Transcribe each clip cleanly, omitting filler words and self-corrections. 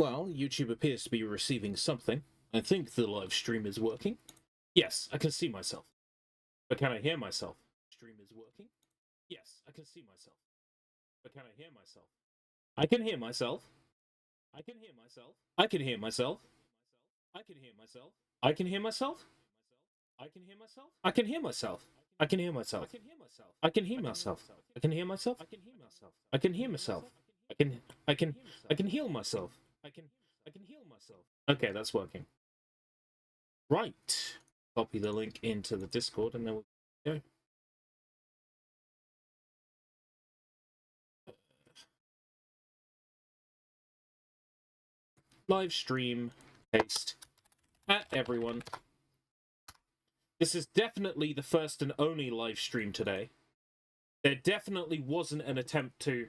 Well, YouTube appears to be receiving something. I think the live stream is working. Yes, I can see myself. But can I hear myself? Stream is working. Yes, I can see myself. But can I hear myself? I can hear myself. I can hear myself. I can hear myself. I can hear myself. I can hear myself. I can hear myself. I can hear myself. I can hear myself. I can hear myself. I can hear myself. I can hear myself. I can hear myself. I can heal myself. I can heal myself. Okay, that's working. Right. Copy the link into the Discord and then we'll go. Live stream, paste at everyone. This is definitely the first and only live stream today. There definitely wasn't an attempt to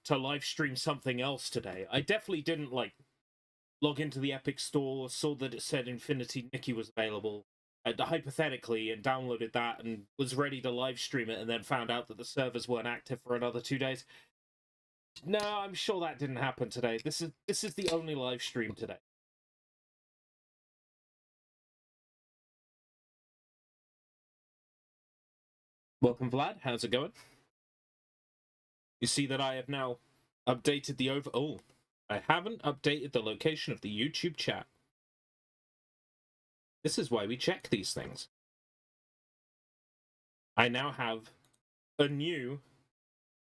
live stream something else today. I definitely didn't log into the Epic Store, saw that it said Infinity Nikki was available, hypothetically, and downloaded that and was ready to live stream it, and then found out that the servers weren't active for another 2 days. No, I'm sure that didn't happen today. This is the only live stream today. Welcome, Vlad. How's it going? You see that I have now updated the Oh, I haven't updated the location of the YouTube chat. This is why we check these things. I now have a new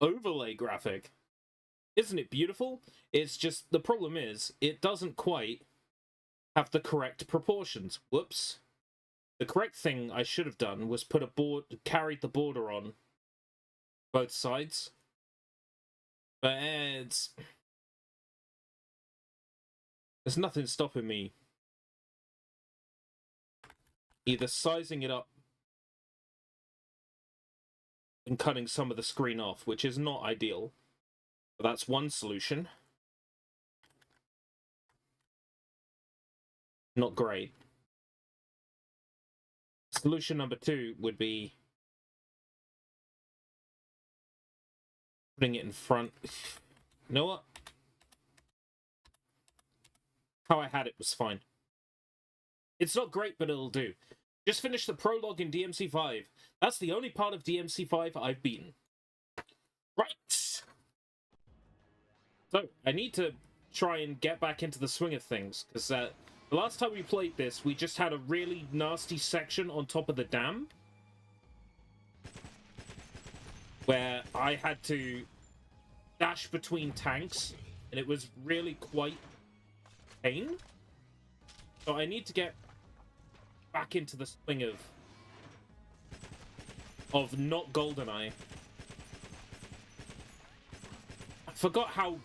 overlay graphic. Isn't it beautiful? It's just, the problem is, it doesn't quite have the correct proportions. Whoops. The correct thing I should have done was put a carried the border on both sides. But there's nothing stopping me either sizing it up and cutting some of the screen off, which is not ideal. But that's one solution. Not great. Solution number 2 would be putting it in front. You know what? How I had it was fine. It's not great, but it'll do. Just finished the prologue in DMC5. That's the only part of DMC5 I've beaten. Right. So, I need to try and get back into the swing of things, because the last time we played this, we just had a really nasty section on top of the dam, where I had to dash between tanks, and it was really quite pain. So I need to get back into the swing of not GoldenEye. I forgot how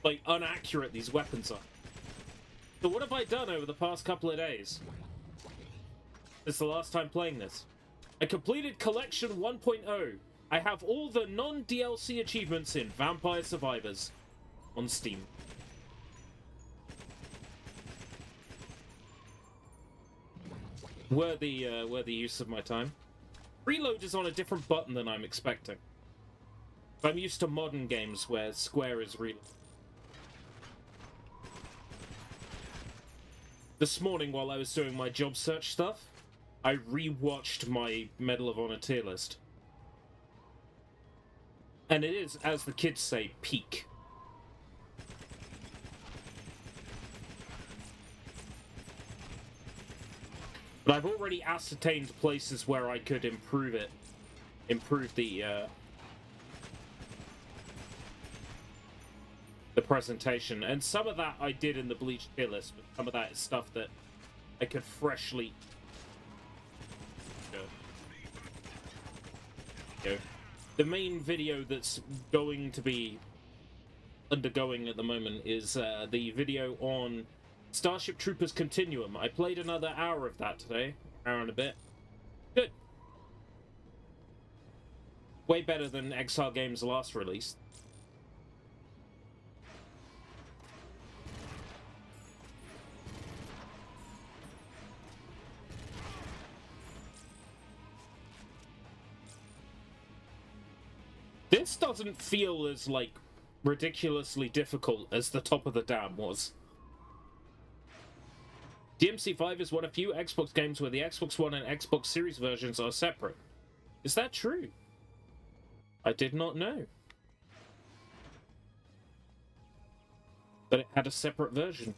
inaccurate these weapons are. So what have I done over the past couple of days? It's the last time playing this. I completed Collection 1.0. I have all the non-DLC achievements in Vampire Survivors on Steam. Worthy use of my time. Reload is on a different button than I'm expecting. I'm used to modern games where square is reload. This morning, while I was doing my job search stuff, I re-watched my Medal of Honor tier list. And it is, as the kids say, peak. But I've already ascertained places where I could improve it. Improve the presentation. And some of that I did in the Bleach tier list, but some of that is stuff that I could freshly... Go. The main video that's going to be undergoing at the moment is the video on Starship Troopers Continuum. I played another hour of that today. Hour and a bit. Good. Way better than Exile Games' last release. This doesn't feel as, ridiculously difficult as the top of the dam was. DMC5 is one of few Xbox games where the Xbox One and Xbox Series versions are separate. Is that true? I did not know that it had a separate version.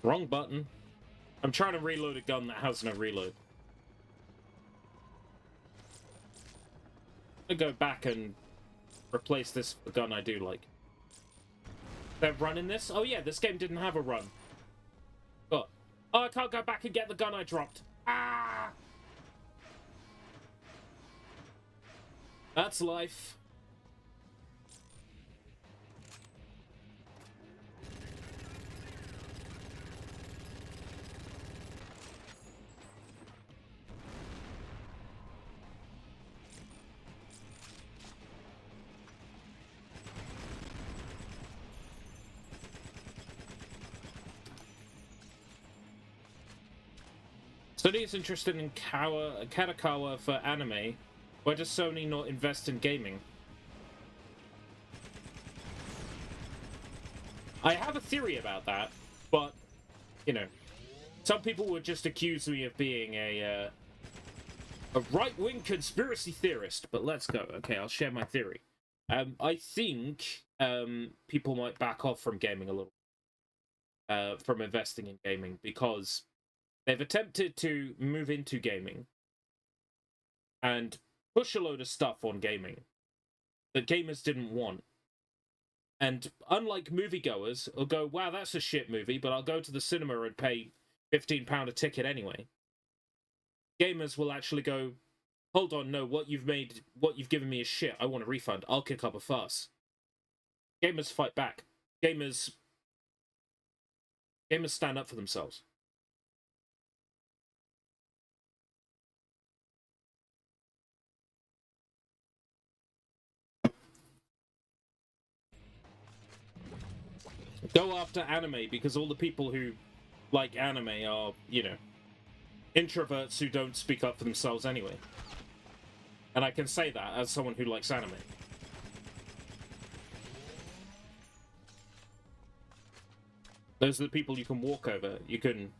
Wrong button. I'm trying to reload a gun that has no reload. I'm gonna go back and replace this with a gun I do like. They're running this? Oh yeah, this game didn't have a run. Oh, I can't go back and get the gun I dropped. Ah! That's life. Sony is interested in Kadokawa for anime. Why does Sony not invest in gaming? I have a theory about that, but, you know, some people would just accuse me of being a right-wing conspiracy theorist, but let's go. Okay, I'll share my theory. I think people might back off from gaming a little, from investing in gaming, because they've attempted to move into gaming and push a load of stuff on gaming that gamers didn't want. And unlike moviegoers, will go, wow, that's a shit movie, but I'll go to the cinema and pay £15 a ticket anyway. Gamers will actually go, hold on, no, what you've given me is shit. I want a refund. I'll kick up a fuss. Gamers fight back. Gamers stand up for themselves. Go after anime, because all the people who like anime are, you know, introverts who don't speak up for themselves anyway. And I can say that as someone who likes anime. Those are the people you can walk over. You can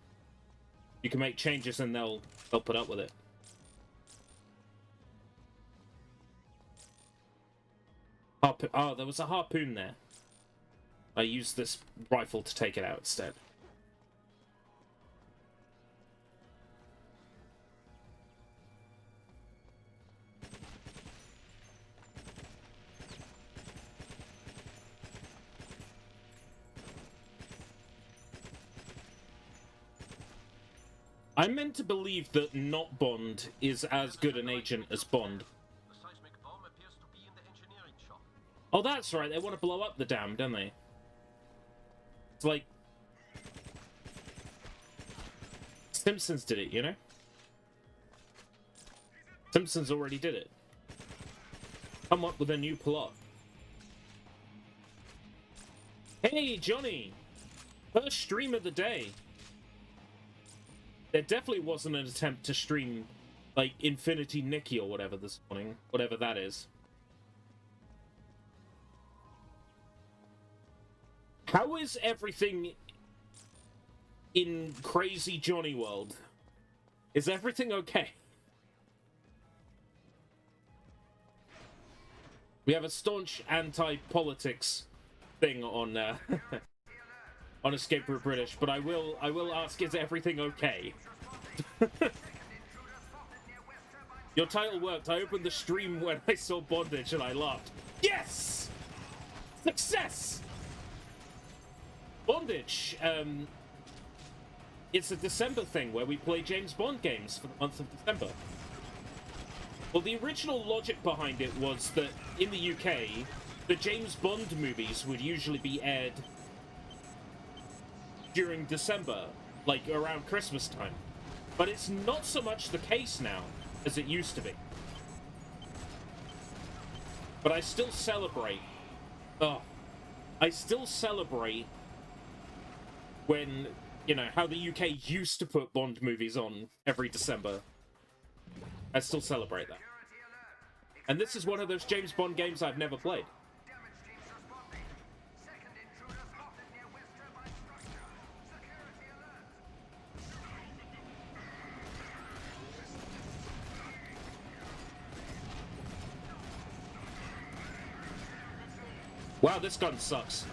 make changes and they'll put up with it. Oh, there was a harpoon there. I used this rifle to take it out instead. I'm meant to believe that not Bond is as good an agent as Bond. Oh, that's right. They want to blow up the dam, don't they? It's like Simpsons did it, you know? Simpsons already did it. Come up with a new plot. Hey, Johnny! First stream of the day. There definitely wasn't an attempt to stream, like, Infinity Nikki or whatever this morning. Whatever that is. How is everything in crazy Johnny world? Is everything okay? We have a staunch anti-politics thing on on Escape Route British, but I will ask, is everything okay? Your title worked. I opened the stream when I saw Bondage and I laughed. Yes! Success! Bondage, it's a December thing where we play James Bond games for the month of December. Well, the original logic behind it was that in the UK, the James Bond movies would usually be aired during December, like around Christmas time. But it's not so much the case now as it used to be. But I still celebrate. Oh, I still celebrate when, you know, how the UK used to put Bond movies on every December. I still celebrate that. And this is one of those James Bond games I've never played. Wow, this gun sucks.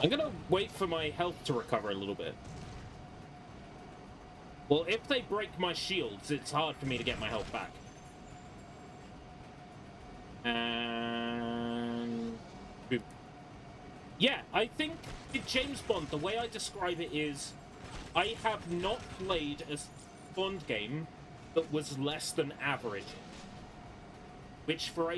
I'm gonna wait for my health to recover a little bit. Well, if they break my shields, it's hard for me to get my health back. And... yeah, I think in James Bond, the way I describe it is, I have not played a Bond game that was less than average. Which for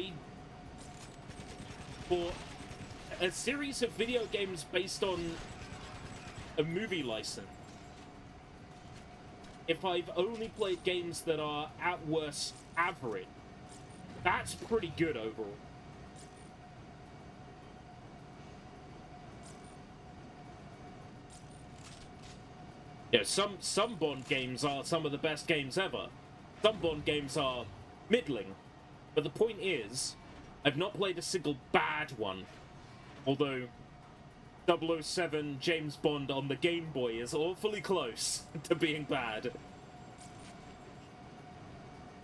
a series of video games based on a movie license, if I've only played games that are at worst average, that's pretty good overall. Yeah, some Bond games are some of the best games ever. Some Bond games are middling. But the point is, I've not played a single bad one. Although 007 James Bond on the Game Boy is awfully close to being bad.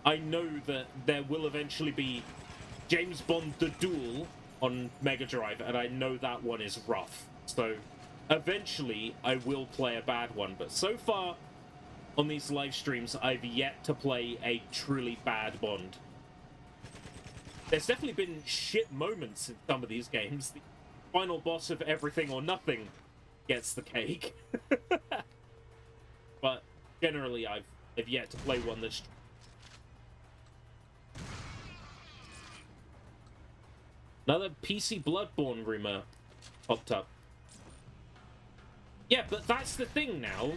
I know that there will eventually be James Bond The Duel on Mega Drive, and I know that one is rough. So eventually I will play a bad one, but so far on these live streams I've yet to play a truly bad Bond. There's definitely been shit moments in some of these games. The final boss of Everything or Nothing gets the cake. But generally I've yet to play one that's... Another PC Bloodborne rumor popped up. Yeah, but that's the thing now.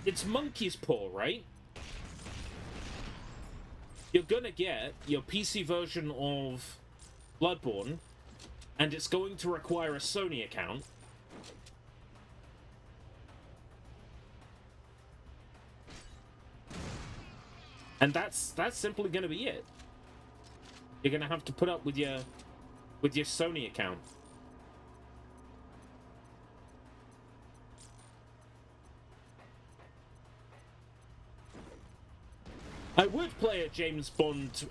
It's Monkey's Paw, right? You're gonna get your PC version of Bloodborne, and it's going to require a Sony account. And that's simply gonna be it. You're gonna have to put up with your Sony account. I would play a James Bond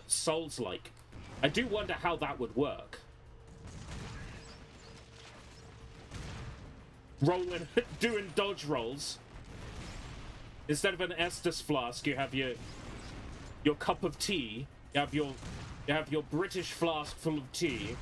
Souls-like. I do wonder how that would work. Rolling, doing dodge rolls. Instead of an Estus flask, you have your cup of tea. You have your British flask full of tea.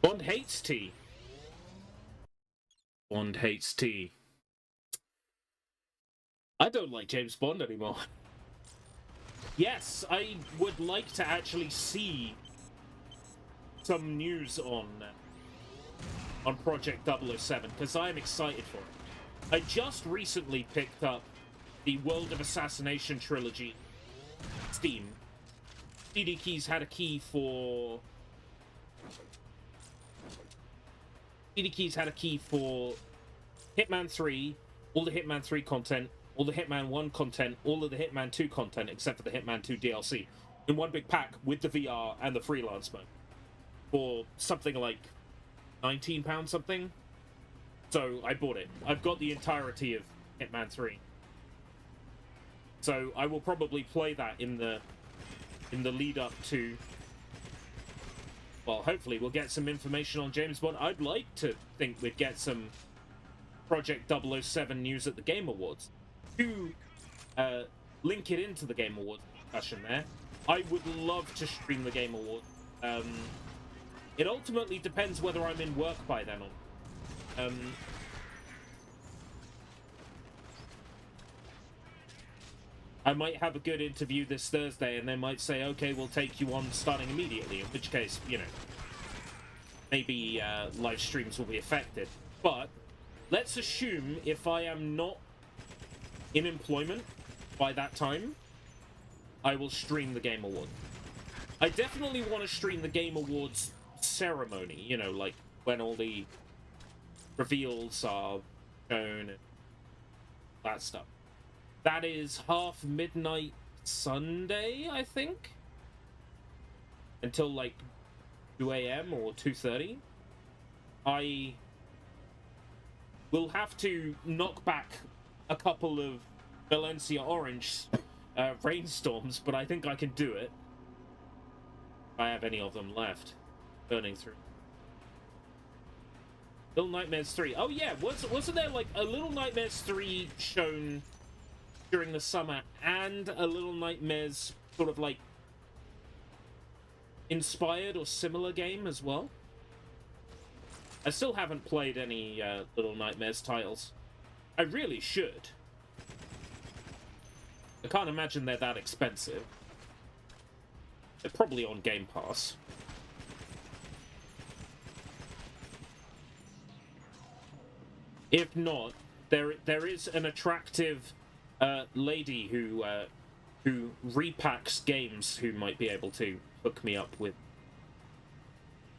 Bond hates tea. Bond hates tea. I don't like James Bond anymore. Yes, I would like to actually see some news on Project 007, because I am excited for it. I just recently picked up the World of Assassination trilogy Steam. CD Keys had a key for... CD Keys had a key for Hitman 3, all the Hitman 3 content, all the Hitman 1 content, all of the Hitman 2 content, except for the Hitman 2 DLC, in one big pack with the VR and the freelance mode, for something like £19 something. So I bought it. I've got the entirety of Hitman 3. So I will probably play that in the lead up to... Well, hopefully we'll get some information on James Bond. I'd like to think we'd get some Project 007 news at the Game Awards. Two link it into the Game Awards discussion there. I would love to stream the Game Awards. It ultimately depends whether I'm in work by then or I might have a good interview this Thursday, and they might say, okay, we'll take you on starting immediately, in which case, you know, maybe live streams will be affected. But let's assume if I am not in employment by that time, I will stream the Game Awards. I definitely want to stream the Game Awards ceremony, you know, like when all the reveals are shown and that stuff. That is half midnight Sunday, I think, until like 2 a.m. or 2:30. I will have to knock back a couple of Valencia Orange rainstorms, but I think I can do it. If I have any of them left, burning through. Little Nightmares 3. Oh yeah, wasn't there like a Little Nightmares 3 shown during the summer and a Little Nightmares sort of like inspired or similar game as well? I still haven't played any Little Nightmares titles. I really should. I can't imagine they're that expensive. They're probably on Game Pass. If not, there is an attractive lady who repacks games who might be able to hook me up with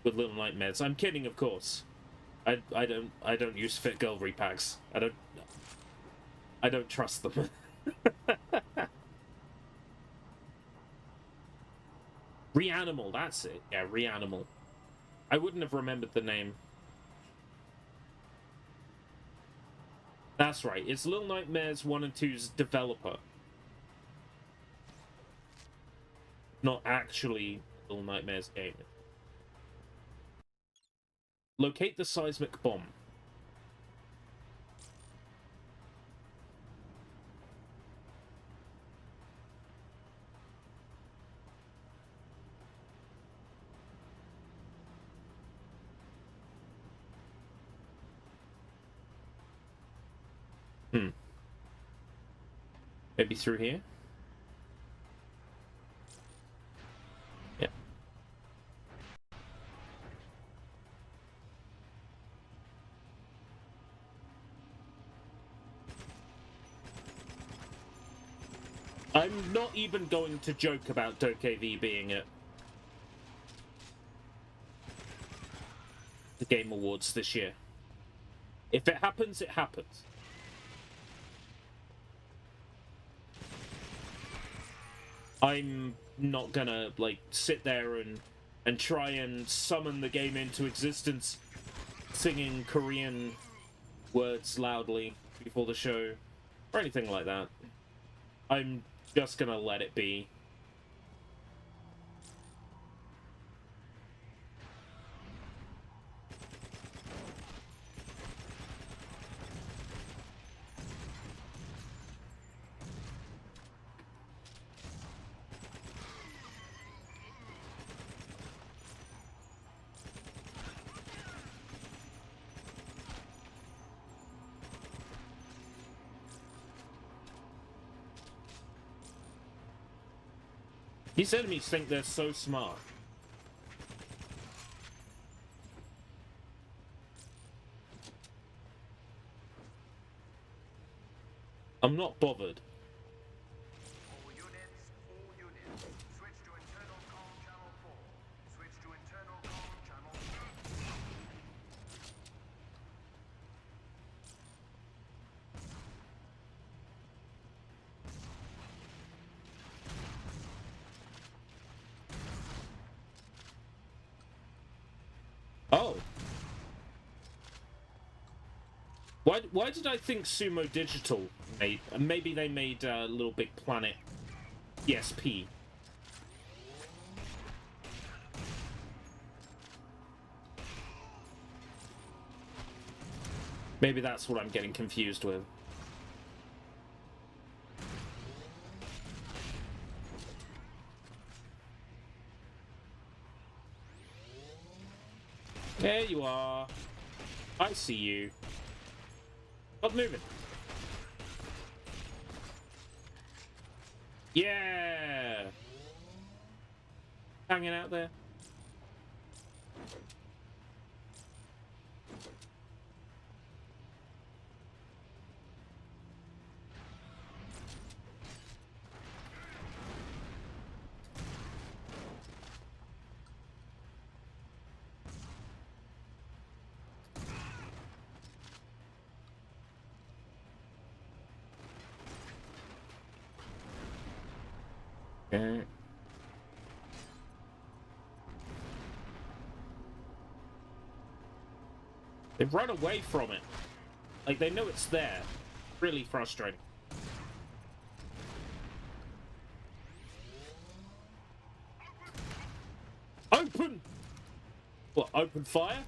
Little Nightmares. I'm kidding, of course. I don't use Fit Girl repacks. I don't trust them. Reanimal, that's it. Yeah, Reanimal. I wouldn't have remembered the name. That's right. It's Little Nightmares 1 and 2's developer. Not actually Little Nightmares game. Locate the seismic bomb. Maybe through here? Yeah. I'm not even going to joke about DokeV being at the Game Awards this year. If it happens, it happens. I'm not gonna, like, sit there and try and summon the game into existence singing Korean words loudly before the show or anything like that. I'm just gonna let it be. These enemies think they're so smart. I'm not bothered. All units, switch to internal comm channel 4. Switch to internal comm channel 2. Oh. Why did I think Sumo Digital made... Maybe they made Little Big Planet ESP. Maybe that's what I'm getting confused with. There you are. I see you. Stop moving. Yeah! Hanging out there. Okay. They've run away from it. Like, they know it's there. Really frustrating. Open! What, open fire?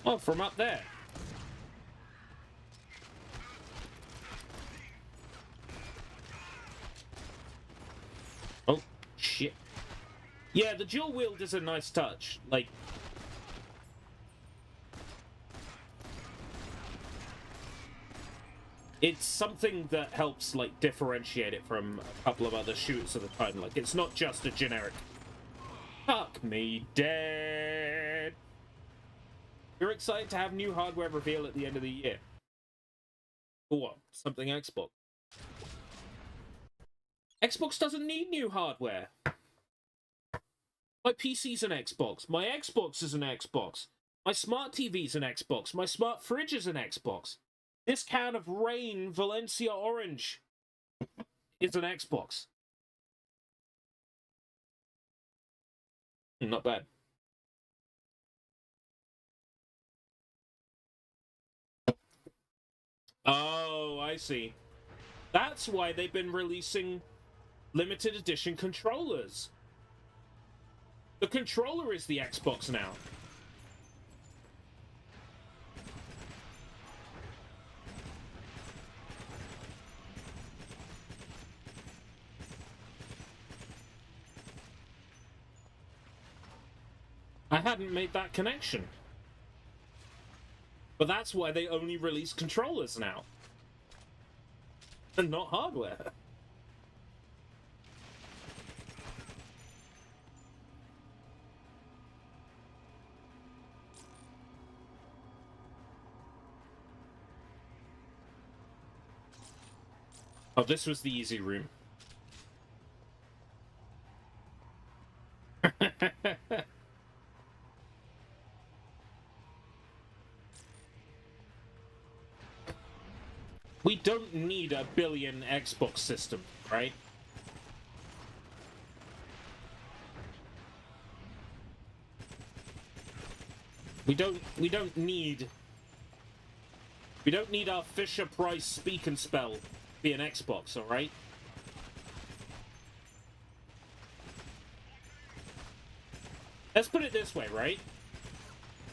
Oh, from up there. Oh, shit. Yeah, the dual wield is a nice touch. Like, it's something that helps, like, differentiate it from a couple of other shooters of the time. Like, it's not just a generic, fuck me dead. You're excited to have new hardware reveal at the end of the year. For what? Something Xbox? Xbox doesn't need new hardware. My PC's an Xbox. My Xbox is an Xbox. My smart TV's an Xbox. My smart fridge is an Xbox. This can of Rain Valencia Orange is an Xbox. Not bad. Oh, I see. That's why they've been releasing limited edition controllers. The controller is the Xbox now. I hadn't made that connection. But that's why they only release controllers now. And not hardware. Oh, this was the easy room. We don't need a billion Xbox systems, right? We don't need our Fisher Price speak and spell to be an Xbox, all right? Let's put it this way, right?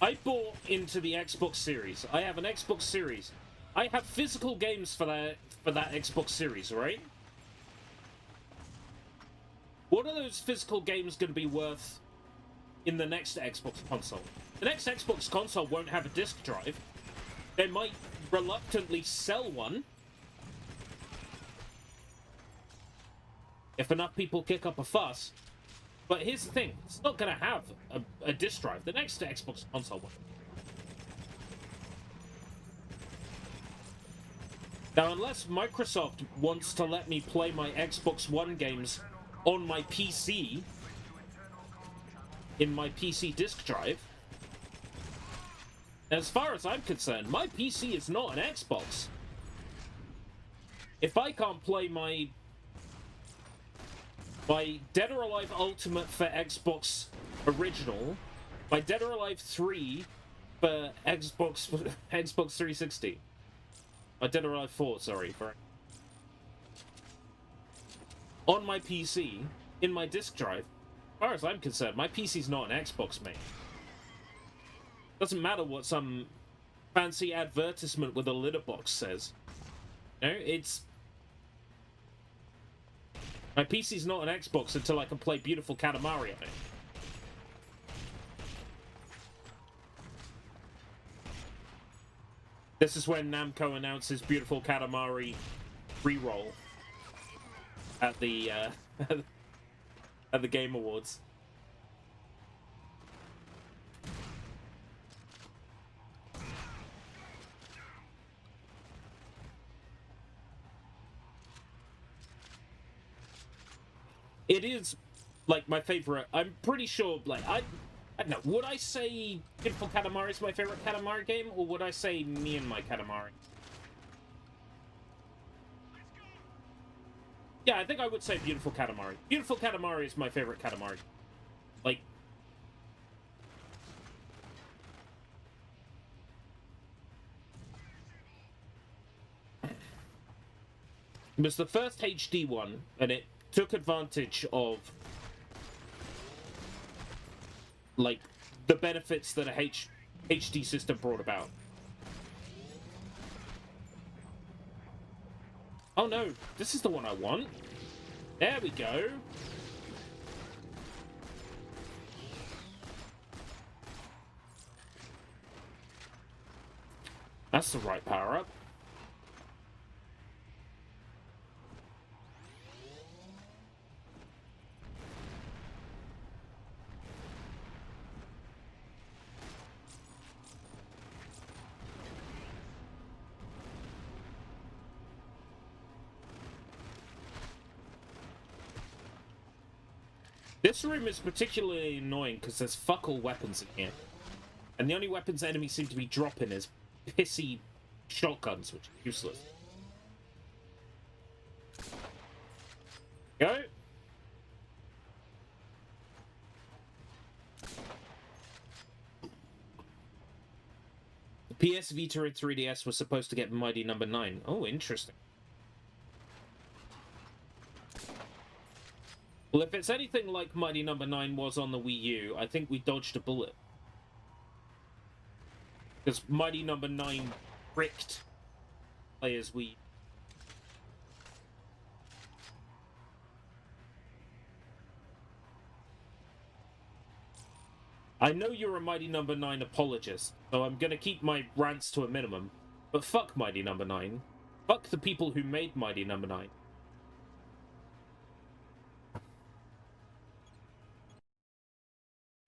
I bought into the Xbox Series. I have an Xbox Series. I have physical games for that Xbox Series, right? What are those physical games going to be worth in the next Xbox console? The next Xbox console won't have a disc drive. They might reluctantly sell one if enough people kick up a fuss. But here's the thing, it's not going to have a disc drive. The next Xbox console won't. Now, unless Microsoft wants to let me play my Xbox One games on my PC, in my PC disk drive, as far as I'm concerned, my PC is not an Xbox. If I can't play my Dead or Alive Ultimate for Xbox Original, my Dead or Alive 3 for Xbox 360. My Dead or Alive 4, sorry. On my PC, in my disk drive, far as I'm concerned, my PC's not an Xbox, mate. Doesn't matter what some fancy advertisement with a litter box says. No, it's... My PC's not an Xbox until I can play beautiful Katamari on it. This is when Namco announces beautiful Katamari re-roll at the at the Game Awards. It is like my favorite. I'm pretty sure, like I don't know. Would I say Beautiful Katamari is my favorite Katamari game, or would I say Me and My Katamari? Yeah, I think I would say Beautiful Katamari. Beautiful Katamari is my favorite Katamari. Like, it was the first HD one, and it took advantage of, like, the benefits that a HD system brought about. Oh no, this is the one I want. There we go. That's the right power-up. This room is particularly annoying because there's fuck all weapons in here. And the only weapons enemies seem to be dropping is pissy shotguns, which are useless. Go! The PS Vita and 3DS was supposed to get Mighty Number 9. Oh, interesting. Well, if it's anything like Mighty Number 9 was on the Wii U, I think we dodged a bullet. Because Mighty Number 9 tricked players Wii. I know you're a Mighty Number 9 apologist, so I'm gonna keep my rants to a minimum. But fuck Mighty Number 9. Fuck the people who made Mighty Number 9.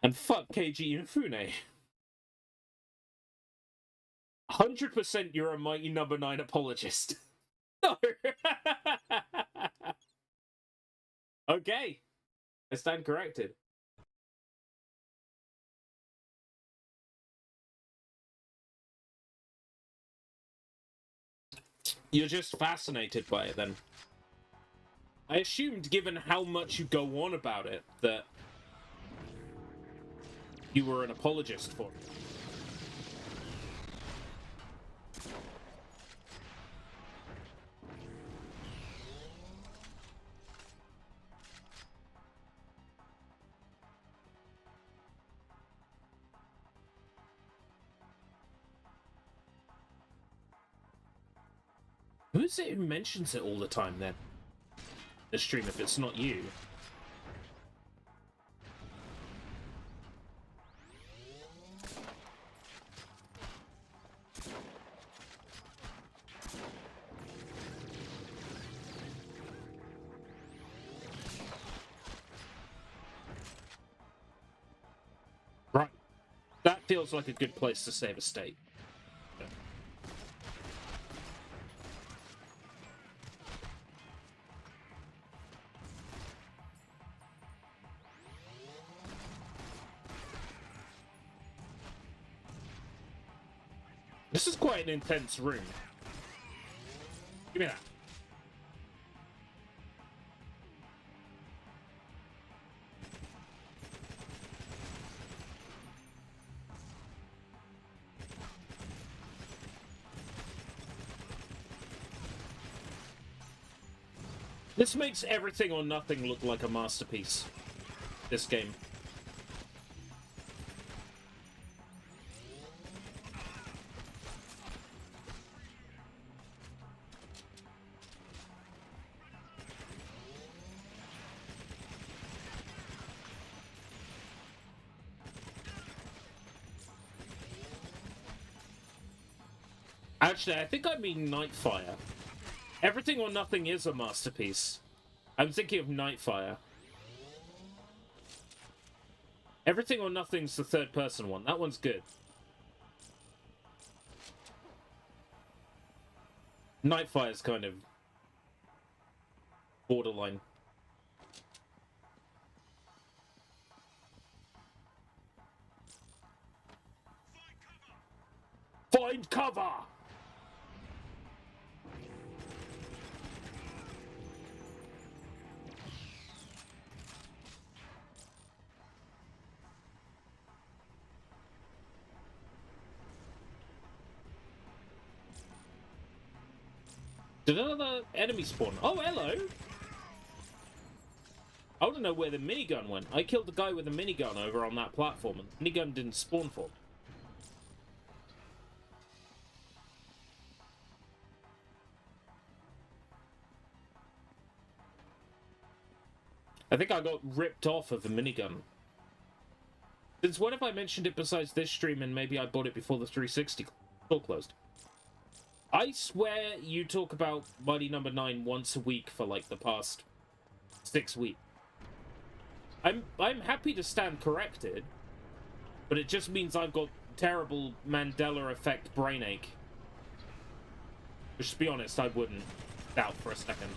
And fuck Keiji Inafune. 100% you're a Mighty Number 9 apologist. No. Okay. I stand corrected. You're just fascinated by it, then. I assumed, given how much you go on about it, that you were an apologist for it. Who is it who mentions it all the time, then? The stream, if it's not you. Right. That feels like a good place to save a state. This is quite an intense room. Give me that. This makes Everything or Nothing look like a masterpiece. this game. Actually, I think I mean Nightfire. Everything or Nothing is a masterpiece. I'm thinking of Nightfire. Everything or Nothing's the third-person one. That one's good. Nightfire's kind of borderline. Find cover! Did another enemy spawn? Oh, hello! I want to know where the minigun went. I killed the guy with the minigun over on that platform, and the minigun didn't spawn for me. I think I got ripped off of the minigun. Since when have I mentioned it besides this stream, and maybe I bought it before the 360 store closed? I swear you talk about Mighty Number 9 once a week for like the past 6 weeks. I'm happy to stand corrected, but it just means I've got terrible Mandela effect brain ache. Which, to be honest, I wouldn't doubt for a second.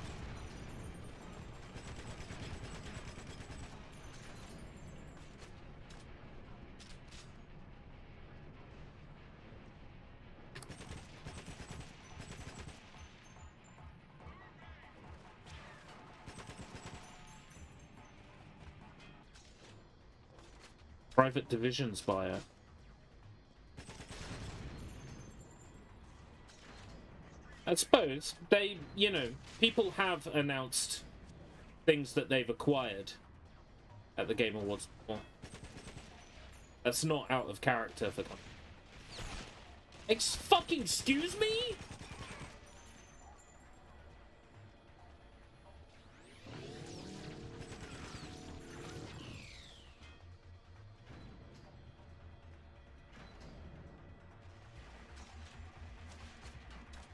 Private Divisions buyer. I suppose they, you know, people have announced things that they've acquired at the Game Awards before. That's not out of character for them. Fucking excuse me?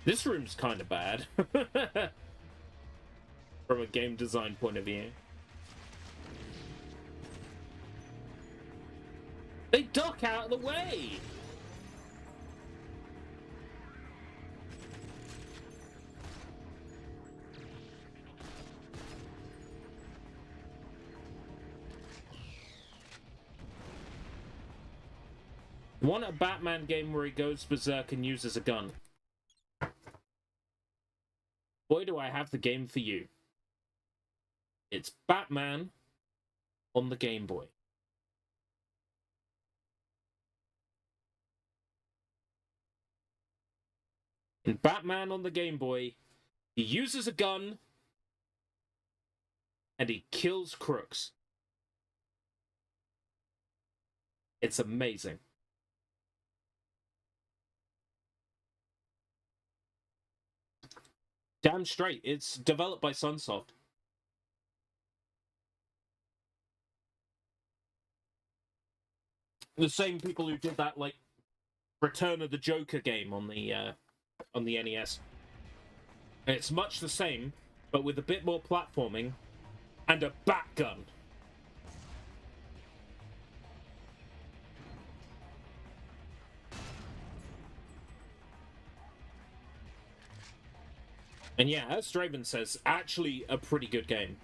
This room's kind of bad. From a game design point of view. They duck out of the way! Want a Batman game where he goes berserk and uses a gun? Boy, do I have the game for you. It's Batman on the Game Boy. In Batman on the Game Boy, he uses a gun and he kills crooks. It's amazing. Damn straight, it's developed by Sunsoft. The same people who did that, like, Return of the Joker game on the NES. And it's much the same, but with a bit more platforming and a bat gun. And yeah, as Draven says, actually a pretty good game.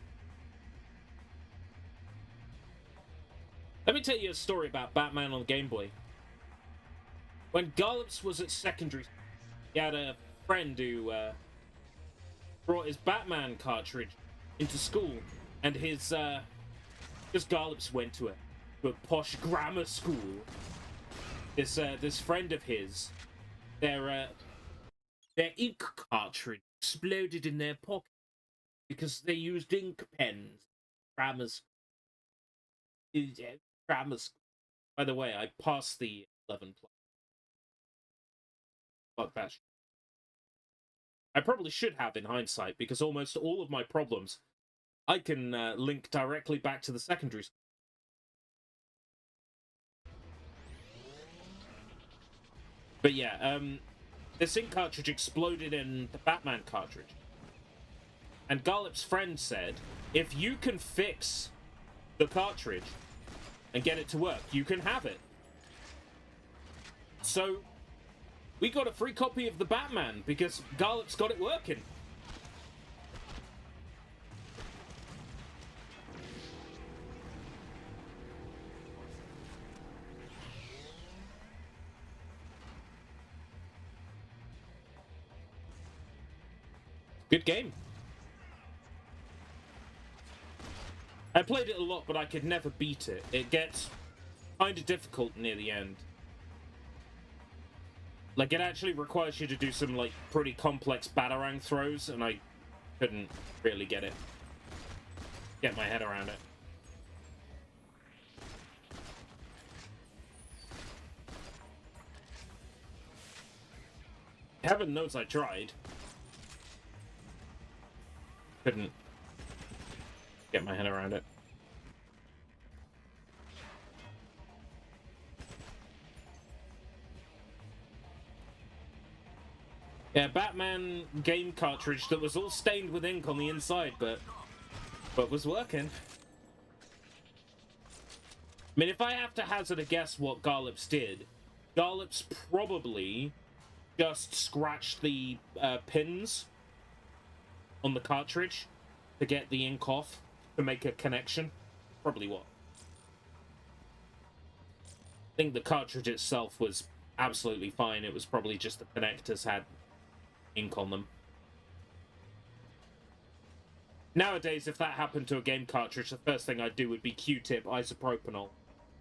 Let me tell you a story about Batman on the Game Boy. When Garlops was at secondary, he had a friend who brought his Batman cartridge into school, and his Garlops went to a posh grammar school. This friend of his, their ink cartridge exploded in their pocket because they used ink pens. Grammars. Grammar school. By the way, I passed the 11 plus. Fuck that shit. I probably should have in hindsight, because almost all of my problems I can link directly back to the secondary school. But yeah, this ink cartridge exploded in the Batman cartridge. And Garlip's friend said, if you can fix the cartridge and get it to work, you can have it. So, we got a free copy of the Batman because Garlip's got it working. Good game. I played it a lot, but I could never beat it. It gets kind of difficult near the end. Like, it actually requires you to do some, like, pretty complex batarang throws, and I couldn't really get my head around it. Heaven knows I tried. Couldn't get my head around it. Yeah, Batman game cartridge that was all stained with ink on the inside, but was working. I mean, if I have to hazard a guess what Garlips did, Garlips probably just scratched the pins on the cartridge to get the ink off, to make a connection. Probably what. I think the cartridge itself was absolutely fine. It was probably just the connectors had ink on them. Nowadays, if that happened to a game cartridge, the first thing I'd do would be Q-tip isopropanol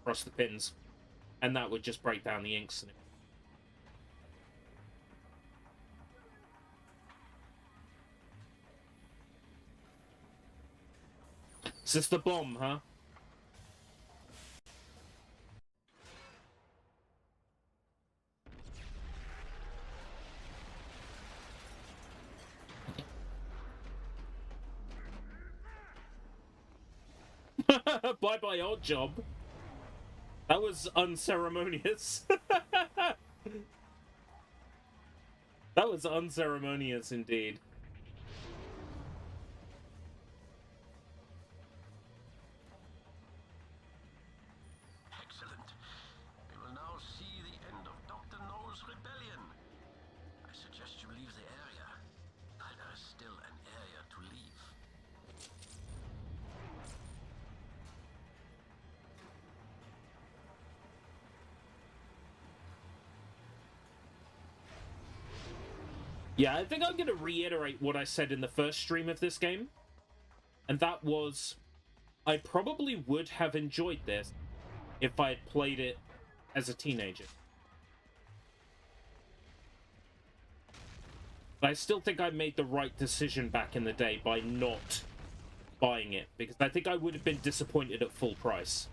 across the pins, and that would just break down the inks. Is this the bomb, huh? Bye-bye, odd job. That was unceremonious. That was unceremonious indeed. Excellent. We will now see the end of Dr. No's rebellion. I suggest you leave the area. There is still an area to leave. Yeah, I think I'm going to reiterate what I said in the first stream of this game. And that was, I probably would have enjoyed this if I had played it as a teenager. But I still think I made the right decision back in the day by not buying it, because I think I would have been disappointed at full price.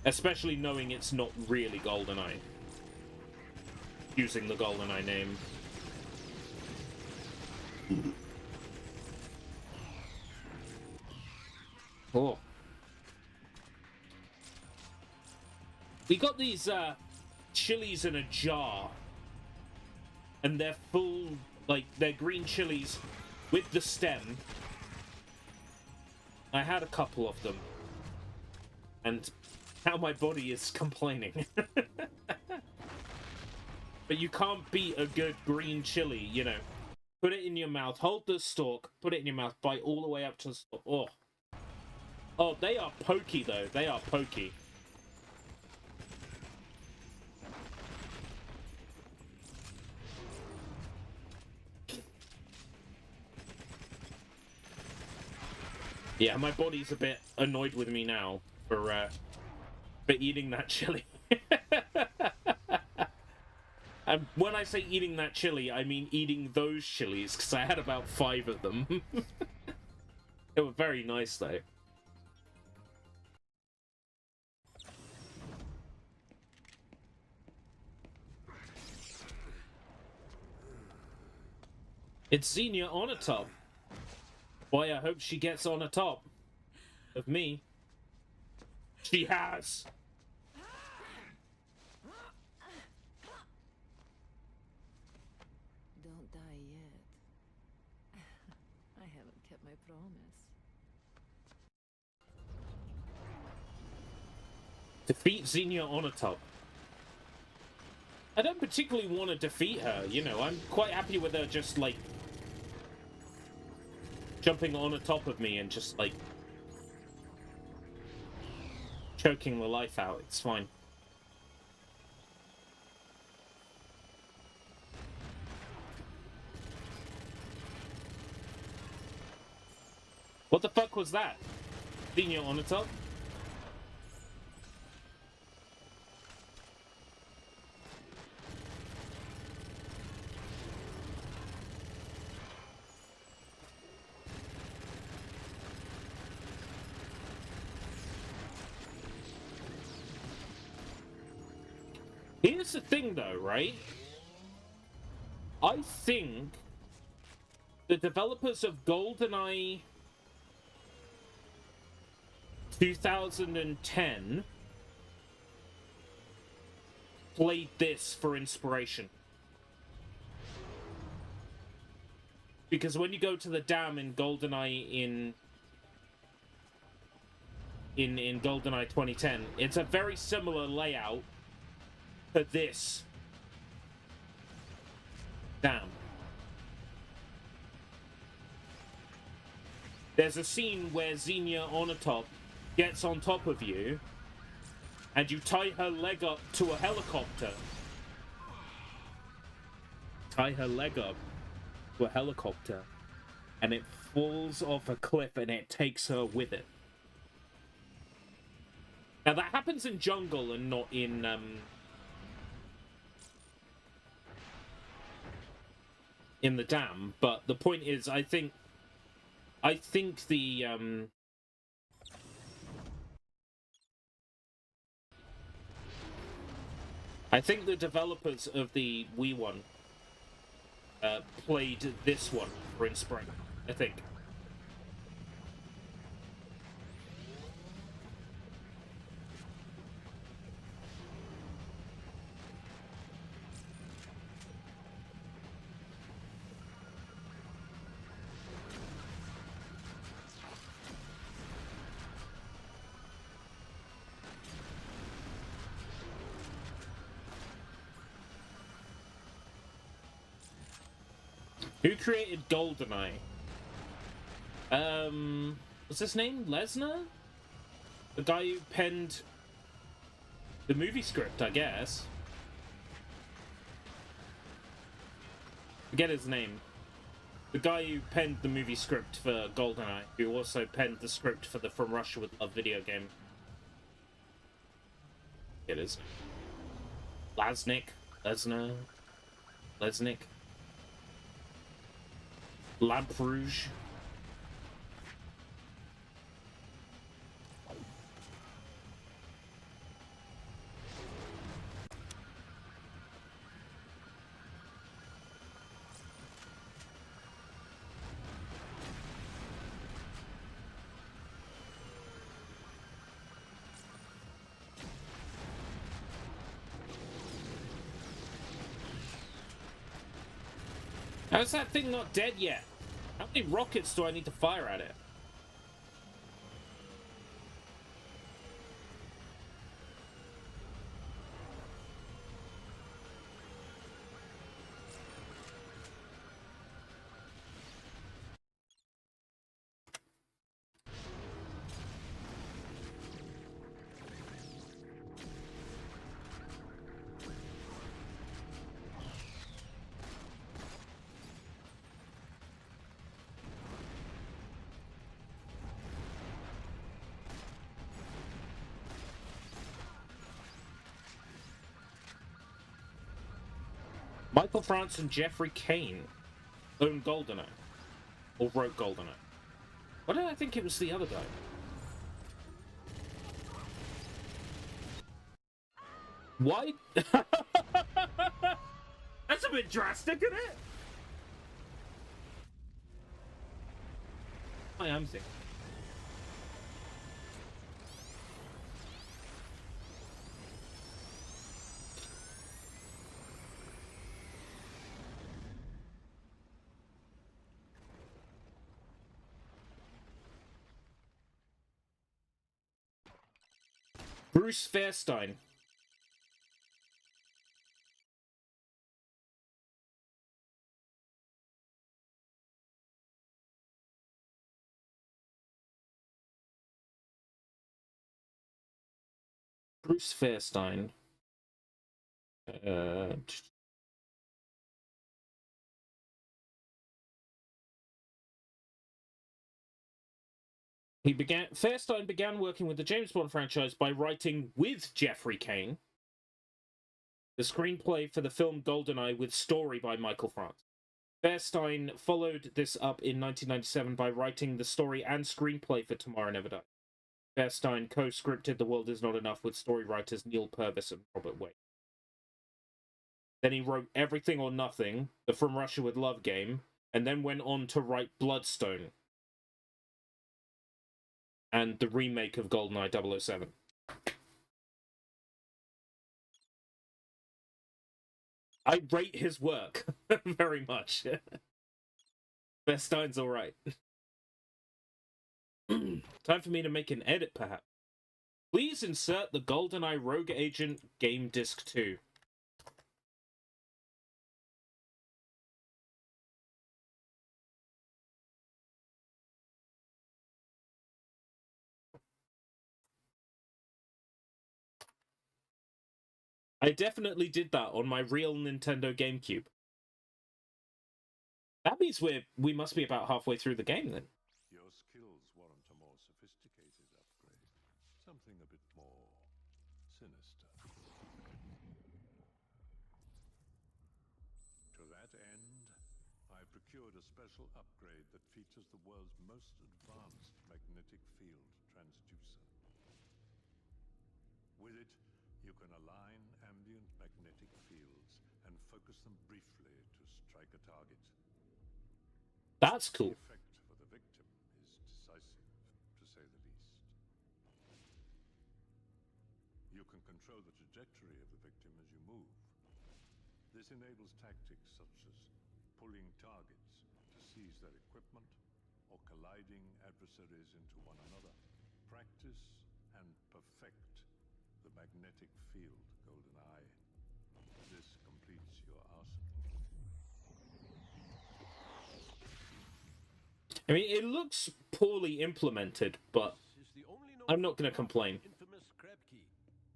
Especially knowing it's not really GoldenEye. Using the GoldenEye name. Oh. We got these chilies in a jar. And they're full, like, they're green chilies with the stem. I had a couple of them. And now my body is complaining. But you can't beat a good green chili, you know. Put it in your mouth, hold the stalk, put it in your mouth, bite all the way up to the stalk. Oh. Oh, they are pokey, though. They are pokey. Yeah, my body's a bit annoyed with me now for eating that chili. And when I say eating that chili, I mean eating those chilies, because I had about 5 of them. They were very nice, though. It's Xenia on a top. Boy, I hope she gets on a top of me. She has. Don't die yet. I haven't kept my promise. Defeat Xenia on a top. I don't particularly want to defeat her, you know. I'm quite happy with her just, like, jumping on the top of me and just, like, choking the life out. It's fine. What the fuck was that? Xenia on the top? Here's the thing, though, right? I think the developers of GoldenEye 2010 played this for inspiration. Because when you go to the dam in GoldenEye in GoldenEye 2010, it's a very similar layout to this dam. There's a scene where Xenia on a top gets on top of you, and you tie her leg up to a helicopter. Tie her leg up to a helicopter, and it falls off a cliff, and it takes her with it. Now that happens in Jungle and not in the dam, but the point is, I think the I think the developers of the Wii one played this one for inspiration, I think. Who created GoldenEye? What's his name? Lesnar? The guy who penned the movie script, I guess. Forget his name. The guy who penned the movie script for GoldenEye, who also penned the script for the From Russia with Love video game. It is. Lesnick. Lamp Rouge. How's that thing not dead yet? How many rockets do I need to fire at it? Michael France and Jeffrey Kane own GoldenEye. Or wrote GoldenEye. Why did I think it was the other guy? Why? That's a bit drastic, isn't it? I am thinking. Bruce Fairstein. Bruce Fairstein. Fairstein began working with the James Bond franchise by writing with Jeffrey Kane the screenplay for the film GoldenEye with story by Michael France. Fairstein followed this up in 1997 by writing the story and screenplay for Tomorrow Never Dies. Fairstein co-scripted The World Is Not Enough with story writers Neil Purvis and Robert Wade. Then he wrote Everything or Nothing, the From Russia with Love game, and then went on to write Bloodstone and the remake of GoldenEye 007. I rate his work very much. Fairstein's alright. Time for me to make an edit, perhaps. Please insert the GoldenEye Rogue Agent Game Disc 2. I definitely did that on my real Nintendo GameCube. That means we must be about halfway through the game, then. Your skills warrant a more sophisticated upgrade. Something a bit more sinister. To that end, I procured a special upgrade that features the world's most advanced magnetic field transducer. With it, you can align ambient magnetic fields and focus them briefly to strike a target. That's cool. The effect for the victim is decisive, to say the least. You can control the trajectory of the victim as you move. This enables tactics such as pulling targets to seize their equipment or colliding adversaries into one another. Practice and perfect the magnetic field, GoldenEye. This completes your arsenal. I mean, it looks poorly implemented, but I'm not going to complain. Infamous Crab Key,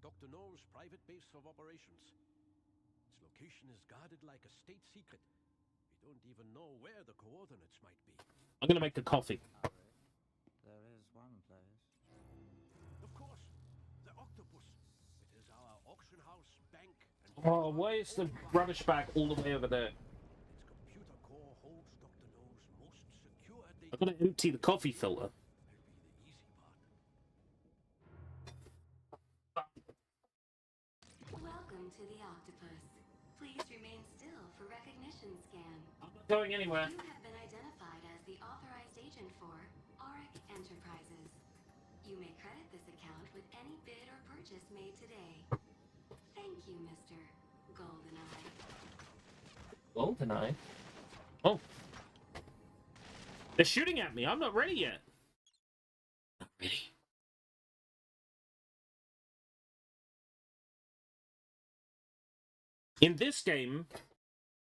Dr. No's private base of operations. Its location is guarded like a state secret. We don't even know where the coordinates might be. I'm going to make a coffee. There is one place. Of course, the octopus. It is our auction house, bank, and Oh, why is the rubbish bag all the way over there? its computer core holds Dr. No's most secure data. I'm going to empty the coffee filter. Will be the easy part. Welcome to the octopus. Please remain still for recognition scan. I'm not going anywhere. You have been identified as the authorized agent for Auric Enterprises. You may credit this account with any bid or purchase made today. Thank you, Mr. GoldenEye. GoldenEye? Oh. They're shooting at me. I'm not ready yet. Not ready. In this game,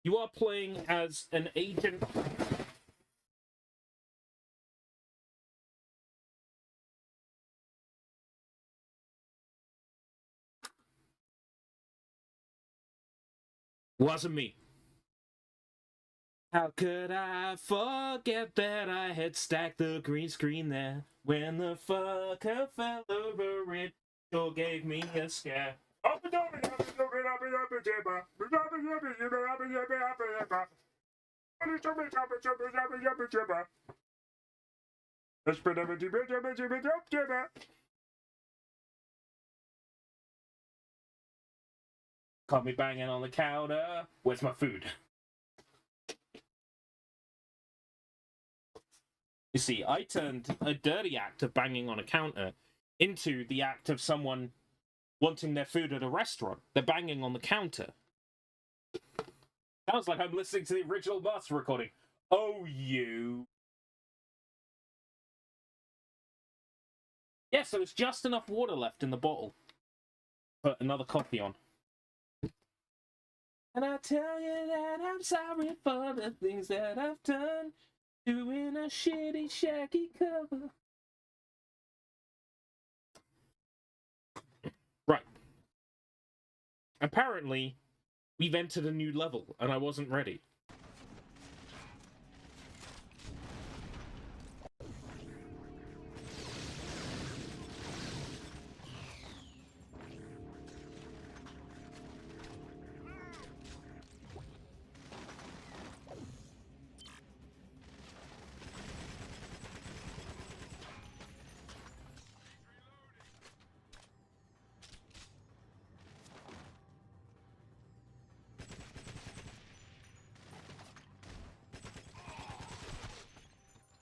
you are playing as an agent. Wasn't me. How could I forget that I had stacked the green screen there when the fucker fell over it? Sure gave me a scare. Caught me banging on the counter. Where's my food? You see, I turned a dirty act of banging on a counter into the act of someone wanting their food at a restaurant. They're banging on the counter. Sounds like I'm listening to the original master recording. Oh, you. Yeah, so it's just enough water left in the bottle. Put another coffee on. And I tell you that I'm sorry for the things that I've done. Doing a shitty Shaggy cover. Right. Apparently, we've entered a new level, and I wasn't ready.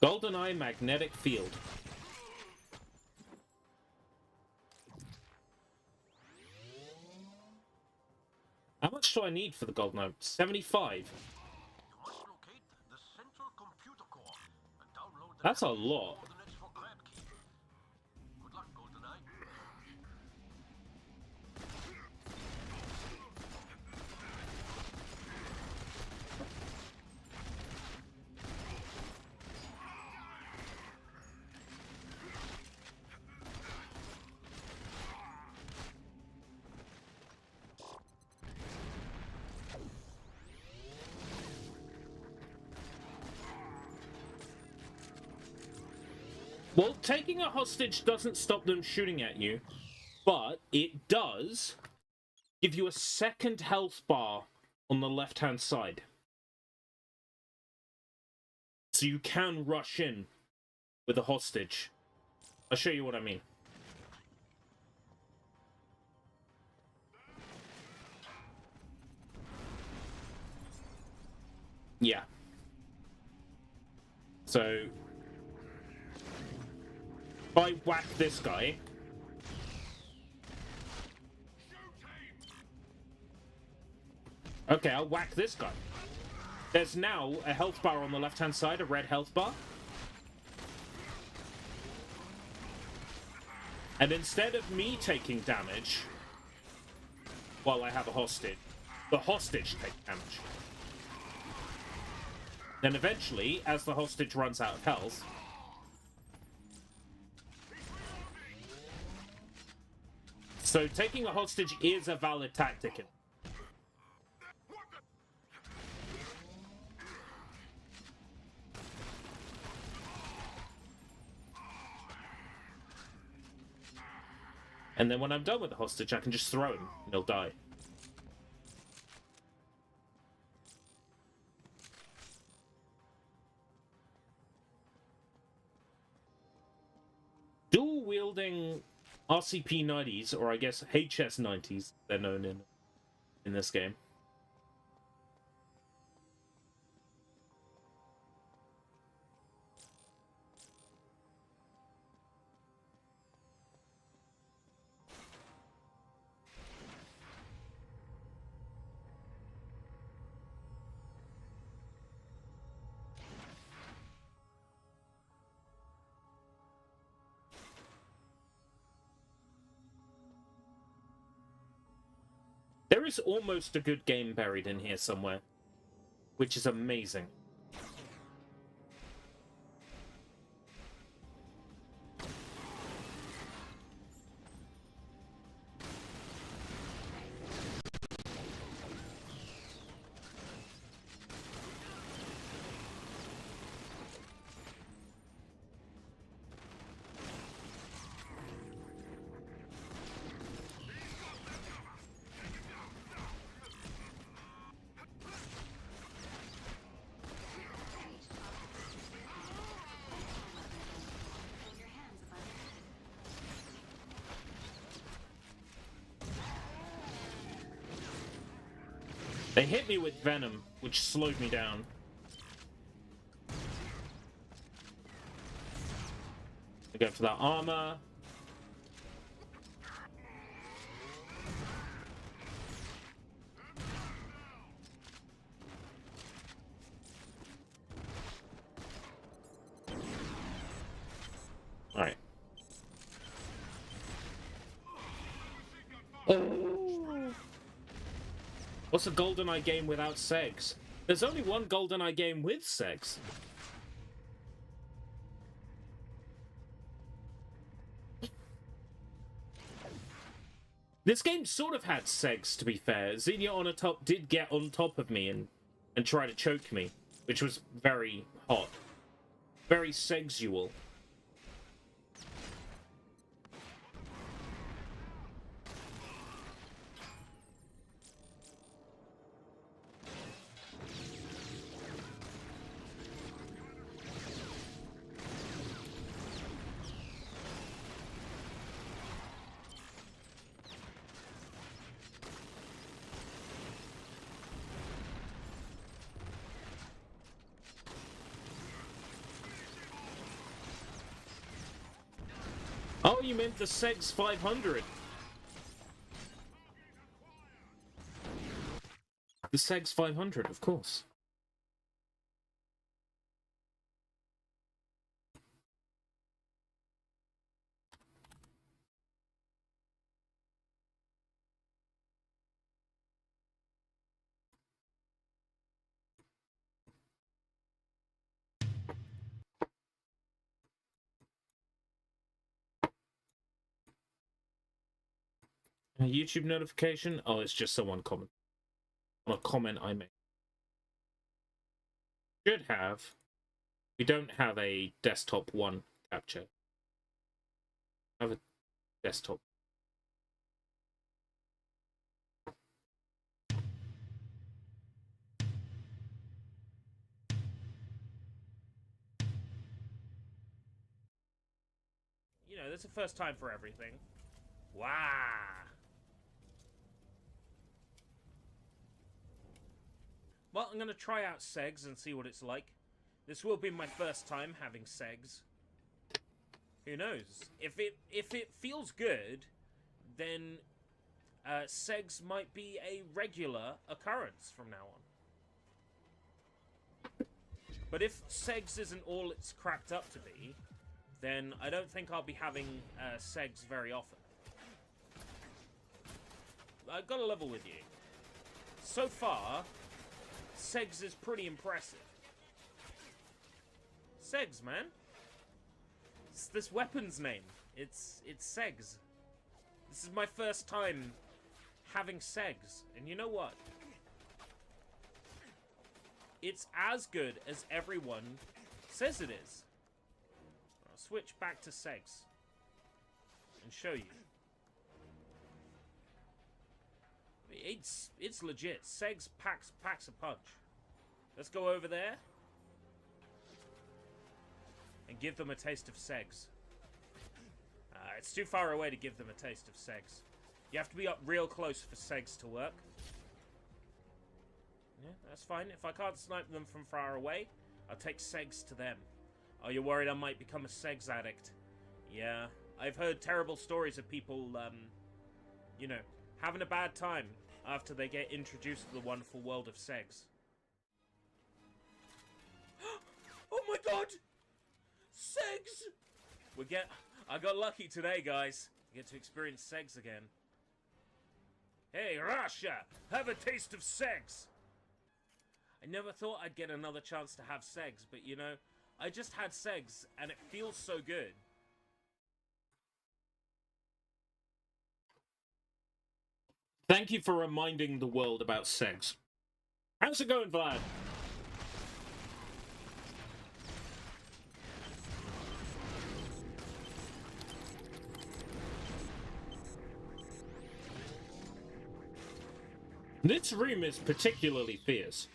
GoldenEye magnetic field. How much do I need for the GoldenEye? 75. You must locate the central computer core and download the That's a lot. coordinates for grab key. Good luck, GoldenEye. Well, taking a hostage doesn't stop them shooting at you, but it does give you a second health bar on the left-hand side. So you can rush in with a hostage. I'll show you what I mean. Yeah. So if I whack this guy, okay, I'll whack this guy. There's now a health bar on the left-hand side, a red health bar. And instead of me taking damage while I have a hostage, the hostage takes damage. Then eventually, as the hostage runs out of health, so taking a hostage is a valid tactic. And then when I'm done with the hostage, I can just throw him and he'll die. Dual-wielding RCP-90s, or I guess HS-90s, they're known in this game. There is almost a good game buried in here somewhere, which is amazing. They hit me with venom, which slowed me down. Go for that armor. All right. Oh. What's a GoldenEye game without segs? There's only one GoldenEye game with segs. This game sort of had segs, to be fair. Xenia on a top did get on top of me and try to choke me, which was very hot. Very sexual. Oh, you meant the Segs 500. The Segs 500, of course. A YouTube notification? Oh, it's just someone comment. On a comment I made. Should have. We don't have a desktop one capture. I have a desktop. You know, there's a first time for everything. Wow. Well, I'm going to try out segs and see what it's like. This will be my first time having segs. Who knows? If it feels good, then segs might be a regular occurrence from now on. But if segs isn't all it's cracked up to be, then I don't think I'll be having segs very often. I've got to level with you. So far, segs is pretty impressive. Segs, man. It's this weapon's name. It's segs. This is my first time having segs. And you know what? It's as good as everyone says it is. I'll switch back to segs and show you. It's legit. Segs packs a punch. Let's go over there and give them a taste of segs. It's too far away to give them a taste of segs. You have to be up real close for segs to work. Yeah, that's fine. If I can't snipe them from far away, I'll take segs to them. Are you worried I might become a segs addict? Yeah, I've heard terrible stories of people, you know, having a bad time after they get introduced to the wonderful world of segs. Oh my god! Segs! I got lucky today, guys. I get to experience segs again. Hey, Russia! Have a taste of segs! I never thought I'd get another chance to have segs, but you know, I just had segs, and it feels so good. Thank you for reminding the world about segs. How's it going, Vlad? This room is particularly fierce.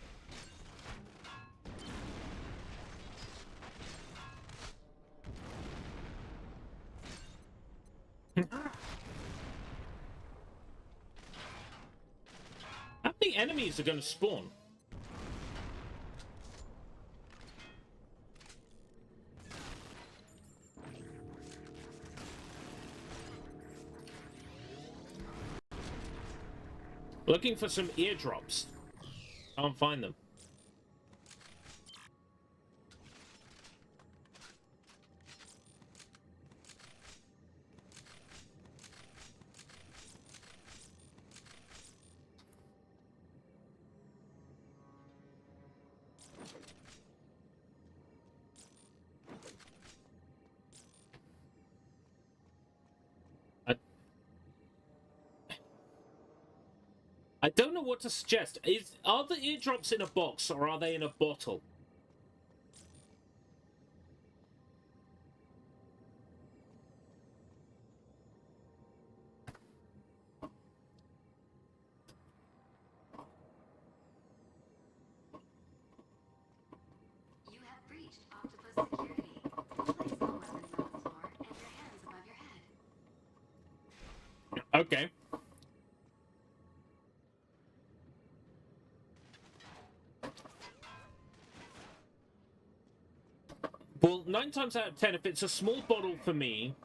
How many enemies are going to spawn? Looking for some eardrops. Can't find them. I don't know what to suggest. Are the eardrops in a box or are they in a bottle? You have breached Octopus security. Place all weapons on the floor and your hands above your head. Okay. Well, 9 times out of 10, if it's a small bottle for me,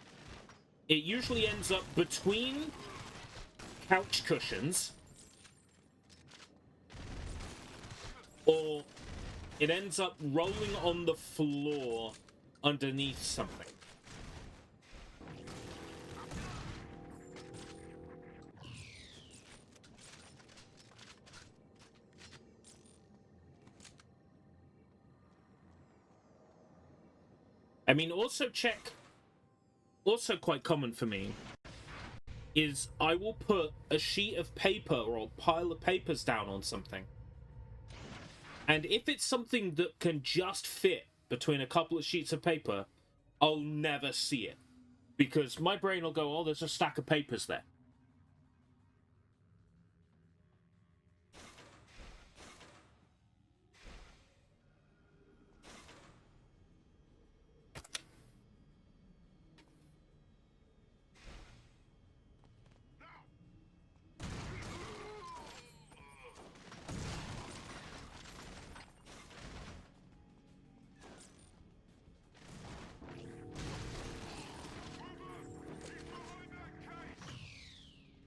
it usually ends up between couch cushions, or it ends up rolling on the floor underneath something. I mean, also quite common for me, is I will put a sheet of paper or a pile of papers down on something. And if it's something that can just fit between a couple of sheets of paper, I'll never see it. Because my brain will go, oh, there's a stack of papers there.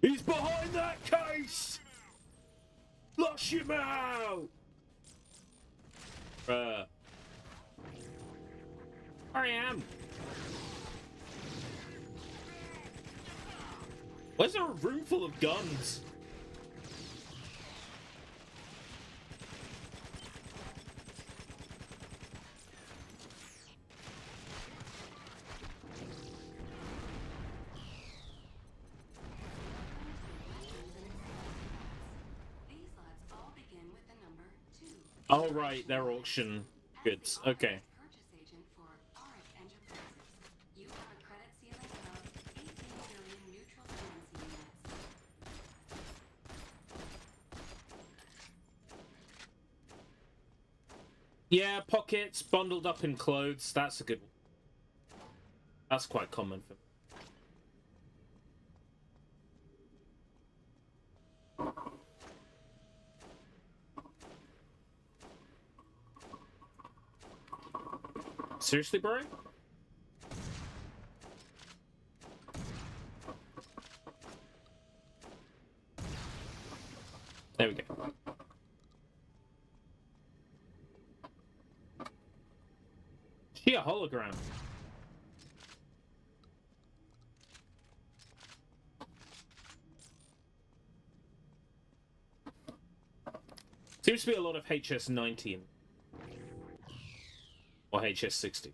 He's behind that case! Flush him out! There I am. Why is there a room full of guns? These lots all begin with the number 2. Oh, right, they're auction goods. Okay. Purchase agent for Auric Enterprises. You have a credit ceiling of 18 billion neutral currency units. Yeah, pockets bundled up in clothes. That's a good one. That's quite common for me. Seriously, bro? There we go. She a hologram. Seems to be a lot of HS-19. Or HS-60.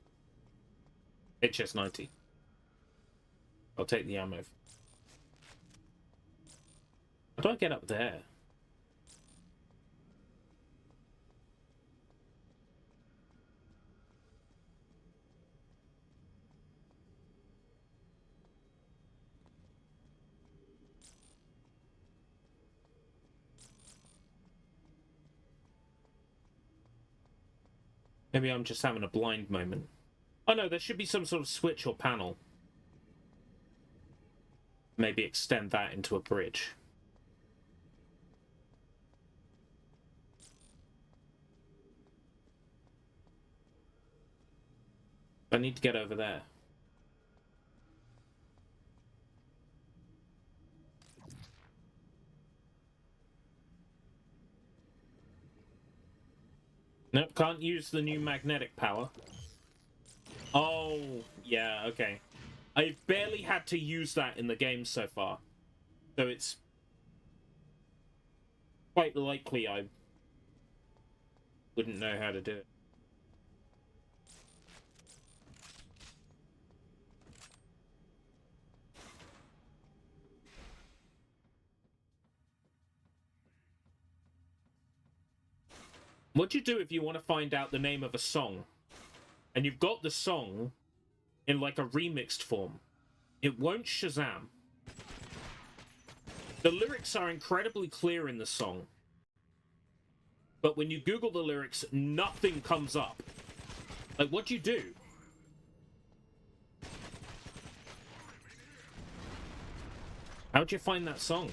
HS-90. I'll take the ammo. How do I get up there? Maybe I'm just having a blind moment. Oh no, there should be some sort of switch or panel. Maybe extend that into a bridge. I need to get over there. Nope, can't use the new magnetic power. Oh, yeah, okay. I've barely had to use that in the game so far. So it's quite likely I wouldn't know how to do it. What do you do if you want to find out the name of a song? And you've got the song in like a remixed form. It won't Shazam. The lyrics are incredibly clear in the song. But when you Google the lyrics, nothing comes up. Like, what do you do? How'd you find that song?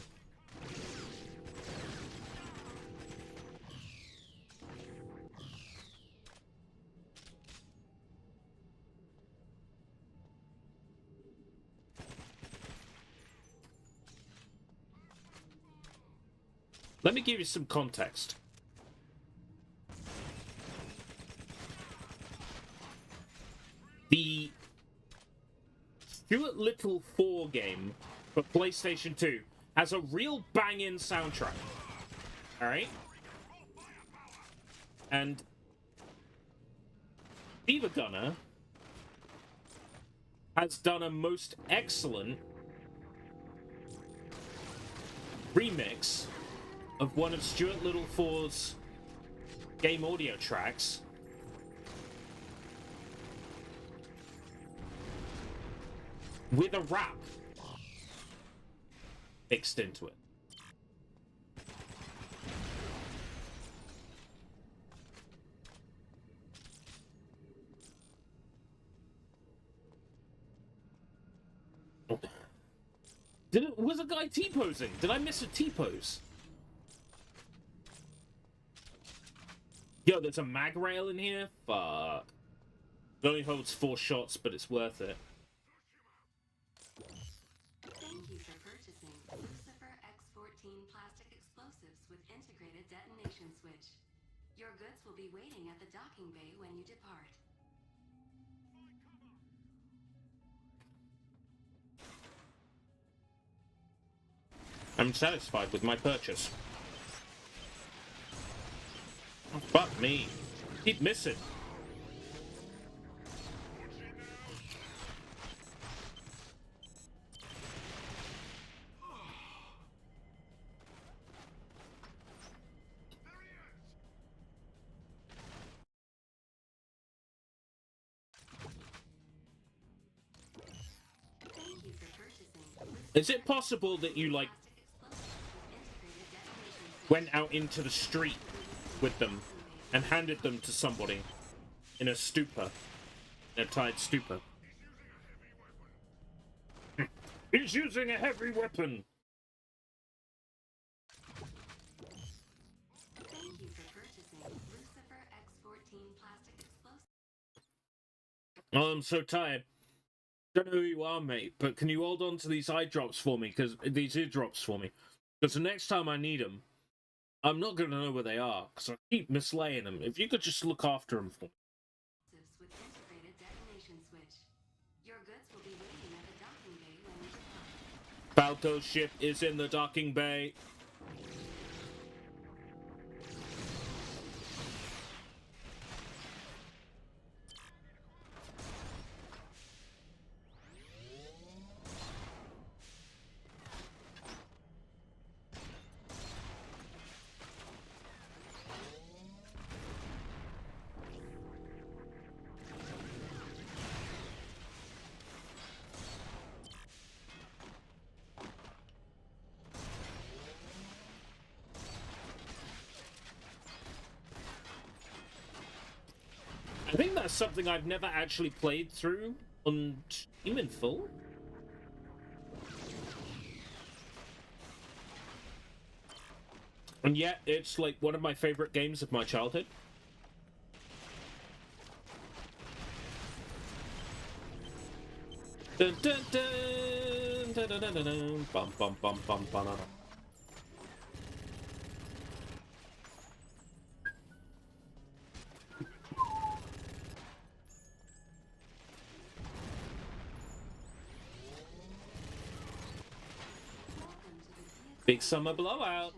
Let me give you some context. The Stuart Little 4 game for PlayStation 2 has a real bang-in soundtrack. Alright? And Beaver Gunner has done a most excellent remix of one of Stuart Little 4's game audio tracks. With a rap mixed into it. Was a guy T-posing? Did I miss a T-pose? Yo, there's a mag rail in here? Fuck. It only holds 4 shots, but it's worth it. Thank you for purchasing Lucifer X14 plastic explosives with integrated detonation switch. Your goods will be waiting at the docking bay when you depart. I'm satisfied with my purchase. Oh, fuck me. Keep missing. Thank you for purchasing Is it possible that you, like, went out into the street with them and handed them to somebody in a stupor, in a tied stupor? He's using a heavy weapon! Thank you for purchasing Lucifer X14 plastic explosives. Oh, I'm so tired. Don't know who you are, mate, but can you hold on to these eye drops for me? These eardrops for me. Because the next time I need them, I'm not going to know where they are, because I keep mislaying them. If you could just look after them for me. With integrated detonation switch. Your goods will be waiting at the docking bay when you depart. Falco's ship is in the docking bay. I think that's something I've never actually played through on Steam in full. And yet, it's like one of my favorite games of my childhood. Dun, dun, dun, dun, dun, dun, dun, dun, bum, bum, bum, bum, bum, bum. Big summer blowout.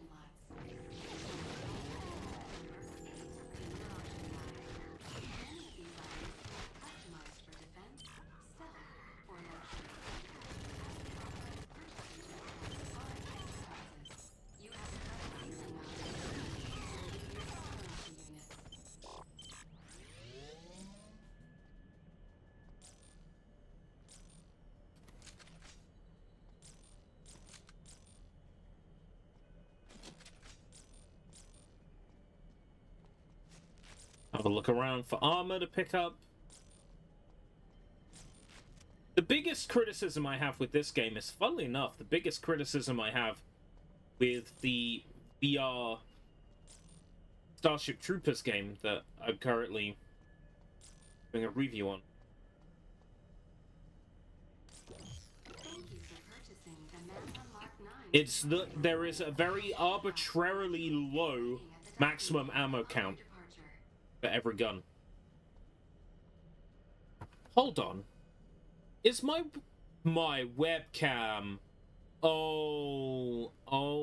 Have a look around for armor to pick up. The biggest criticism I have with this game is, funnily enough, the biggest criticism I have with the VR Starship Troopers game that I'm currently doing a review on. It's that there is a very arbitrarily low maximum ammo count for every gun. Hold on. Is my webcam... Oh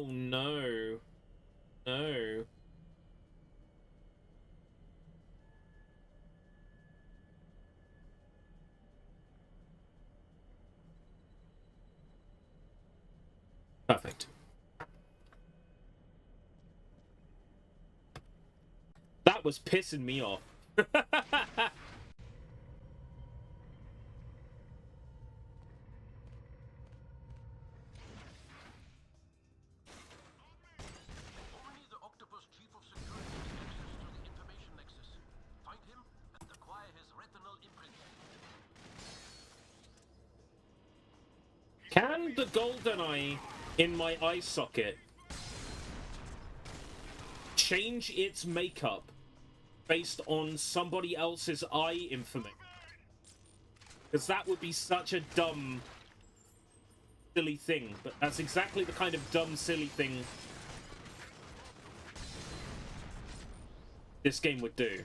no. No. Perfect. That was pissing me off. Only the Octopus Chief of Security has access to the information nexus. Find him and acquire his retinal imprint. Can the GoldenEye in my eye socket change its makeup based on somebody else's eye information? Because that would be such a dumb, silly thing. But that's exactly the kind of dumb, silly thing this game would do.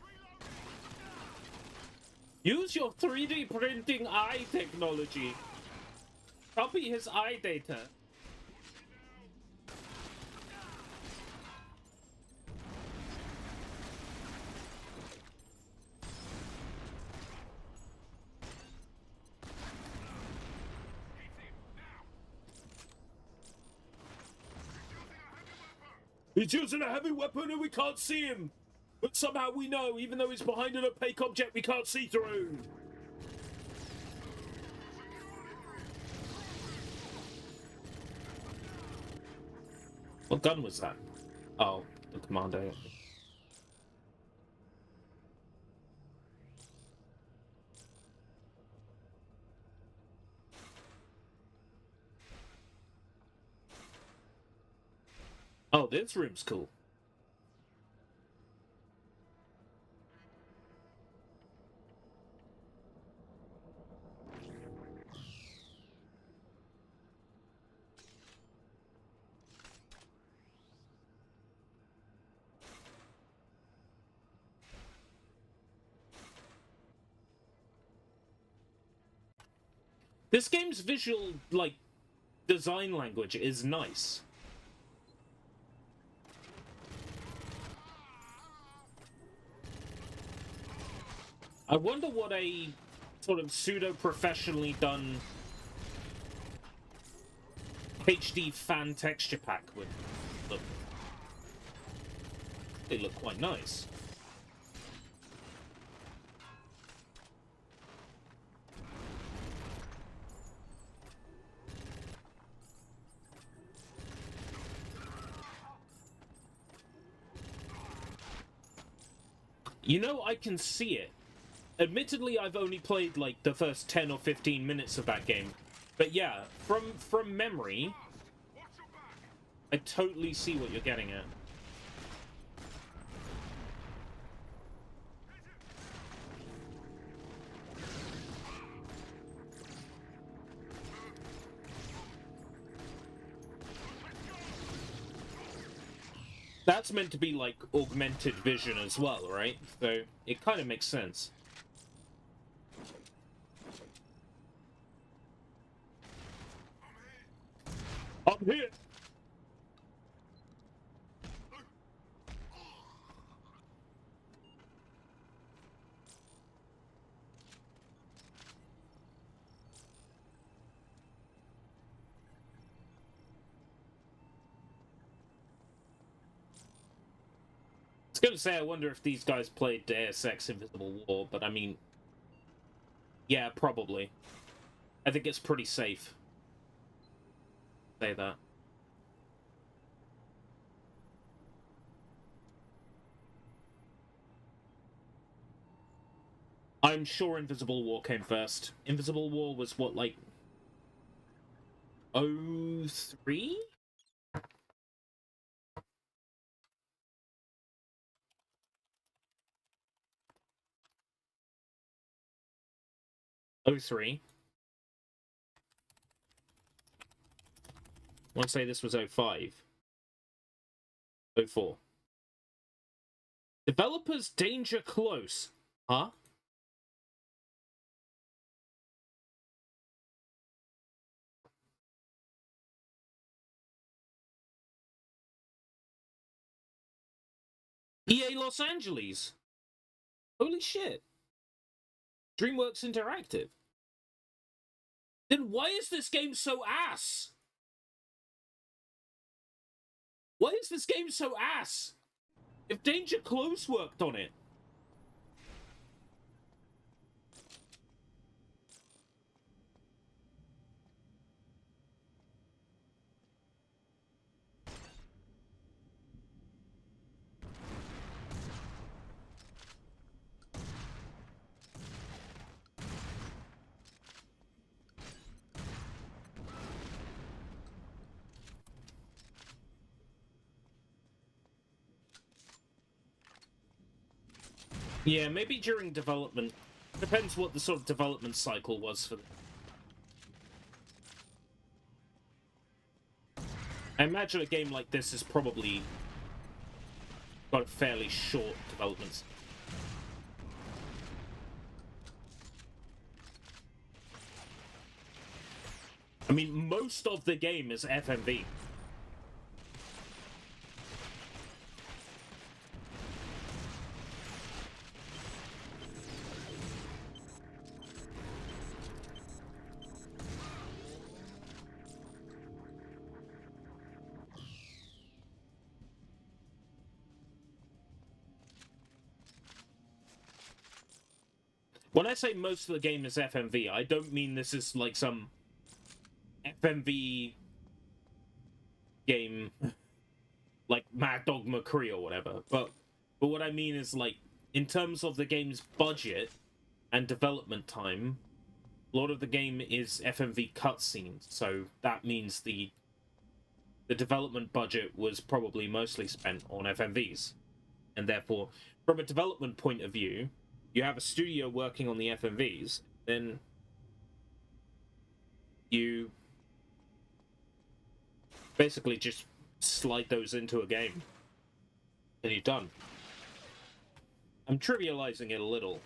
Use your 3D printing eye technology. Copy his eye data. He's using a heavy weapon and we can't see him. But somehow we know, even though he's behind an opaque object we can't see through. What gun was that? Oh, the Commando. Oh, this room's cool. This game's visual, like, design language is nice. I wonder what a sort of pseudo-professionally done HD fan texture pack would look. They look quite nice. You know, I can see it. Admittedly, I've only played, like, the first 10 or 15 minutes of that game. But yeah, from memory, I totally see what you're getting at. That's meant to be, like, augmented vision as well, right? So, it kind of makes sense. I'm here! was gonna say, I wonder if these guys played Deus Ex Invisible War, but I mean, yeah, probably. I think it's pretty safe. Say that. I'm sure Invisible War came first. Invisible War was what, like, 03? '03. I want to say this was 05. 04. Developers Danger Close. Huh? EA Los Angeles. Holy shit. DreamWorks Interactive. Then why is this game so ass? Why is this game so ass? If Danger Close worked on it. Yeah, maybe during development. Depends what the sort of development cycle was for them. I imagine a game like this is probably got a fairly short development. I mean, most of the game is FMV. When I say most of the game is FMV, I don't mean this is like some FMV game like Mad Dog McCree or whatever. But what I mean is, like, in terms of the game's budget and development time, a lot of the game is FMV cutscenes. So that means the development budget was probably mostly spent on FMVs. And therefore, from a development point of view, you have a studio working on the FMVs, then you basically just slide those into a game, and you're done. I'm trivializing it a little.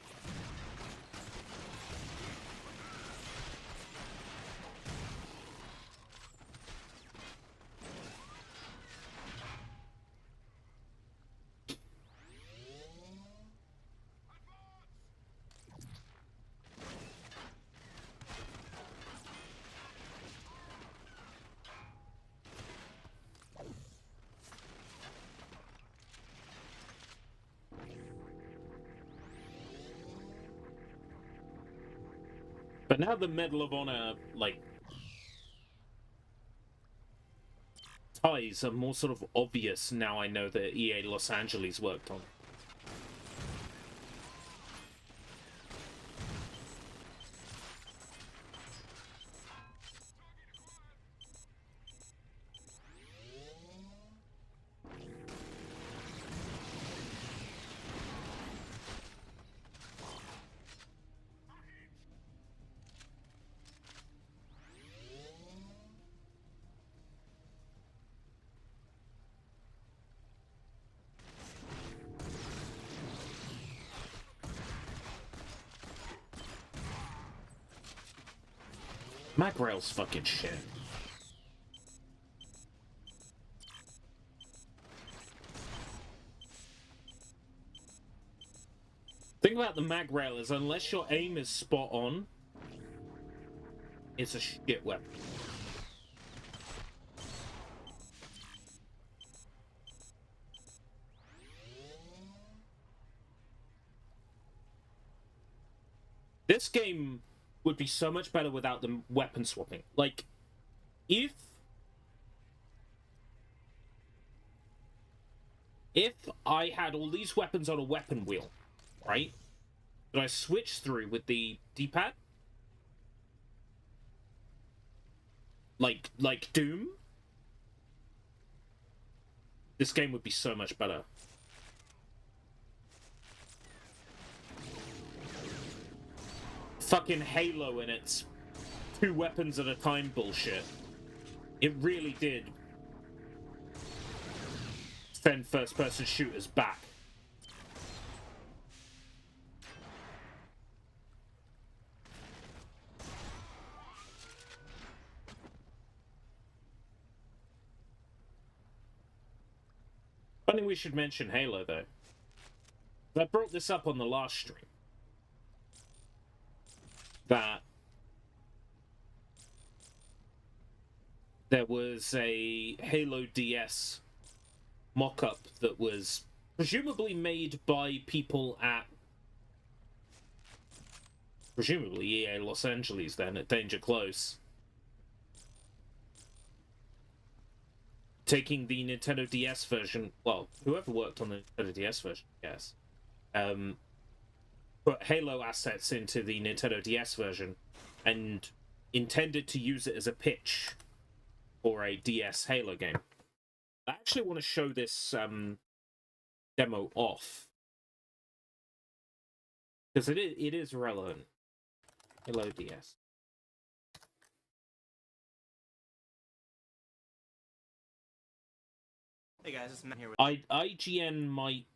But now the Medal of Honor, like, ties are more sort of obvious now I know that EA Los Angeles worked on. Magrail's fucking shit. Thing about the Magrail is, unless your aim is spot on, it's a shit weapon. This game would be so much better without the weapon swapping. Like, if I had all these weapons on a weapon wheel, right? That I switch through with the D-pad, like Doom, this game would be so much better. Fucking Halo and its 2 weapons at a time bullshit. It really did send first-person shooters back. Funny we should mention Halo, though. I brought this up on the last stream. That there was a Halo DS mock-up that was presumably made by people at presumably EA Los Angeles then, at Danger Close. Taking the Nintendo DS version, well, whoever worked on the Nintendo DS version, yes, put Halo assets into the Nintendo DS version and intended to use it as a pitch for a DS Halo game. I actually want to show this demo off, because it is relevant. Halo DS. Hey guys, it's Matt here with IGN might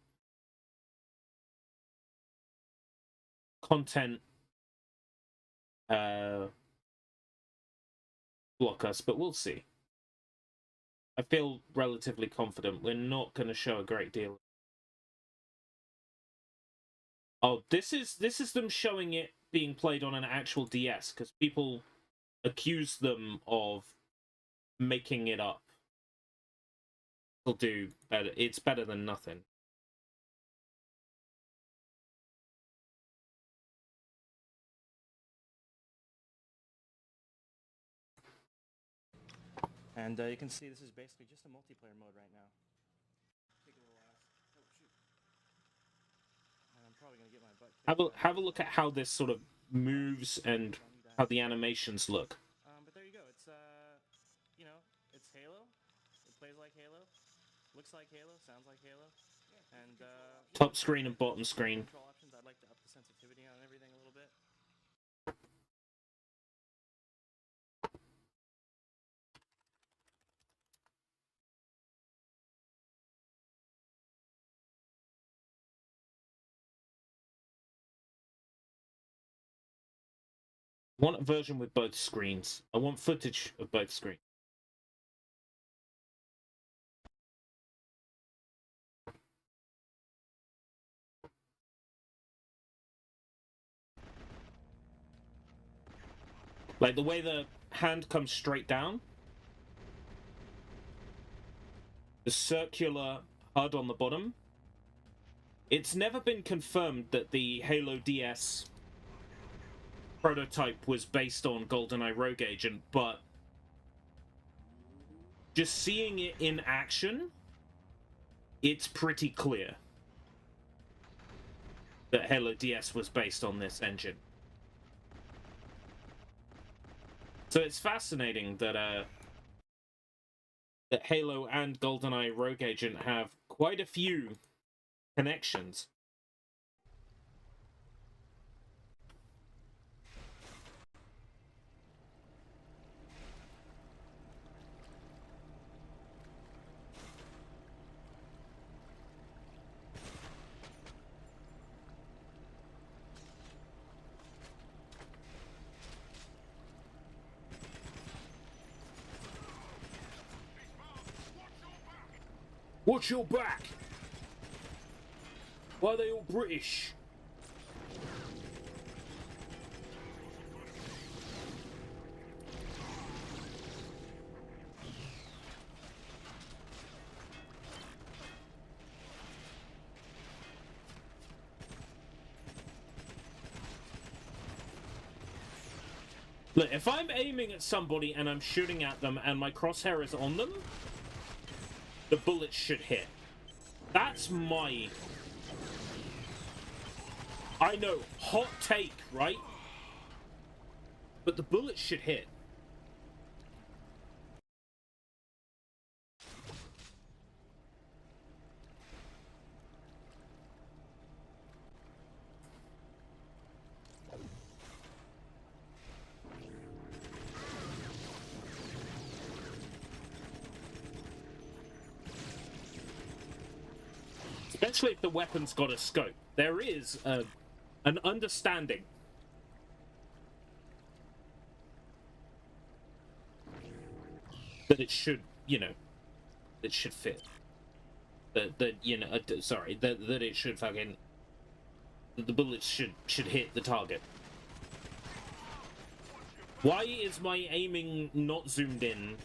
content block us, but we'll see. I feel relatively confident we're not going to show a great deal. Oh, this is them showing it being played on an actual DS, because people accuse them of making it up. They'll do better. It's better than nothing. and you can see this is basically just a multiplayer mode right now. Take a little ass. Oh shoot. And I'm probably gonna get my butt kicked. Have a look at how this sort of moves and how the animations look. But there you go. It's you know, it's Halo. It plays like Halo. Looks like Halo. Sounds like Halo. And Top screen and bottom screen. control options. I'd like to up the sensitivity on everything a little bit. I want a version with both screens. I want footage of both screens. Like the way the hand comes straight down. The circular HUD on the bottom. It's never been confirmed that the Halo DS prototype was based on GoldenEye Rogue Agent, but just seeing it in action, it's pretty clear that Halo DS was based on this engine. So it's fascinating that that Halo and GoldenEye Rogue Agent have quite a few connections. Watch your back! Why are they all British? Look, if I'm aiming at somebody and I'm shooting at them and my crosshair is on them, the bullets should hit. That's my... I know, hot take, right? But the bullets should hit. Especially if the weapon's got a scope. There is an understanding. That it should, you know, it should fit. That you know, sorry, that it should fucking... That the bullets should hit the target. Why is my aiming not zoomed in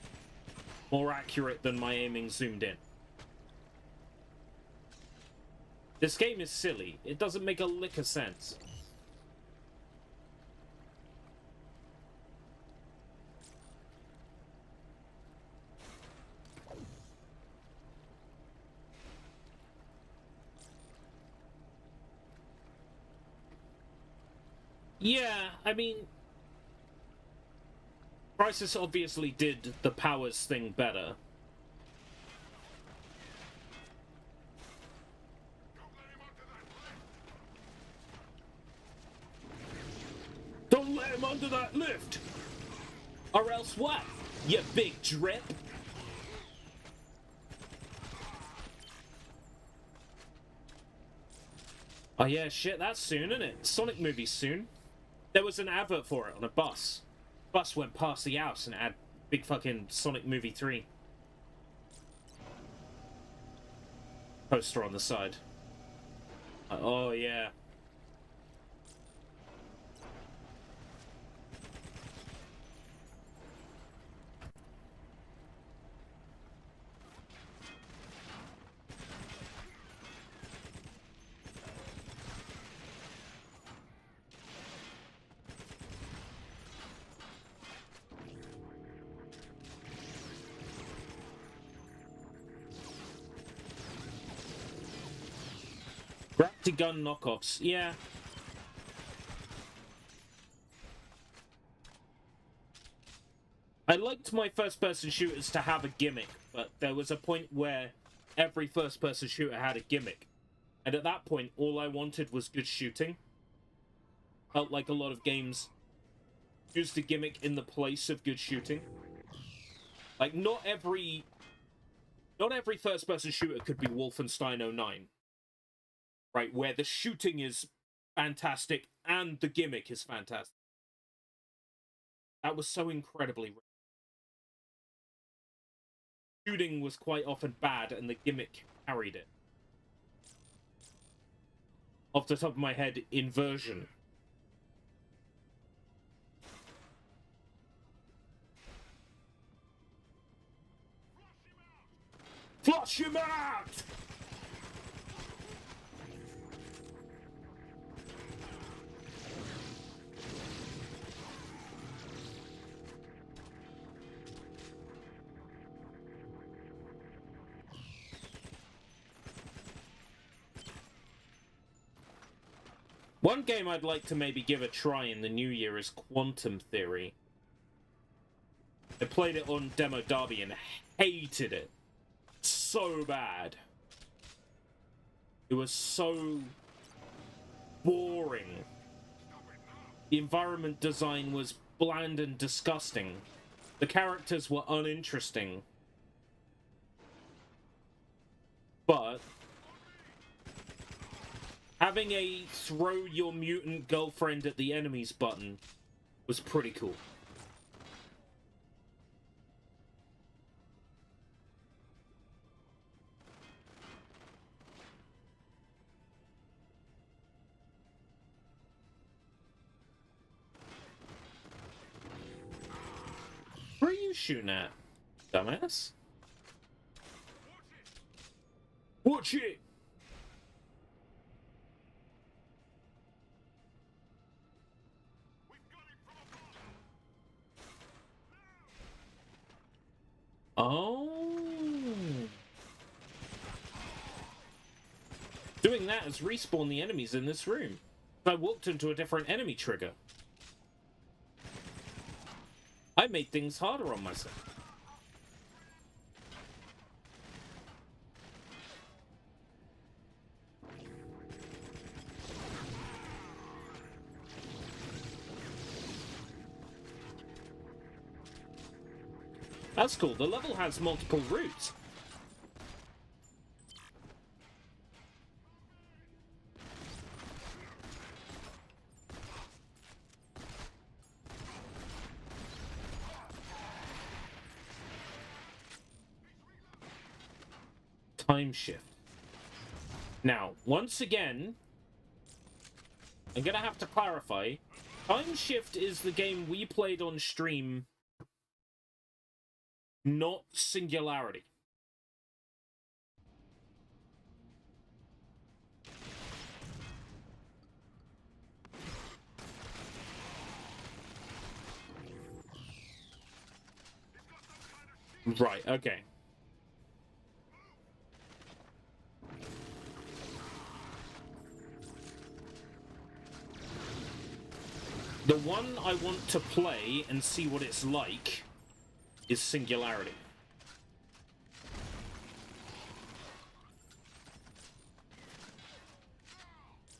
more accurate than my aiming zoomed in? This game is silly. It doesn't make a lick of sense. Yeah, I mean... Crysis obviously did the powers thing better. Don't let him under that lift! Or else what, you big drip? Oh yeah, shit, that's soon, isn't it? Sonic movie soon. There was an advert for it on a bus. Bus went past the house and it had big fucking Sonic movie 3 poster on the side. Oh yeah. Gun knockoffs, yeah. I liked my first-person shooters to have a gimmick, but there was a point where every first-person shooter had a gimmick. And at that point, all I wanted was good shooting. Felt like a lot of games used a gimmick in the place of good shooting. Like, not every first-person shooter could be Wolfenstein 09. Right, where the shooting is fantastic and the gimmick is fantastic. That was so incredibly rare. Shooting was quite often bad and the gimmick carried it. Off the top of my head, Inversion. Flush him out! One game I'd like to maybe give a try in the new year is Quantum Theory. I played it on Demo Derby and hated it. So bad. It was so boring. The environment design was bland and disgusting. The characters were uninteresting. But having a throw your mutant girlfriend at the enemies button was pretty cool. Where are you shooting at, dumbass? Watch it! Doing that has respawned the enemies in this room. I walked into a different enemy trigger. I made things harder on myself. That's cool. The level has multiple routes. Time shift. Now, once again, I'm gonna have to clarify. Time shift is the game we played on stream, not Singularity. Right, okay. The one I want to play and see what it's like is Singularity.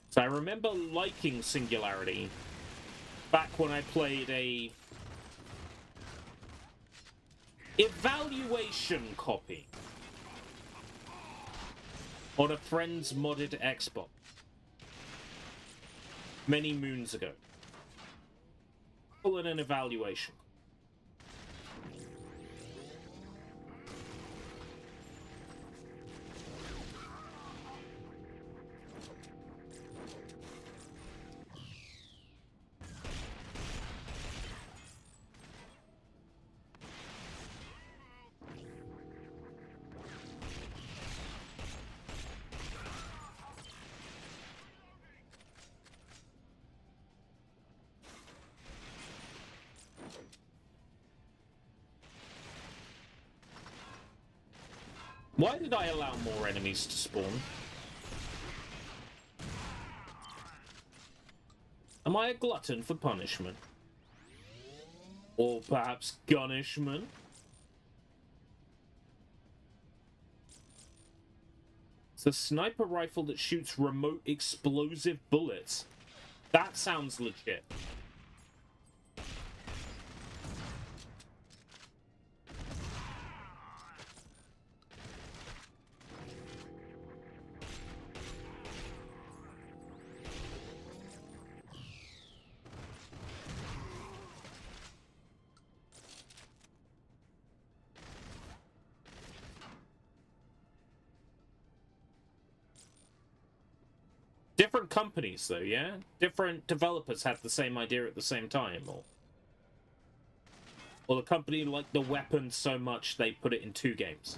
So I remember liking Singularity back when I played a evaluation copy on a friend's modded Xbox many moons ago. Call it an evaluation. Why did I allow more enemies to spawn? Am I a glutton for punishment? Or perhaps gunishment? It's a sniper rifle that shoots remote explosive bullets. That sounds legit. Different companies, though, yeah? Different developers had the same idea at the same time, or the company liked the weapon so much they put it in 2 games.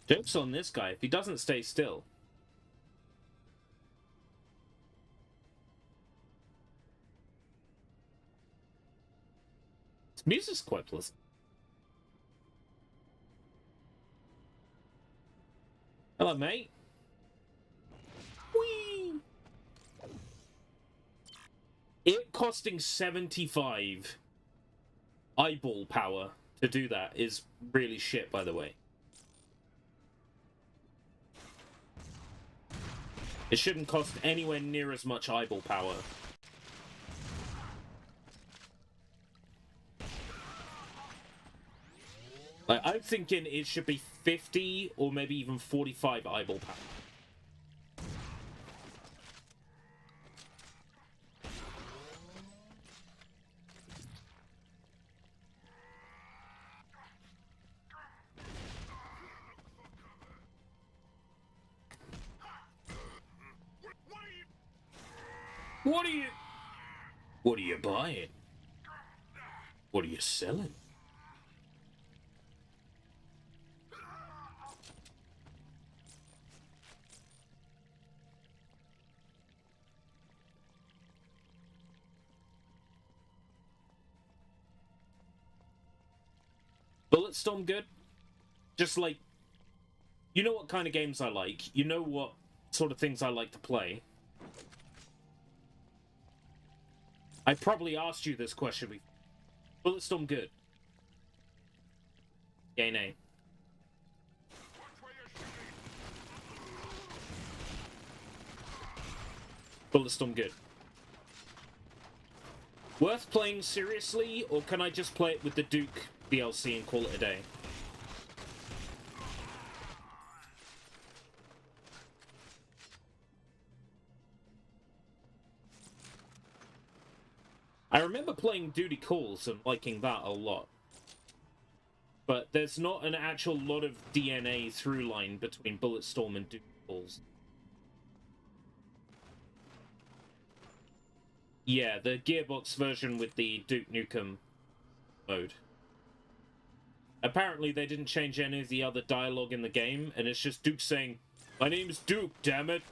Joke's on this guy if he doesn't stay still. This music's quite pleasant. Hello, mate. Whee! It costing 75 eyeball power to do that is really shit, by the way. It shouldn't cost anywhere near as much eyeball power. Like, I'm thinking it should be 50 or maybe even 45 eyeball power. What are you buying? What are you selling? Bulletstorm good? Just like, you know what kind of games I like. You know what sort of things I like to play. I probably asked you this question before. Bulletstorm good? Yay, nay. Bulletstorm good. Worth playing seriously, or can I just play it with the Duke DLC and call it a day? I remember playing Duty Calls and liking that a lot. But there's not an actual lot of DNA through line between Bulletstorm and Duty Calls. Yeah, the Gearbox version with the Duke Nukem mode. Apparently they didn't change any of the other dialogue in the game, and it's just Duke saying, "My name's Duke, damn it."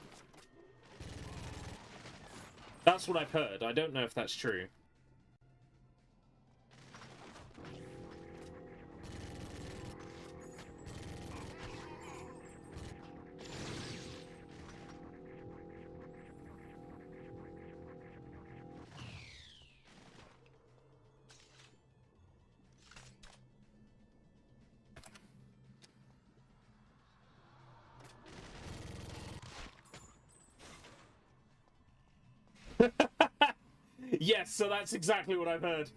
That's what I've heard. I don't know if that's true. Yes, so that's exactly what I've heard.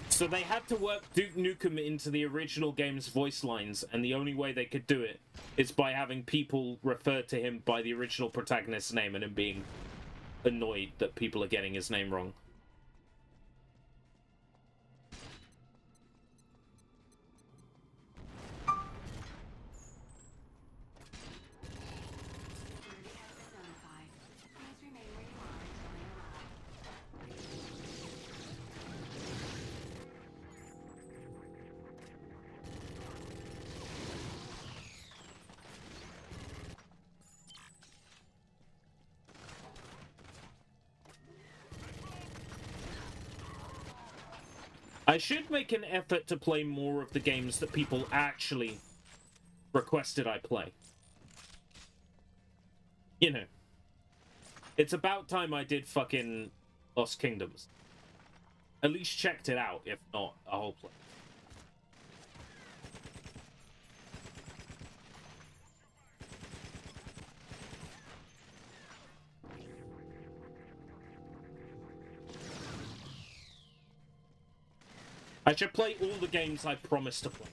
So they had to work Duke Nukem into the original game's voice lines, and the only way they could do it is by having people refer to him by the original protagonist's name and him being annoyed that people are getting his name wrong. I should make an effort to play more of the games that people actually requested I play. You know. It's about time I did fucking Lost Kingdoms. At least checked it out, if not a whole play. I should play all the games I promised to play.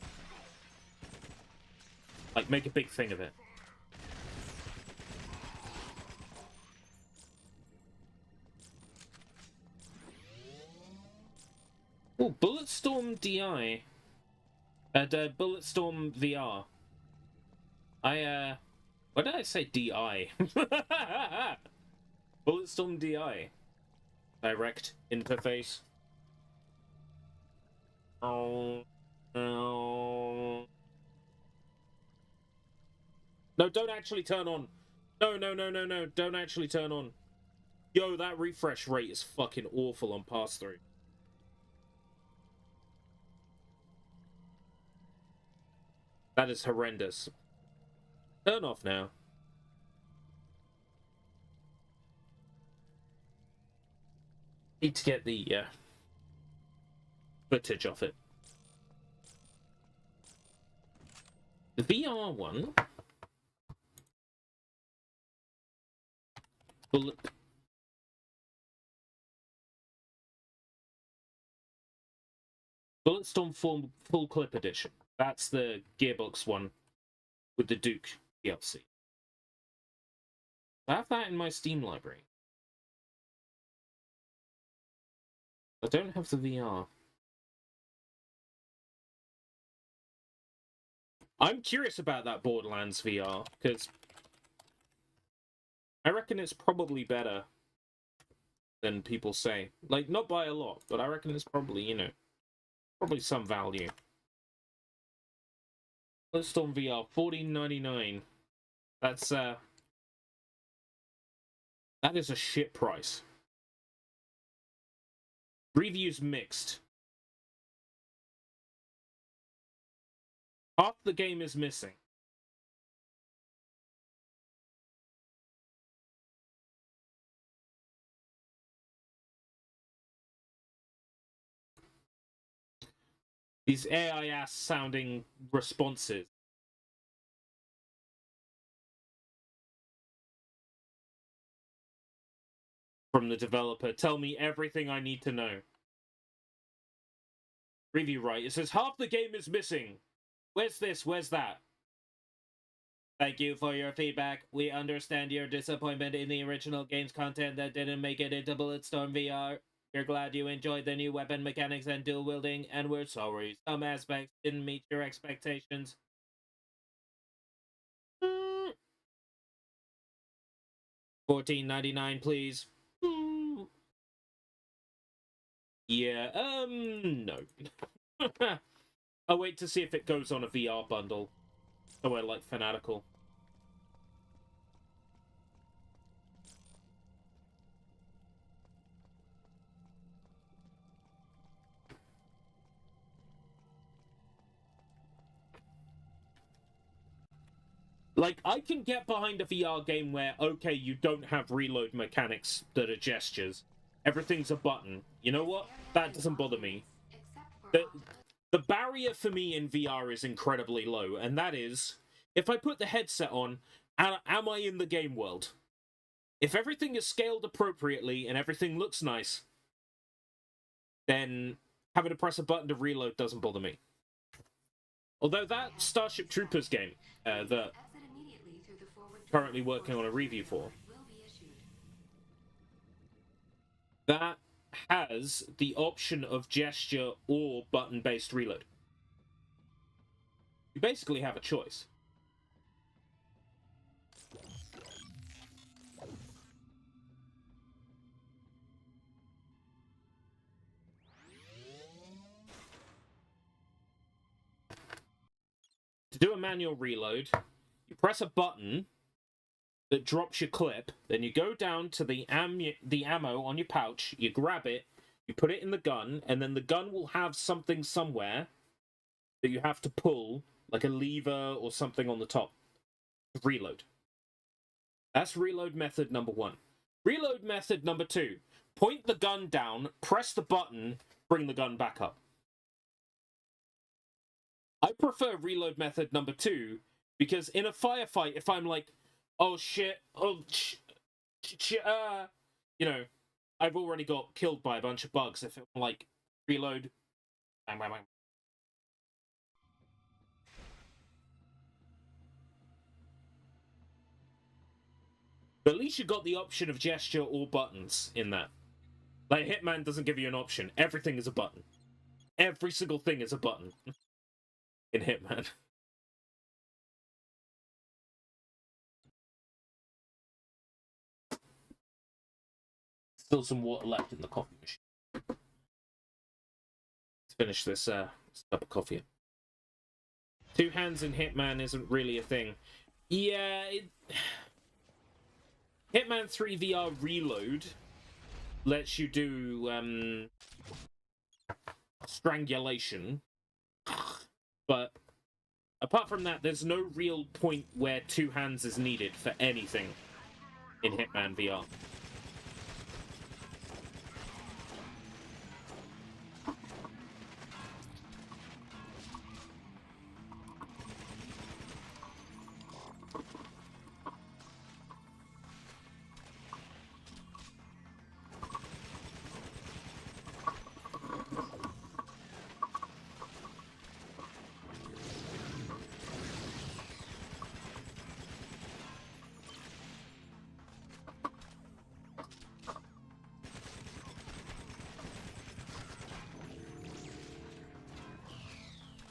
Like, make a big thing of it. Oh, Bulletstorm DI. Bulletstorm VR. Why did I say DI? Bulletstorm DI. Direct interface. Oh. No, don't actually turn on. No, don't actually turn on. Yo, that refresh rate is fucking awful on pass-through. That is horrendous. Turn off now. Need to get the footage off it. The VR one. Bulletstorm full clip edition. That's the Gearbox one with the Duke DLC. I have that in my Steam library. I don't have the VR. I'm curious about that Borderlands VR, because I reckon it's probably better than people say. Like, not by a lot, but I reckon it's probably, you know, probably some value. Bulletstorm VR, $14.99. That's That is a shit price. Reviews mixed. Half the game is missing. These AI-ass sounding responses. From the developer. Tell me everything I need to know. Review right. It says half the game is missing. Where's this? Where's that? Thank you for your feedback. We understand your disappointment in the original game's content that didn't make it into Bulletstorm VR. We're glad you enjoyed the new weapon mechanics and dual wielding, and we're sorry some aspects didn't meet your expectations. $14.99, please. Yeah, no. I'll wait to see if it goes on a VR bundle. Somewhere like Fanatical. Like, I can get behind a VR game where, okay, you don't have reload mechanics that are gestures. Everything's a button. You know what? That doesn't bother me. The barrier for me in VR is incredibly low, and that is, if I put the headset on, am I in the game world? If everything is scaled appropriately and everything looks nice, then having to press a button to reload doesn't bother me. Although that Starship Troopers game that currently working on a review for, that has the option of gesture or button-based reload. You basically have a choice. To do a manual reload, you press a button that drops your clip, then you go down to the ammo on your pouch, you grab it, you put it in the gun, and then the gun will have something somewhere that you have to pull, like a lever or something on the top. Reload. That's reload method number 1. Reload method number 2. Point the gun down, press the button, bring the gun back up. I prefer reload method number 2 because in a firefight, if I'm like, oh shit, you know, I've already got killed by a bunch of bugs. If it like reload, bang, bang, bang. But at least you got the option of gesture or buttons in that. Like Hitman doesn't give you an option. Everything is a button. Every single thing is a button in Hitman. Still some water left in the coffee machine. Let's finish this cup of coffee. 2 hands in Hitman isn't really a thing. Yeah, Hitman 3 VR Reload lets you do strangulation, but apart from that, there's no real point where 2 hands is needed for anything in Hitman VR.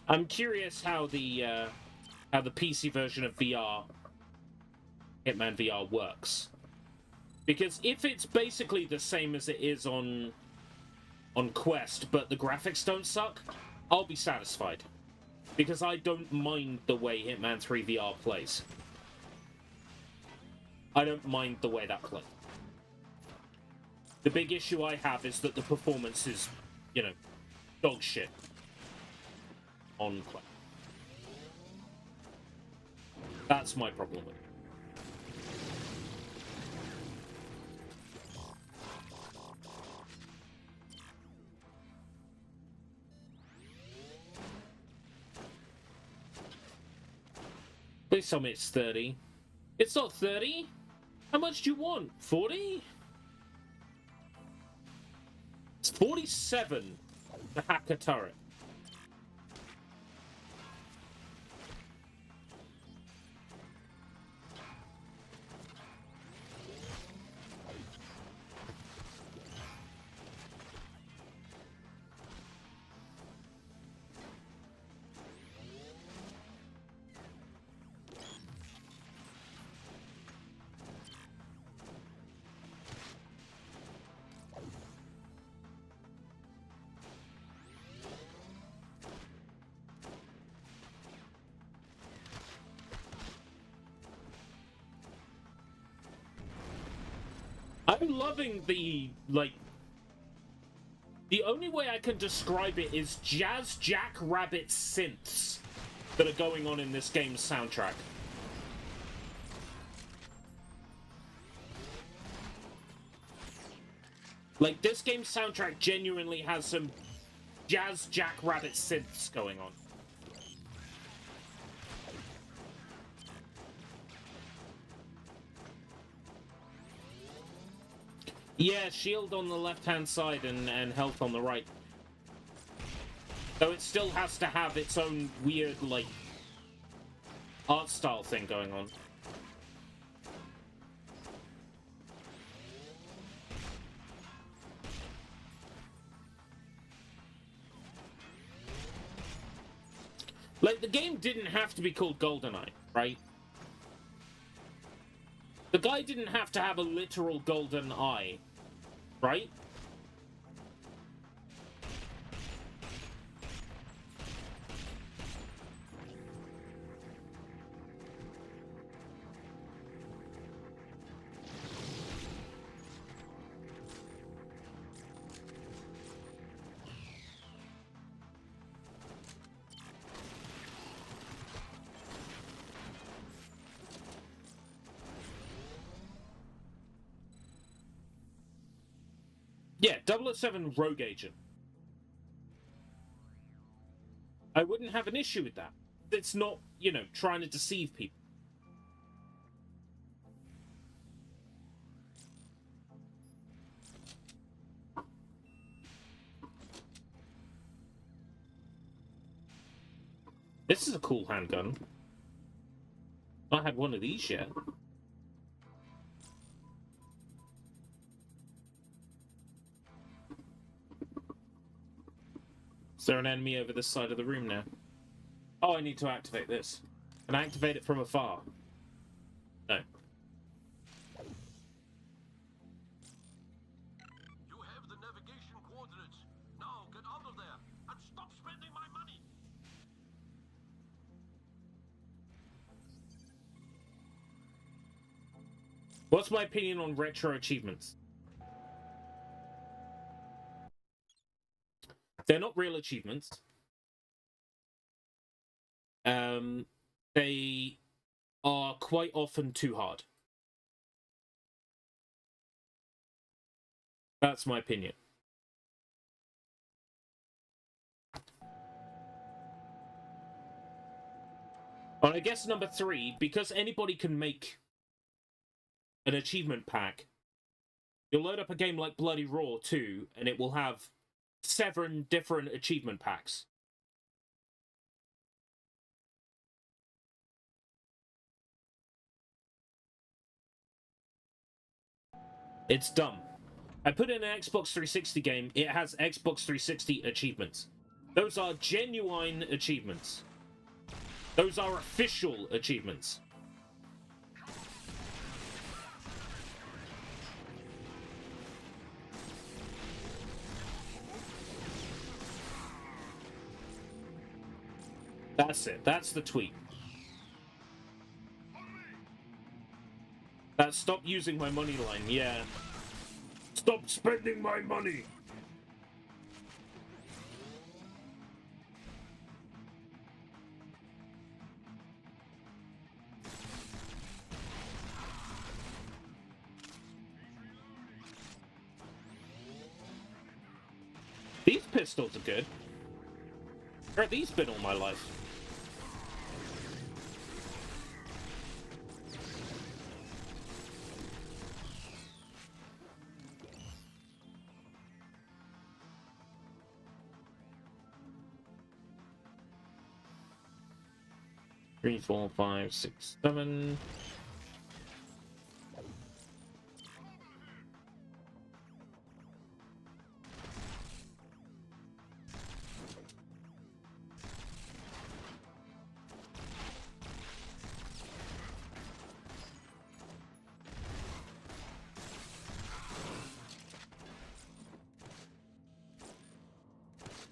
I'm curious how the PC version of VR, Hitman VR, works. Because if it's basically the same as it is on Quest, but the graphics don't suck, I'll be satisfied. Because I don't mind the way Hitman 3 VR plays. I don't mind the way that plays. The big issue I have is that the performance is, you know, dog shit on Quest. That's my problem with it. Please tell me it's 30. It's not 30. How much do you want? 40? It's 47 to hack a turret. I'm loving the, like... The only way I can describe it is jazz jackrabbit synths that are going on in this game's soundtrack. Like, this game's soundtrack genuinely has some jazz jackrabbit synths going on. Yeah, shield on the left-hand side and health on the right. Though it still has to have its own weird, like, art style thing going on. Like, the game didn't have to be called GoldenEye, right? The guy didn't have to have a literal golden eye, right? Yeah, 007 Rogue Agent. I wouldn't have an issue with that. It's not, you know, trying to deceive people. This is a cool handgun. I had one of these yet. Is there an enemy over this side of the room now? Oh, I need to activate this. Can I activate it from afar? No. You have the navigation coordinates. Now get out of there and stop spending my money. What's my opinion on retro achievements? They're not real achievements. They are quite often too hard. That's my opinion. And I guess number 3, because anybody can make an achievement pack, you'll load up a game like Bloody Roar 2, and it will have 7 different achievement packs. It's dumb. I put in an Xbox 360 game, it has Xbox 360 achievements. Those are genuine achievements. Those are official achievements. That's it. That's the tweet. Stop using my money line, yeah. Stop spending my money! These pistols are good. Where have these been all my life? Three, 4, 5, 6, 7.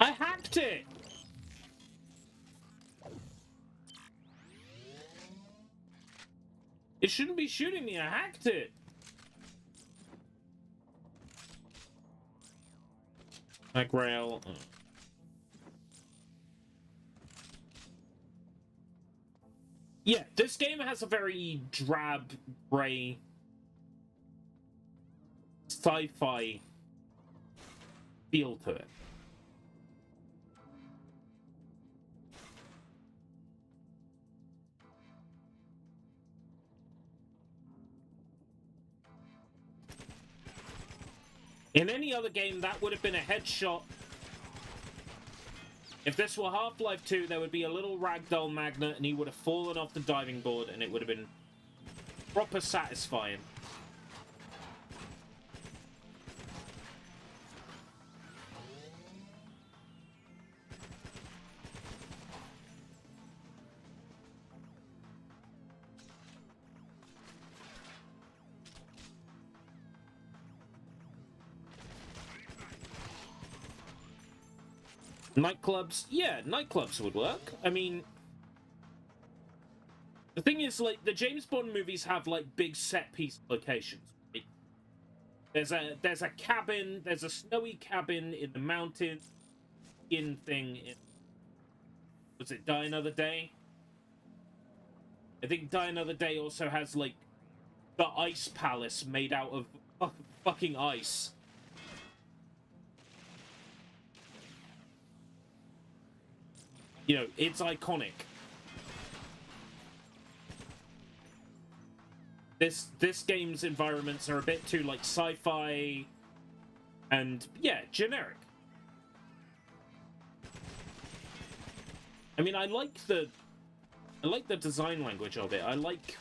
I hacked it! It shouldn't be shooting me, I hacked it! Like rail. Yeah, this game has a very drab, grey, sci-fi feel to it. In any other game, that would have been a headshot. If this were Half-Life 2, there would be a little ragdoll magnet and he would have fallen off the diving board and it would have been proper satisfying. Nightclubs, yeah, nightclubs would work. I mean, the thing is, like, the James Bond movies have, like, big set-piece locations. There's a cabin, there's a snowy cabin in the mountains, thing in... Was it Die Another Day? I think Die Another Day also has, like, the ice palace made out of fucking ice. You know, it's iconic. This game's environments are a bit too, like, sci-fi and, yeah, generic. I mean, I like the design language of it. I like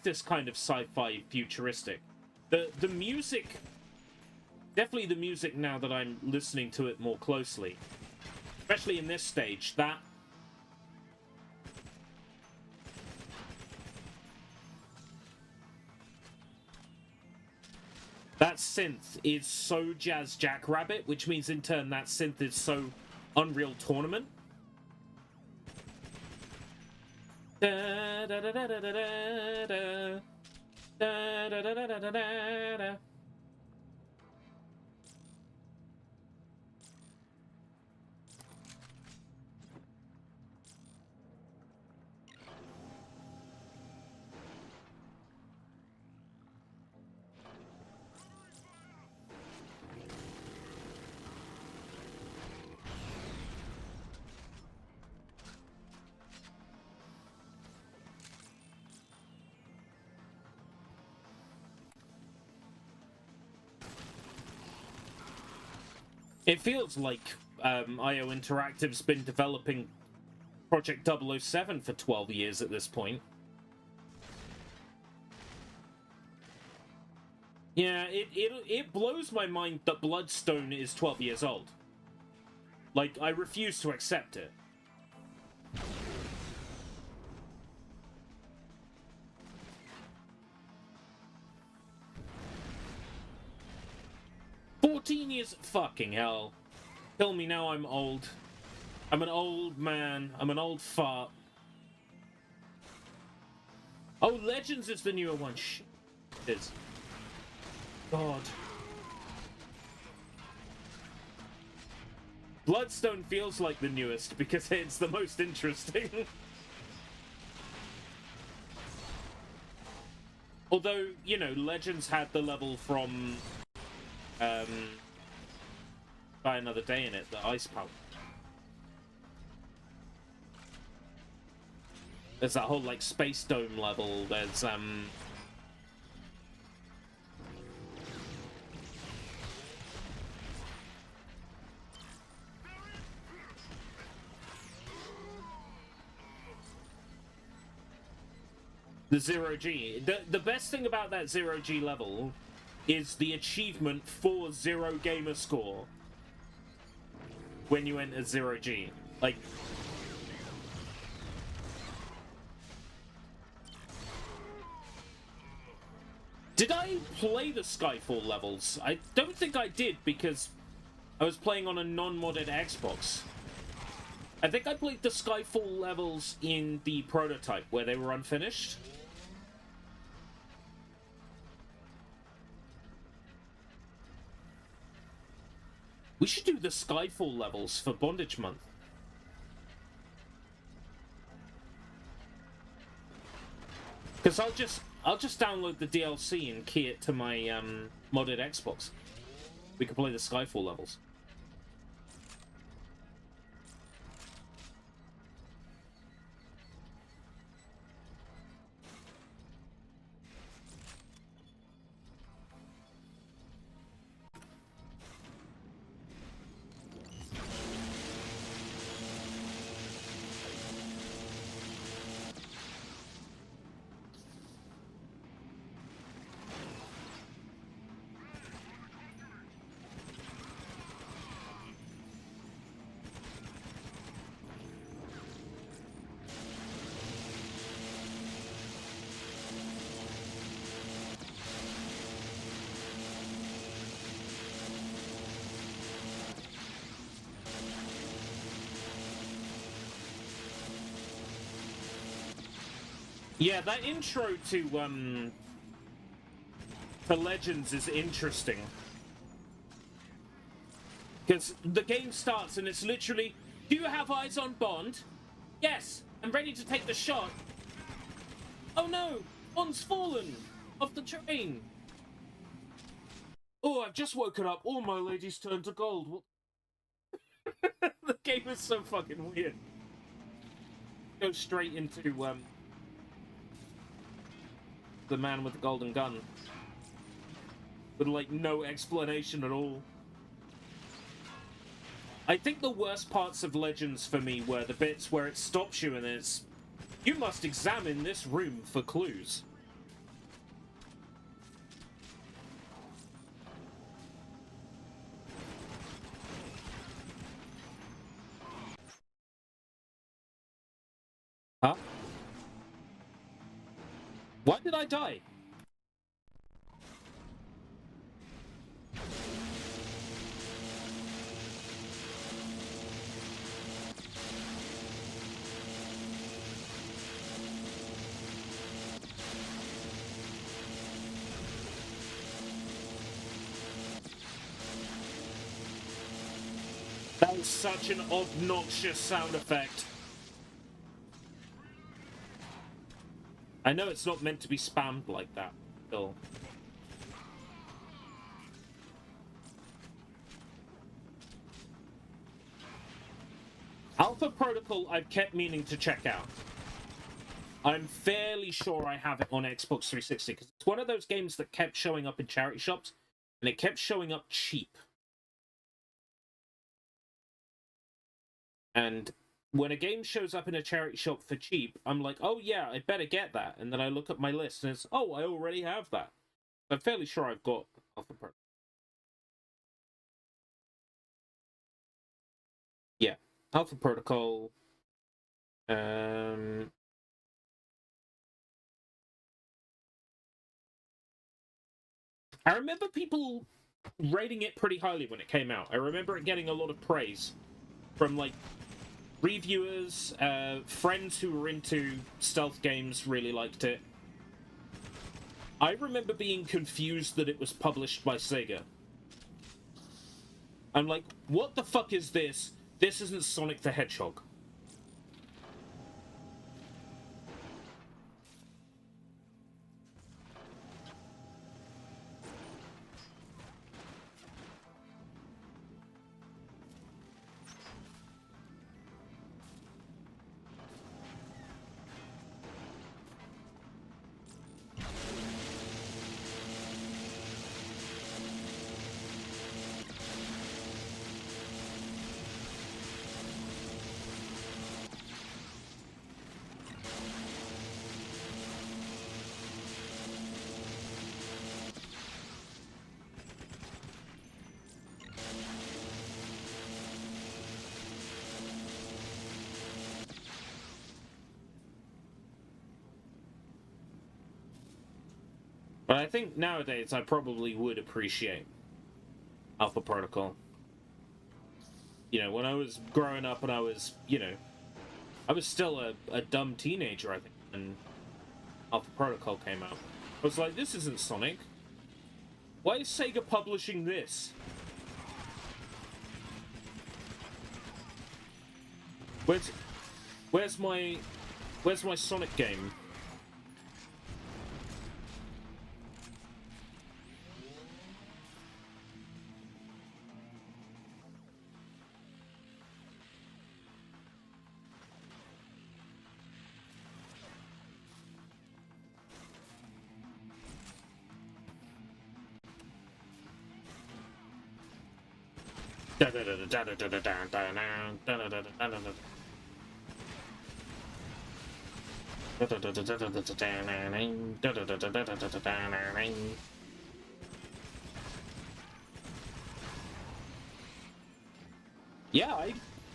this kind of sci-fi futuristic. The music, definitely the music now that I'm listening to it more closely. Especially in this stage, that synth is so Jazz Jackrabbit, which means in turn that synth is so Unreal Tournament. Da, da, da, da, da, da, da, da, da, da, da, da, da. It feels like IO Interactive's been developing Project 007 for 12 years at this point. Yeah, it blows my mind that Bloodstone is 12 years old. Like, I refuse to accept it. Years, fucking hell. Kill me now, I'm old. I'm an old man. I'm an old fart. Oh, Legends is the newer one. Shit. It is. God. Bloodstone feels like the newest because it's the most interesting. Although, you know, Legends had the level from By Another Day in it, the Ice Palace. There's that whole, like, Space Dome level. There's, the Zero-G. The best thing about that Zero-G level is the achievement for Zero Gamer Score when you enter Zero-G. Like... Did I play the Skyfall levels? I don't think I did because I was playing on a non-modded Xbox. I think I played the Skyfall levels in the prototype where they were unfinished. We should do the Skyfall levels for Bondage Month. Because I'll just download the DLC and key it to my modded Xbox. We can play the Skyfall levels. Yeah, that intro to Legends is interesting. Because the game starts and it's literally, do you have eyes on Bond? Yes, I'm ready to take the shot. Oh no, Bond's fallen off the train. Oh, I've just woken up. All my ladies turned to gold. The game is so fucking weird. Go straight into the man with the golden gun. With, like, no explanation at all. I think the worst parts of Legends for me were the bits where it stops you and it's... You must examine this room for clues. Huh? Why did I die? That was such an obnoxious sound effect. I know it's not meant to be spammed like that, still. Alpha Protocol I've kept meaning to check out. I'm fairly sure I have it on Xbox 360, because it's one of those games that kept showing up in charity shops, and it kept showing up cheap. And when a game shows up in a charity shop for cheap, I'm like, oh yeah, I better get that. And then I look at my list and it's, oh, I already have that. I'm fairly sure I've got Alpha Protocol. Yeah, Alpha Protocol. I remember people rating it pretty highly when it came out. I remember it getting a lot of praise from, like, reviewers, friends who were into stealth games really liked it. I remember being confused that it was published by Sega. I'm like, what the fuck is this? This isn't Sonic the Hedgehog. But I think nowadays I probably would appreciate Alpha Protocol. You know, when I was growing up and I was, you know, I was still a dumb teenager, I think, when Alpha Protocol came out. I was like, this isn't Sonic. Why is Sega publishing this? Where's my Sonic game? Yeah,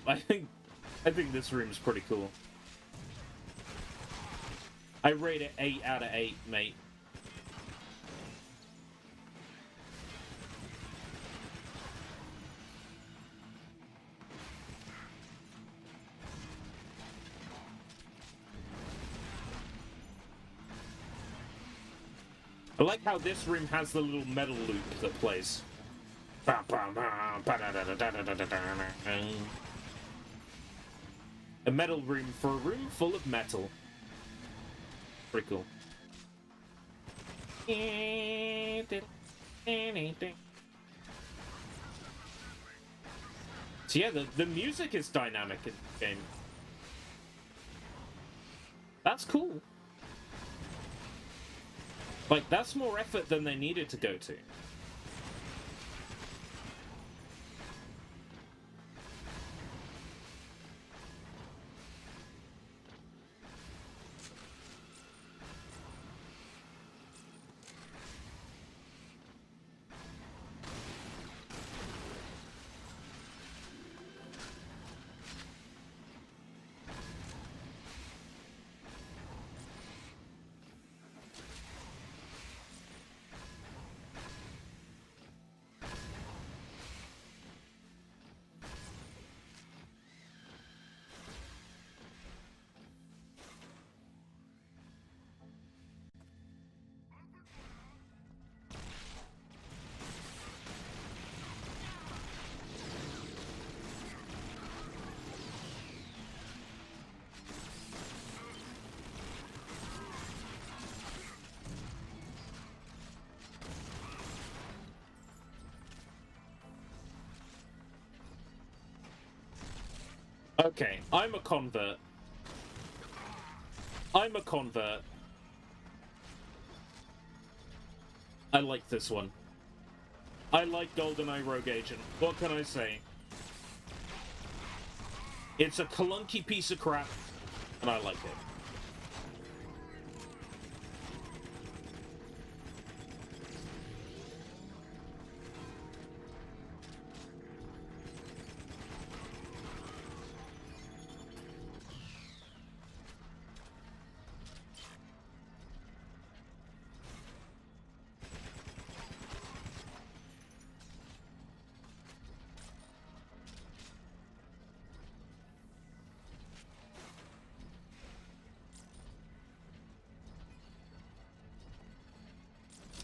I think this room is pretty cool. I rate it 8 out of 8, mate. I like how this room has the little metal loop that plays. A metal room for a room full of metal. Pretty cool. So yeah, the music is dynamic in the game. That's cool. Like, that's more effort than they needed to go to. Okay, I'm a convert. I'm a convert. I like this one. I like GoldenEye Rogue Agent. What can I say? It's a clunky piece of crap, and I like it.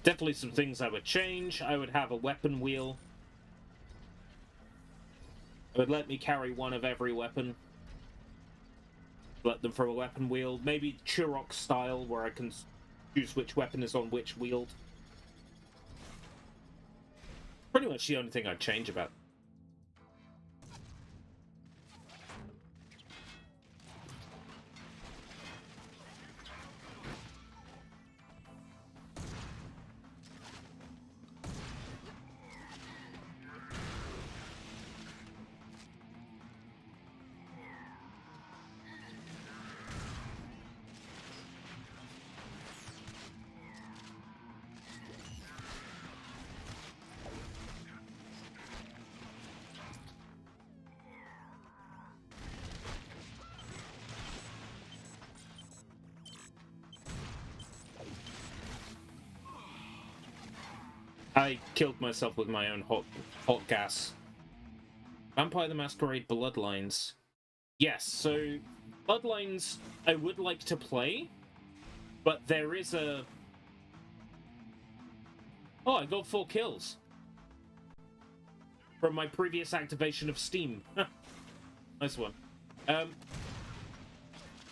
Definitely some things I would change. I would have a weapon wheel. It would let me carry one of every weapon. Let them from a weapon wheel. Maybe Turok style, where I can choose which weapon is on which wield. Pretty much the only thing I'd change about. I killed myself with my own hot gas. Vampire the Masquerade Bloodlines. Yes, so Bloodlines I would like to play, but there is a... Oh, I got 4 kills. From my previous activation of Steam. Nice one.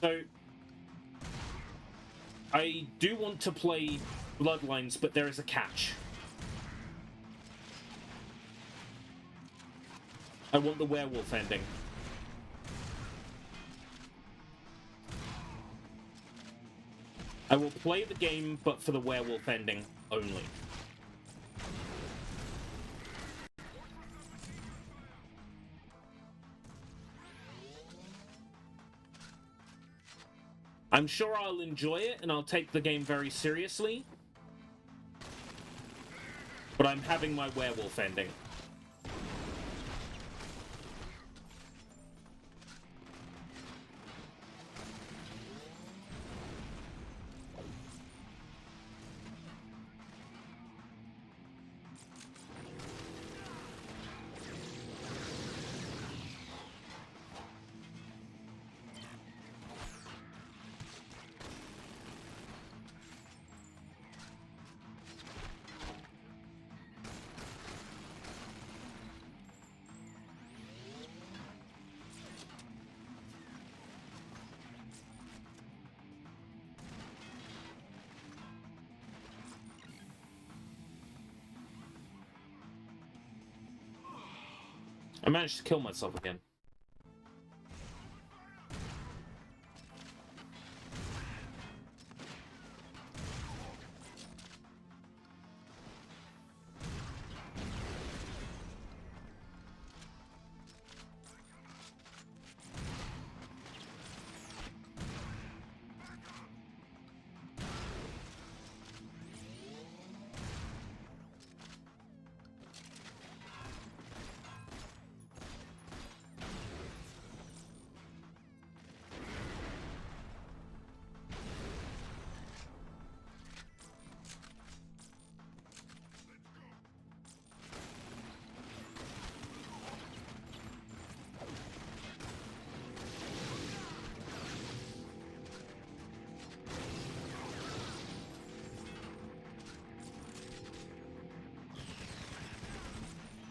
So... I do want to play Bloodlines, but there is a catch. I want the werewolf ending. I will play the game, but for the werewolf ending only. I'm sure I'll enjoy it, and I'll take the game very seriously. But I'm having my werewolf ending. I managed to kill myself again.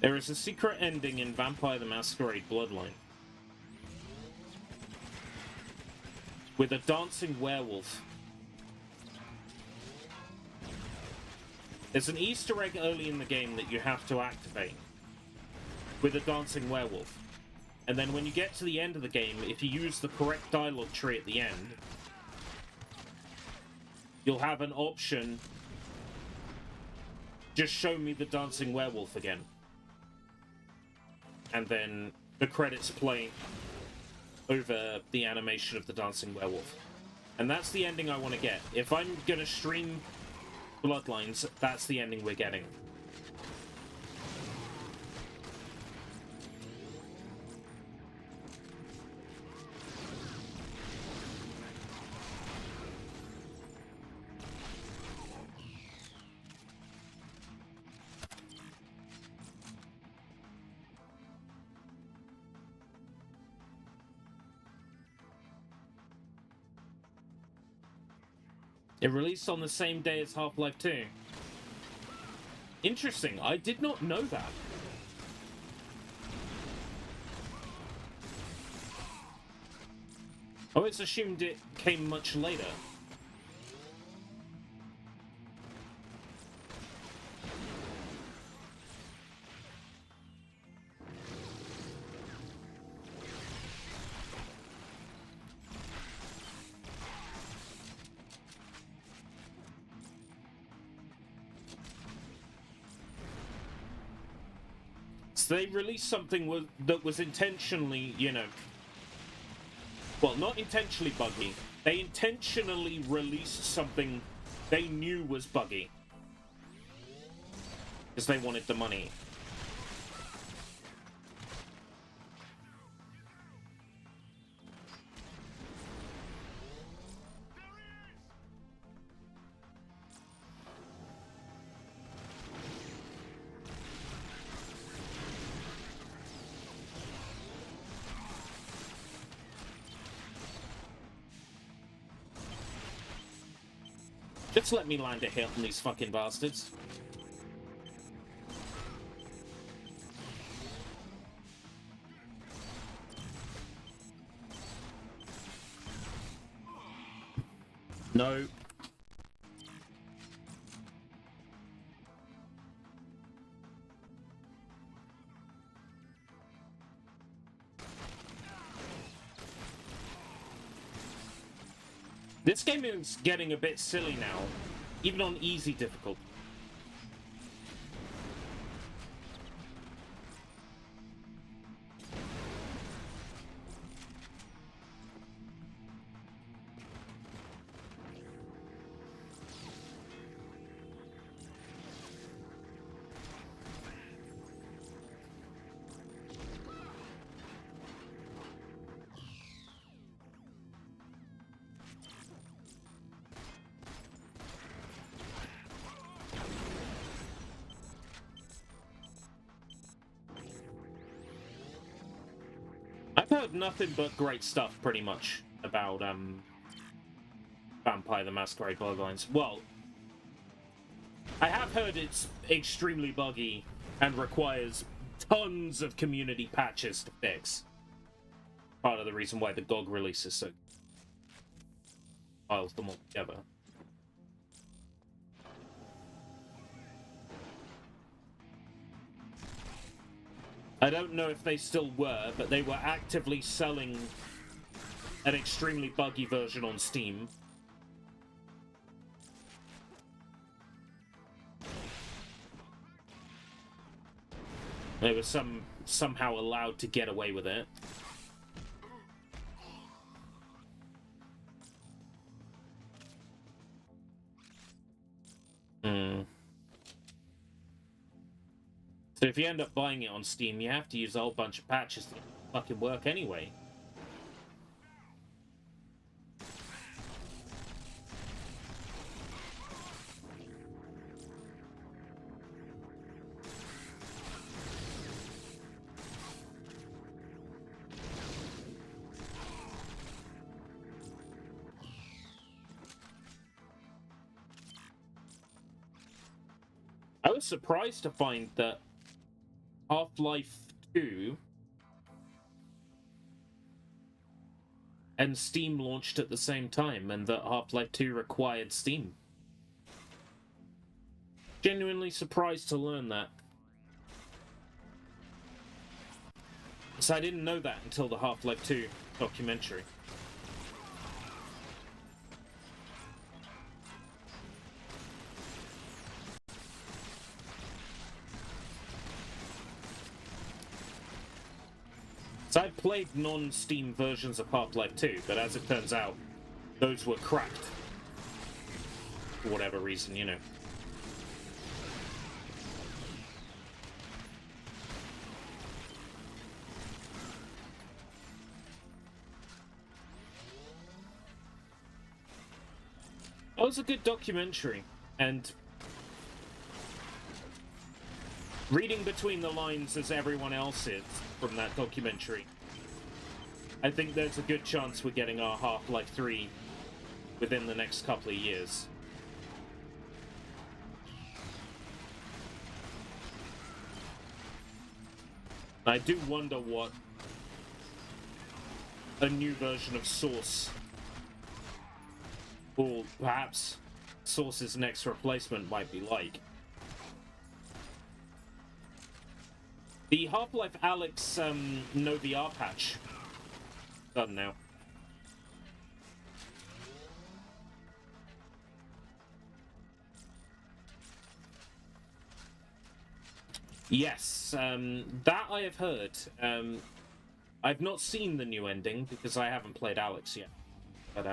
There is a secret ending in Vampire the Masquerade Bloodline. With a dancing werewolf. There's an Easter egg early in the game that you have to activate. With a dancing werewolf. And then when you get to the end of the game, if you use the correct dialogue tree at the end, you'll have an option. Just show me the dancing werewolf again. And then the credits play over the animation of the dancing werewolf. And that's the ending I want to get. If I'm going to stream Bloodlines, that's the ending we're getting. It released on the same day as Half-Life 2. Interesting. I did not know that. I always assumed it came much later. So they released something that was intentionally, you know... Well, not intentionally buggy. They intentionally released something they knew was buggy. Because they wanted the money. Just let me land a hit on these fucking bastards. No. This game is getting a bit silly now, even on easy difficulty. I've heard nothing but great stuff, pretty much, about Vampire the Masquerade Bloodlines. Well, I have heard it's extremely buggy and requires tons of community patches to fix. Part of the reason why the GOG release is so piles them all together. I don't know if they still were, but they were actively selling an extremely buggy version on Steam. They were somehow allowed to get away with it. So if you end up buying it on Steam, you have to use a whole bunch of patches to fucking work anyway. I was surprised to find that Half-Life 2 and Steam launched at the same time, and that Half-Life 2 required Steam. Genuinely surprised to learn that. So I didn't know that until the Half-Life 2 documentary. So I played non-Steam versions of Half-Life 2, but as it turns out, those were cracked. For whatever reason, you know. That was a good documentary, and reading between the lines as everyone else is from that documentary, I think there's a good chance we're getting our Half-Life 3 within the next couple of years. I do wonder what a new version of Source, or perhaps Source's next replacement, might be like. The Half-Life Alyx no VR patch done now. Yes, that I have heard. I've not seen the new ending because I haven't played Alyx yet, but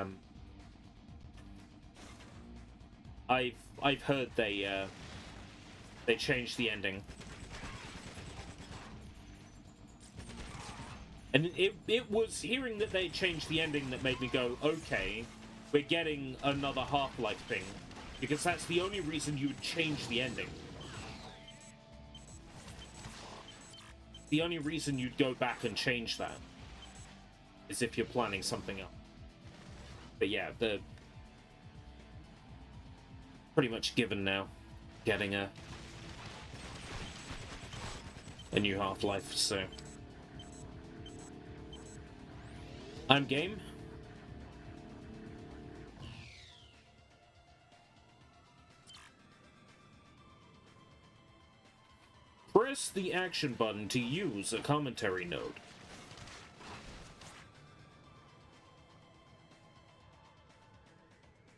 I've heard they changed the ending, and it was hearing that they changed the ending that made me go, okay, we're getting another Half-Life thing, because that's the only reason you would change the ending. The only reason you'd go back and change that is if you're planning something else. But yeah, they're pretty much given now, getting a new Half-Life, so I'm game. Press the action button to use a commentary node.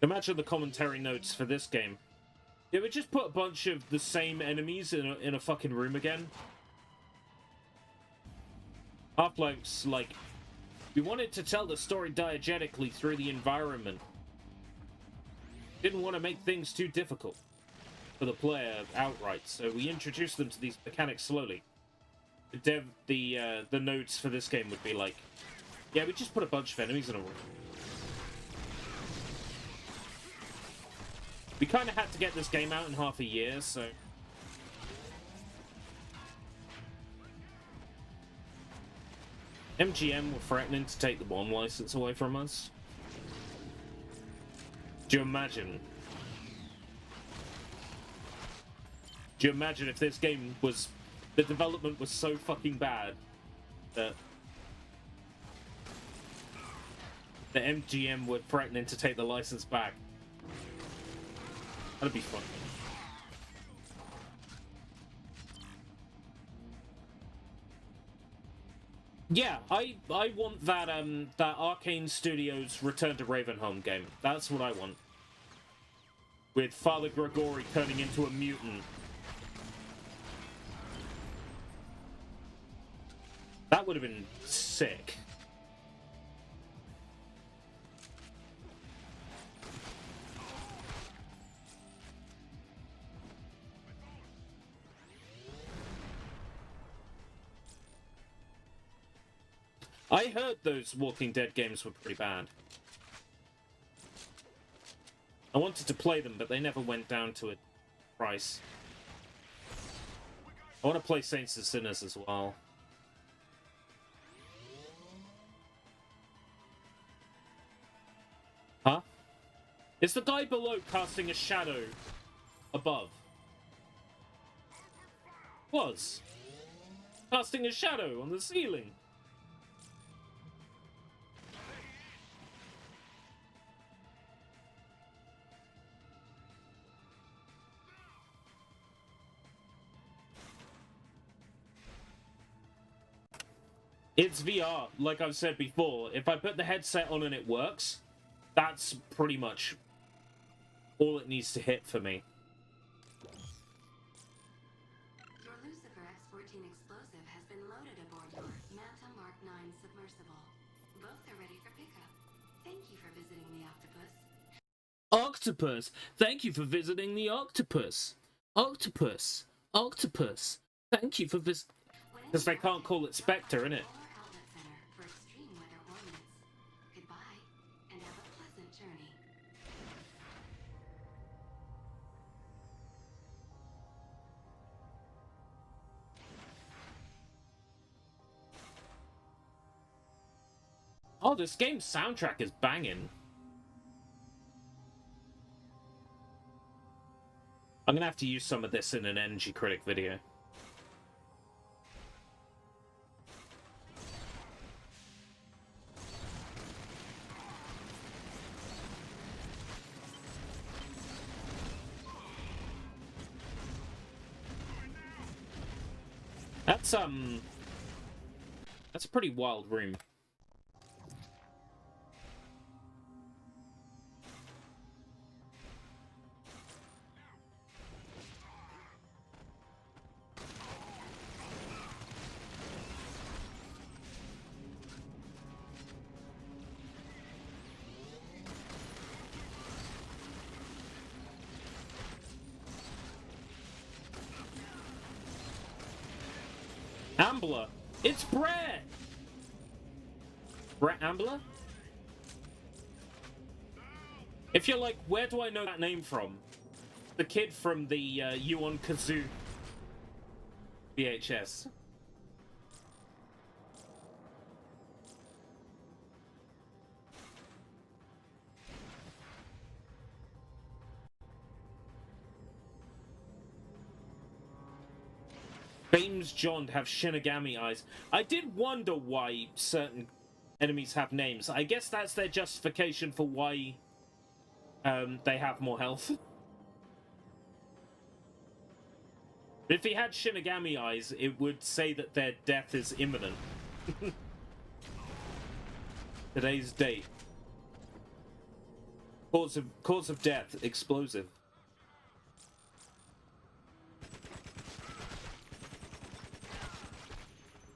Imagine the commentary notes for this game. It would just put a bunch of the same enemies in a fucking room again. Half-Life's like, we wanted to tell the story diegetically through the environment. Didn't want to make things too difficult for the player outright, so we introduced them to these mechanics slowly. The notes for this game would be like, yeah, we just put a bunch of enemies in a room. We kind of had to get this game out in half a year, so MGM were threatening to take the Bond license away from us. Do you imagine? Do you imagine if this game was... the development was so fucking bad that the MGM were threatening to take the license back? That'd be fun. Yeah, I want that that Arcane Studios Return to Ravenholm game. That's what I want. With Father Gregory turning into a mutant. That would have been sick. I heard those Walking Dead games were pretty bad. I wanted to play them, but they never went down to a price. I want to play Saints and Sinners as well. Huh? Is the guy below casting a shadow above? Was. Casting a shadow on the ceiling. It's VR, like I've said before. If I put the headset on and it works, that's pretty much all it needs to hit for me. Your Lucifer X-14 explosive has been loaded aboard your Manta Mark 9 submersible. Both are ready for pickup. Thank you for visiting the Octopus. Octopus! Thank you for visiting the Octopus! Octopus! Octopus! Thank you for visiting... Because they can't call it Spectre, innit? Outlet Center for extreme weather ordnance. Goodbye, and have a pleasant journey. Oh, this game's soundtrack is banging. I'm gonna have to use some of this in an Energy Critic video. That's a pretty wild room. Ambler! It's Brett! Brett Ambler? If you're like, where do I know that name from? The kid from the Yuan Kazoo VHS. James John have Shinigami eyes. I did wonder why certain enemies have names. I guess that's their justification for why they have more health. If he had Shinigami eyes, it would say that their death is imminent. Today's date. Cause of death, explosive.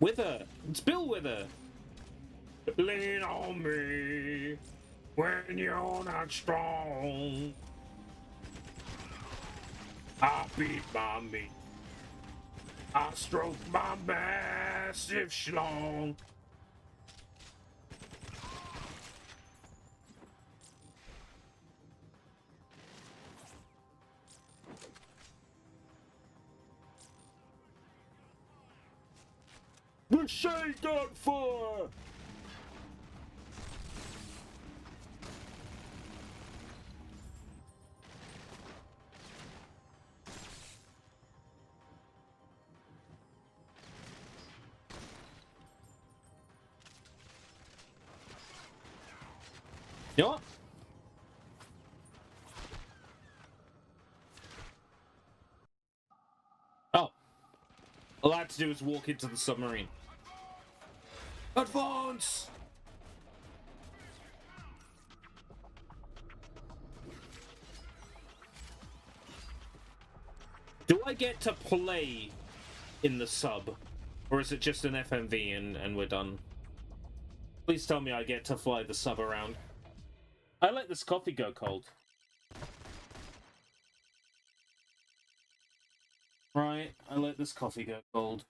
Wither! It's Bill Wither! Lean on me when you're not strong. I beat my meat. I stroke my massive schlong. The shade got fire! You know what? Oh. All I had to do was walk into the submarine. Advance! Do I get to play in the sub? Or is it just an FMV and we're done? Please tell me I get to fly the sub around. I let this coffee go cold. Right, I let this coffee go cold.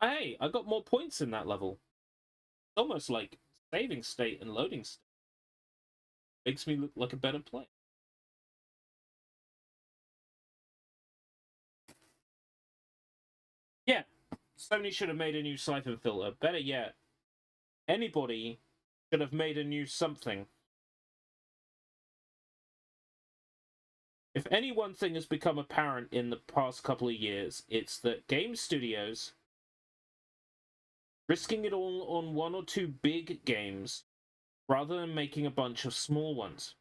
Hey, I got more points in that level. Almost like saving state and loading state. Makes me look like a better player. Yeah, Sony should have made a new siphon filter. Better yet, anybody should have made a new something. If any one thing has become apparent in the past couple of years, it's that game studios risking it all on one or two big games rather than making a bunch of small ones.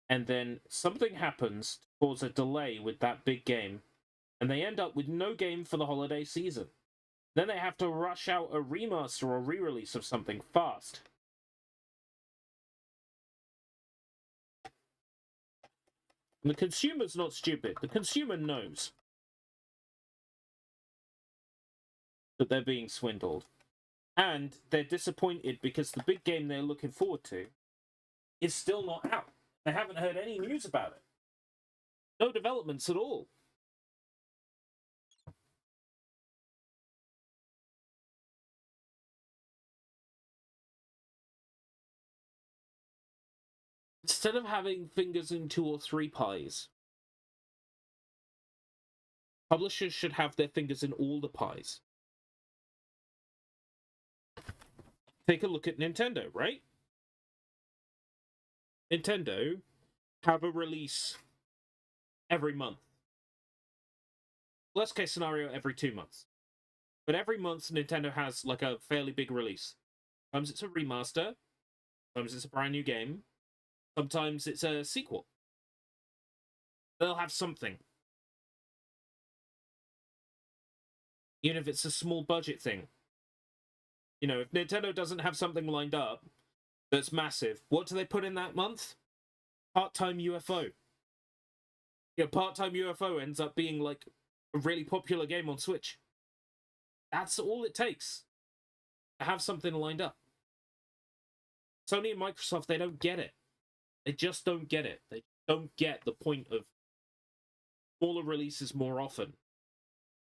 And then something happens to cause a delay with that big game, and they end up with no game for the holiday season. Then they have to rush out a remaster or re-release of something fast. And the consumer's not stupid. The consumer knows that they're being swindled. And they're disappointed because the big game they're looking forward to is still not out. They haven't heard any news about it. No developments at all. Instead of having fingers in 2 or 3 pies, publishers should have their fingers in all the pies. Take a look at Nintendo, right? Nintendo have a release every month. Worst case scenario, every 2 months. But every month, Nintendo has like a fairly big release. Sometimes it's a remaster. Sometimes it's a brand new game. Sometimes it's a sequel. They'll have something. Even if it's a small budget thing. You know, if Nintendo doesn't have something lined up that's massive, what do they put in that month? Part-time UFO. Yeah, Part-time UFO ends up being like a really popular game on Switch. That's all it takes to have something lined up. Sony and Microsoft, they don't get it. They just don't get it. They don't get the point of smaller releases more often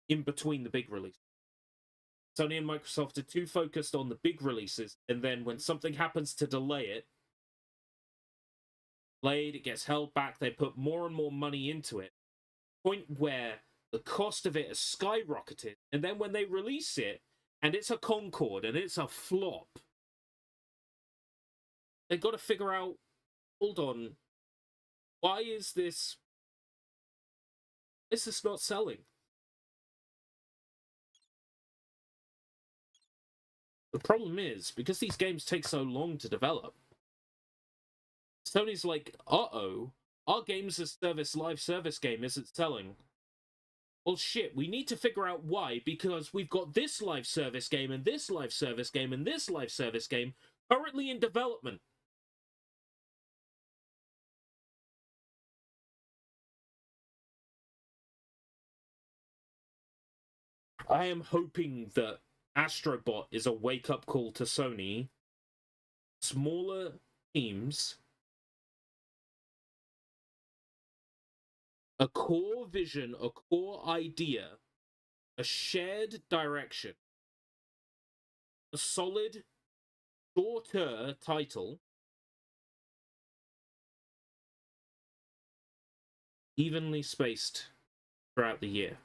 in between the big releases. Sony and Microsoft are too focused on the big releases, and then when something happens to delay it, it gets held back, they put more and more money into it, point where the cost of it has skyrocketed, and then when they release it, and it's a Concord, and it's a flop, they've got to figure out, hold on, why is this not selling? The problem is, because these games take so long to develop, Sony's like, uh-oh, our games as service live service game isn't selling. Well, shit, we need to figure out why, because we've got this live service game, and this live service game, and this live service game currently in development. I am hoping that Astrobot is a wake-up call to Sony. Smaller teams, a core vision, a core idea, a shared direction, a solid, shorter title, evenly spaced throughout the year.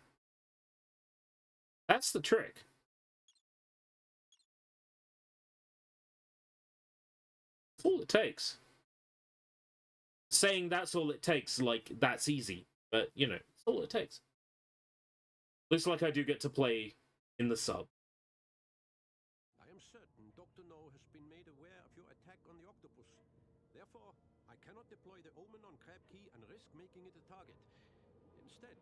That's the trick. That's all it takes. Saying that's all it takes, like, that's easy. But, you know, that's all it takes. Looks like I do get to play in the sub. I am certain Dr. No has been made aware of your attack on the octopus. Therefore, I cannot deploy the Omen on Crab Key and risk making it a target. Instead,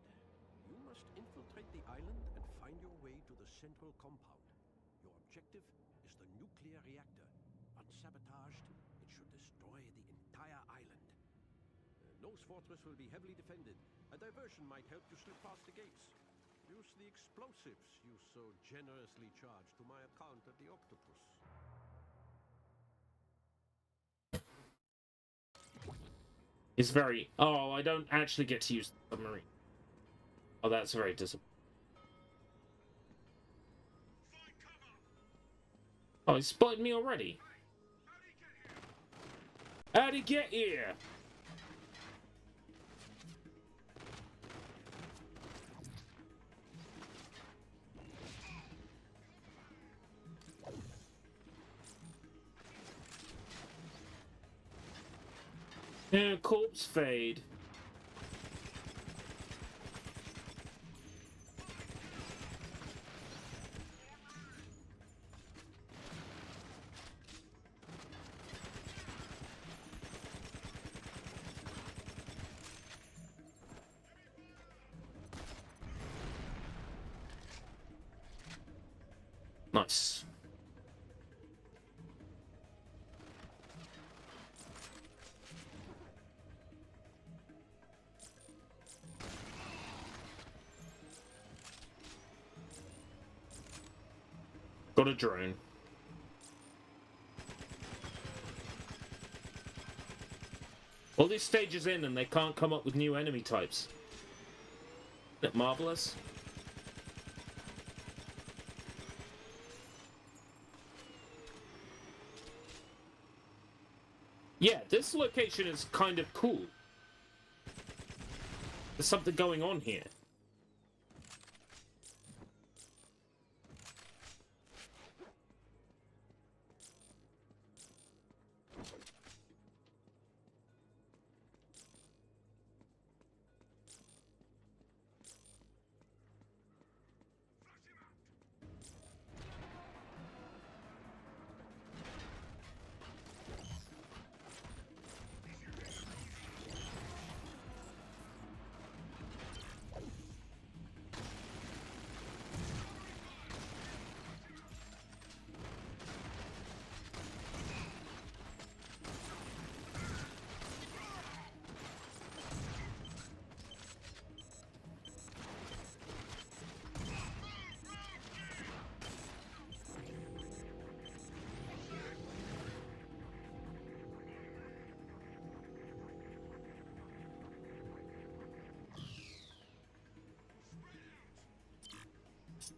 you must infiltrate the island and find your way to the central compound. Your objective is the nuclear reactor. Unsabotaged, it should destroy the entire island. Nose Fortress will be heavily defended. A diversion might help you slip past the gates. Use the explosives you so generously charged to my account at the octopus. It's very... Oh, I don't actually get to use the submarine. Oh, that's very disappointing. Oh, he spotted me already. How'd he get here? Yeah, corpse fade. Nice. Got a drone. All these stages in and they can't come up with new enemy types. Isn't it marvelous? Yeah, this location is kind of cool. There's something going on here.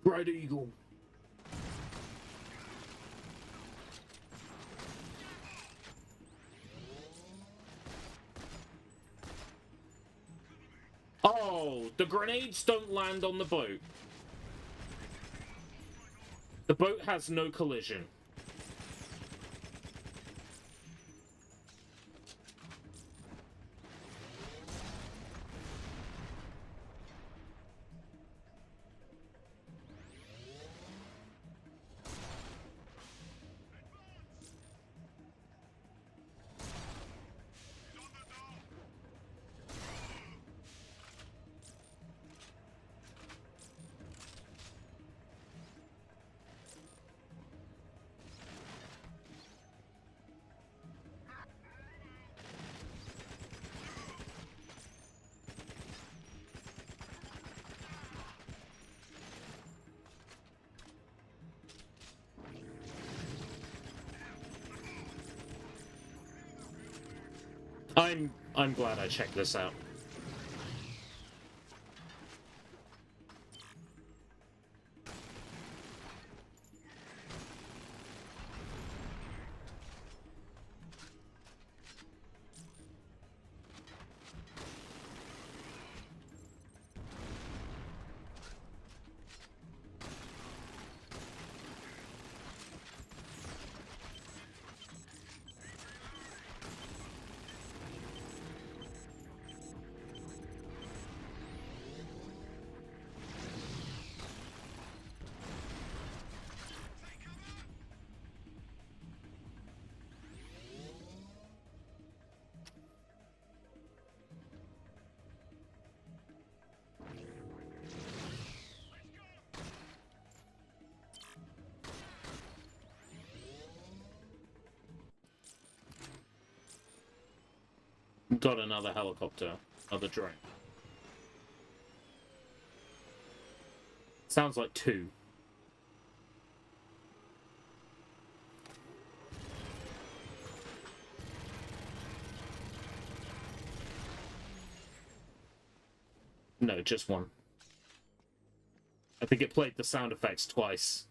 Red Eagle. Oh, the grenades don't land on the boat. The boat has no collision. I'm glad I checked this out. Got another helicopter, another drone. Sounds like two. No, just one. I think it played the sound effects twice.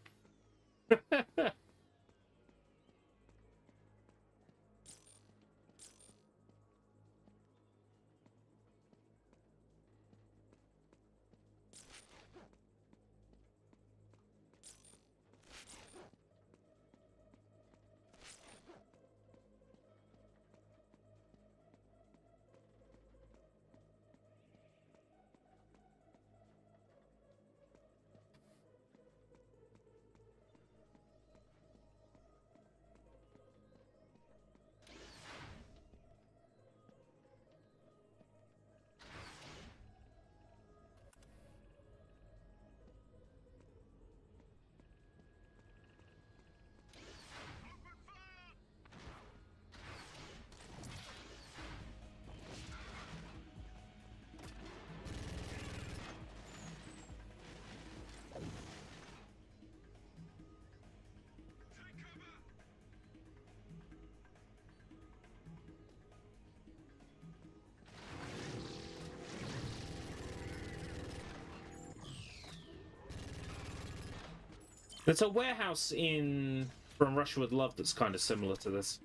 There's a warehouse in From Russia with Love that's kind of similar to this.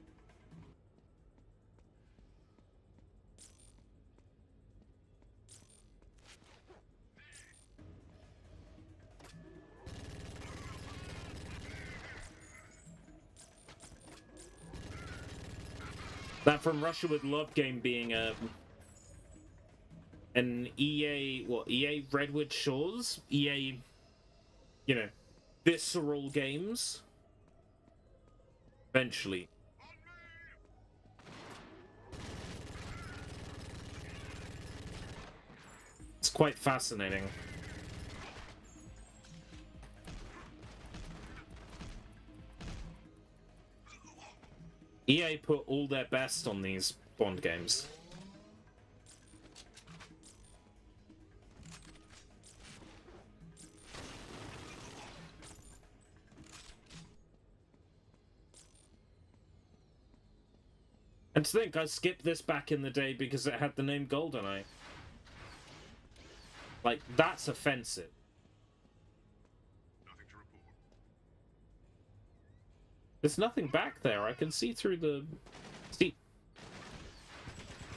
That From Russia with Love game being an EA Redwood Shores? EA, you know, visceral games. Eventually. It's quite fascinating. EA put all their best on these Bond games. And to think, I skipped this back in the day because it had the name GoldenEye. Like, that's offensive. There's nothing back there. I can see through the... See...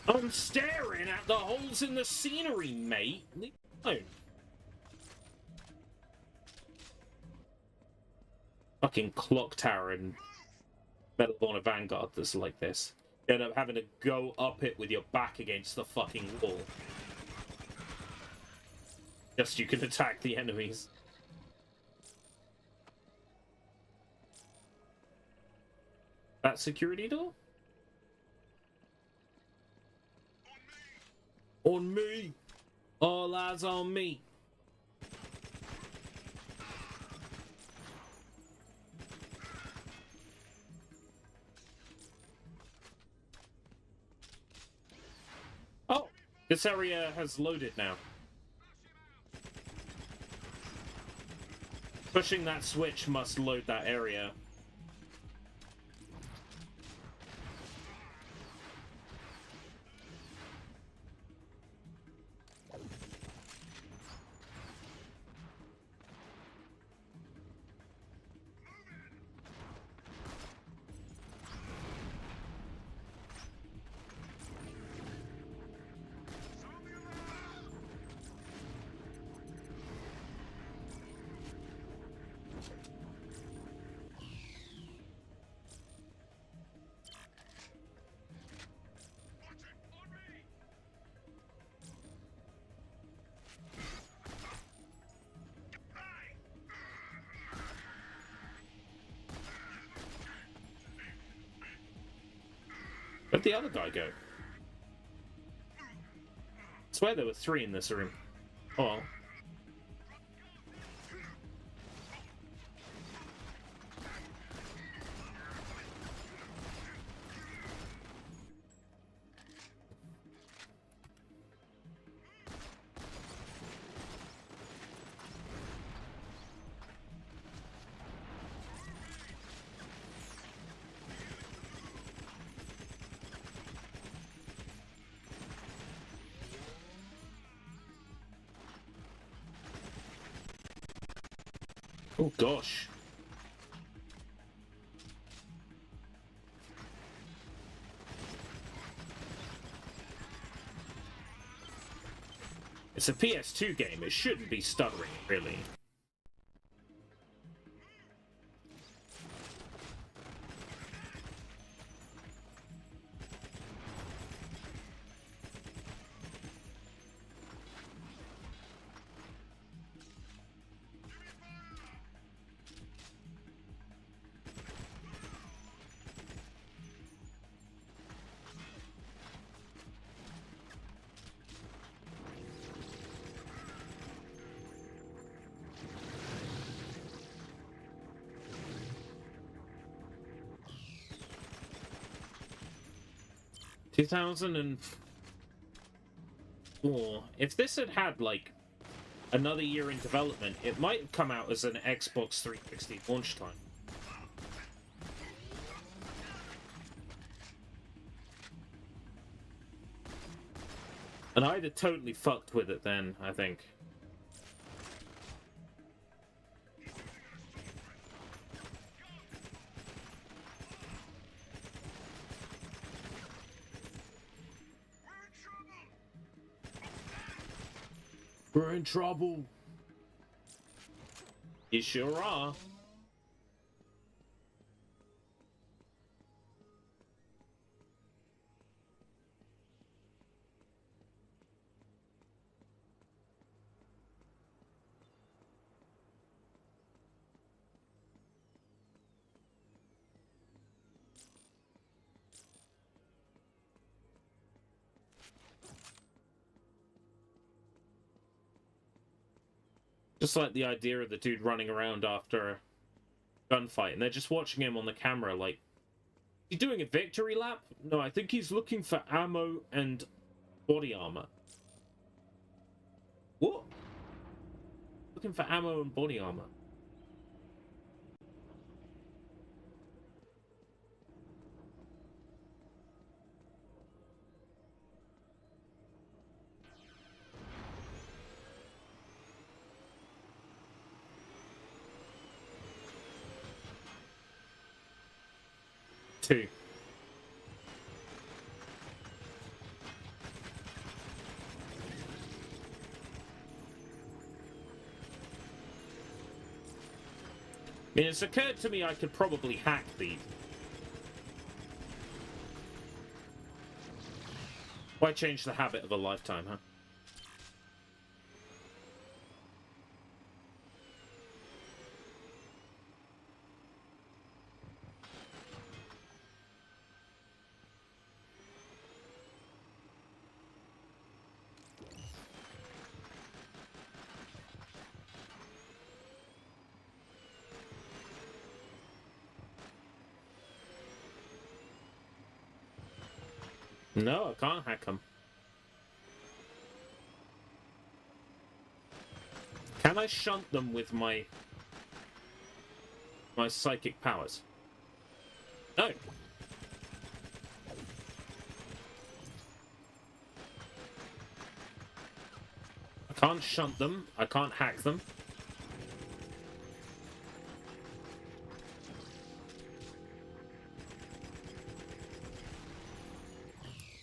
I'm staring at the holes in the scenery, mate. Leave me alone. Fucking clock tower and Medal of Honor Vanguard that's like this. You end up having to go up it with your back against the fucking wall. Just you can attack the enemies. That security door? On me! All eyes on me! Oh! This area has loaded now. Pushing that switch must load that area. Where'd the other guy go? I swear there were 3 in this room. Oh well. Oh gosh. It's a PS2 game, it shouldn't be stuttering, really. Two 2004. If this had had, like, another year in development, it might have come out as an Xbox 360 launch time. And I'd have totally fucked with it then, I think. We're in trouble. You sure are. Just like the idea of the dude running around after a gunfight, and they're just watching him on the camera like, is he doing a victory lap? No, I think he's looking for ammo and body armor. What? Looking for ammo and body armor. 2. I mean, it's occurred to me I could probably hack these. Why change the habit of a lifetime, huh? No, I can't hack them. Can I shunt them with my psychic powers? No. I can't shunt them. I can't hack them.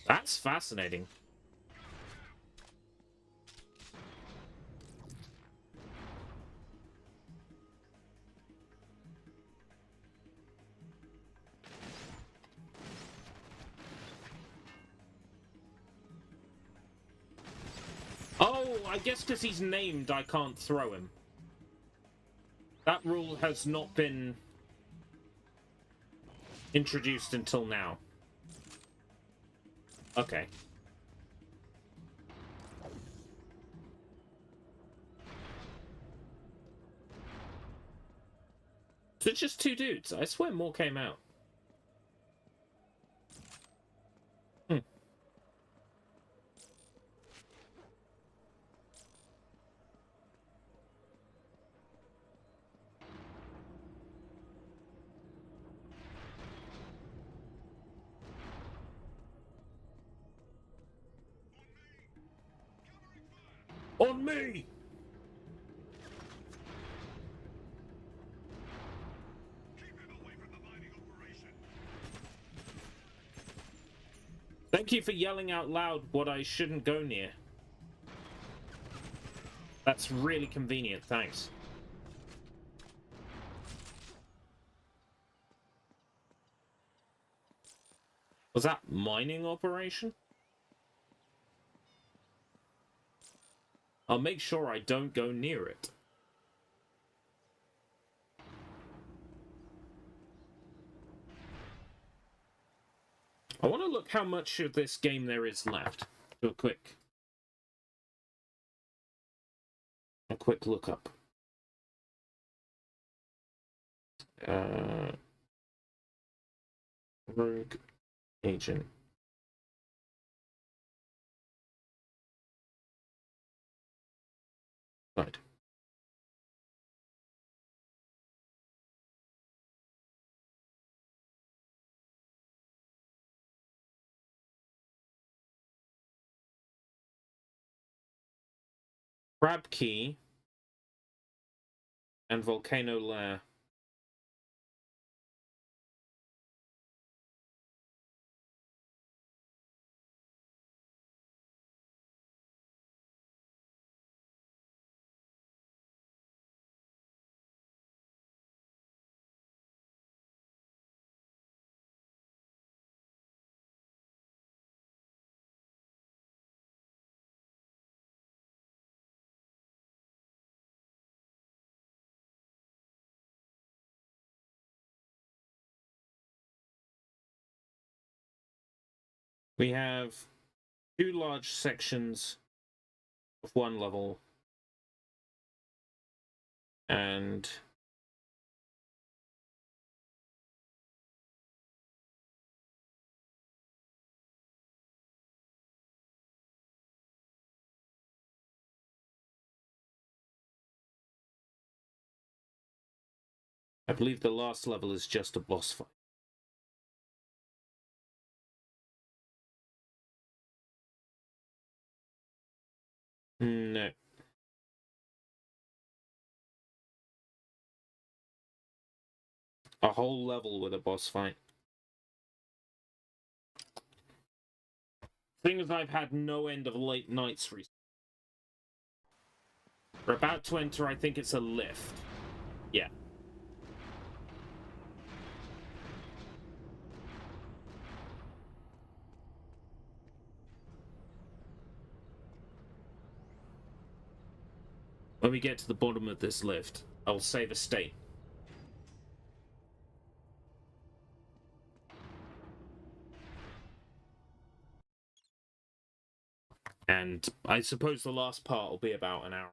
That's fascinating. Oh, I guess because he's named, I can't throw him. That rule has not been introduced until now. Okay. So it's just 2 dudes. I swear more came out. Hmm. On me! Thank you for yelling out loud what I shouldn't go near. That's really convenient, thanks. Was that mining operation? I'll make sure I don't go near it. I want to look how much of this game there is left. Do a quick look up. Rogue agent. Right. Crab Key and Volcano Lair. We have 2 large sections of 1 level and I believe the last level is just a boss fight. No. A whole level with a boss fight. Thing is, I've had no end of late nights recently. We're about to enter, I think it's a lift. Yeah. When we get to the bottom of this lift, I'll save a state. And I suppose the last part will be about an hour.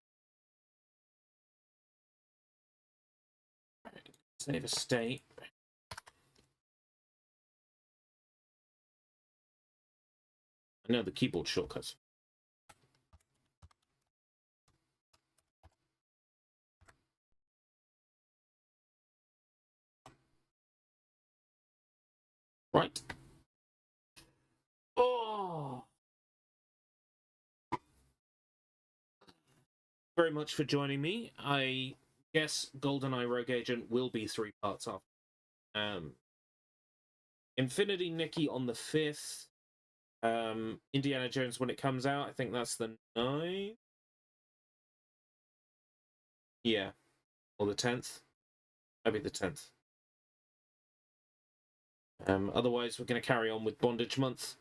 Save a state. I know the keyboard shortcuts. Right. Oh! Very much for joining me. I guess GoldenEye Rogue Agent will be 3 parts off. Infinity Nikki on the 5th. Indiana Jones when it comes out. I think that's the 9th. Yeah. Or the 10th. Maybe the 10th. Otherwise, we're going to carry on with Bondage Month.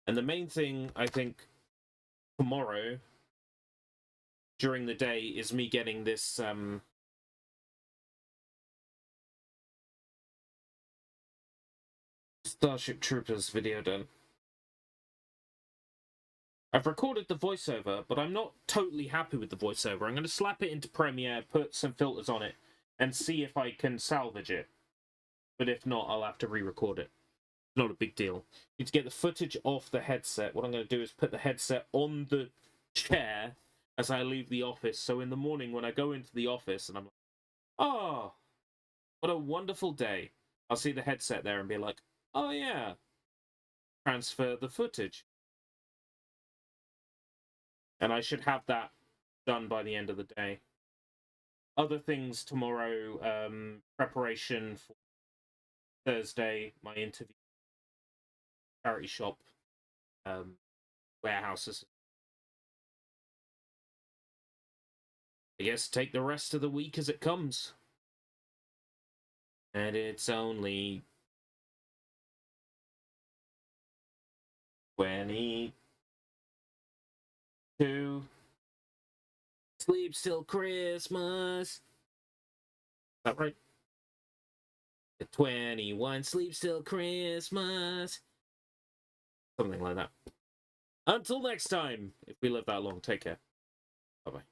And the main thing, I think, tomorrow, during the day, is me getting this, Starship Troopers video done. I've recorded the voiceover, but I'm not totally happy with the voiceover. I'm going to slap it into Premiere, put some filters on it, and see if I can salvage it. But if not, I'll have to re-record it. Not a big deal. Need to get the footage off the headset. What I'm going to do is put the headset on the chair as I leave the office. So in the morning when I go into the office and I'm like, oh, what a wonderful day. I'll see the headset there and be like, oh yeah, transfer the footage. And I should have that done by the end of the day. Other things tomorrow, preparation for Thursday, my interview, charity shop, warehouses. I guess take the rest of the week as it comes. And it's only 22. Sleep till Christmas. Is that right? 21 sleeps till Christmas. Something like that. Until next time, if we live that long, take care. Bye-bye.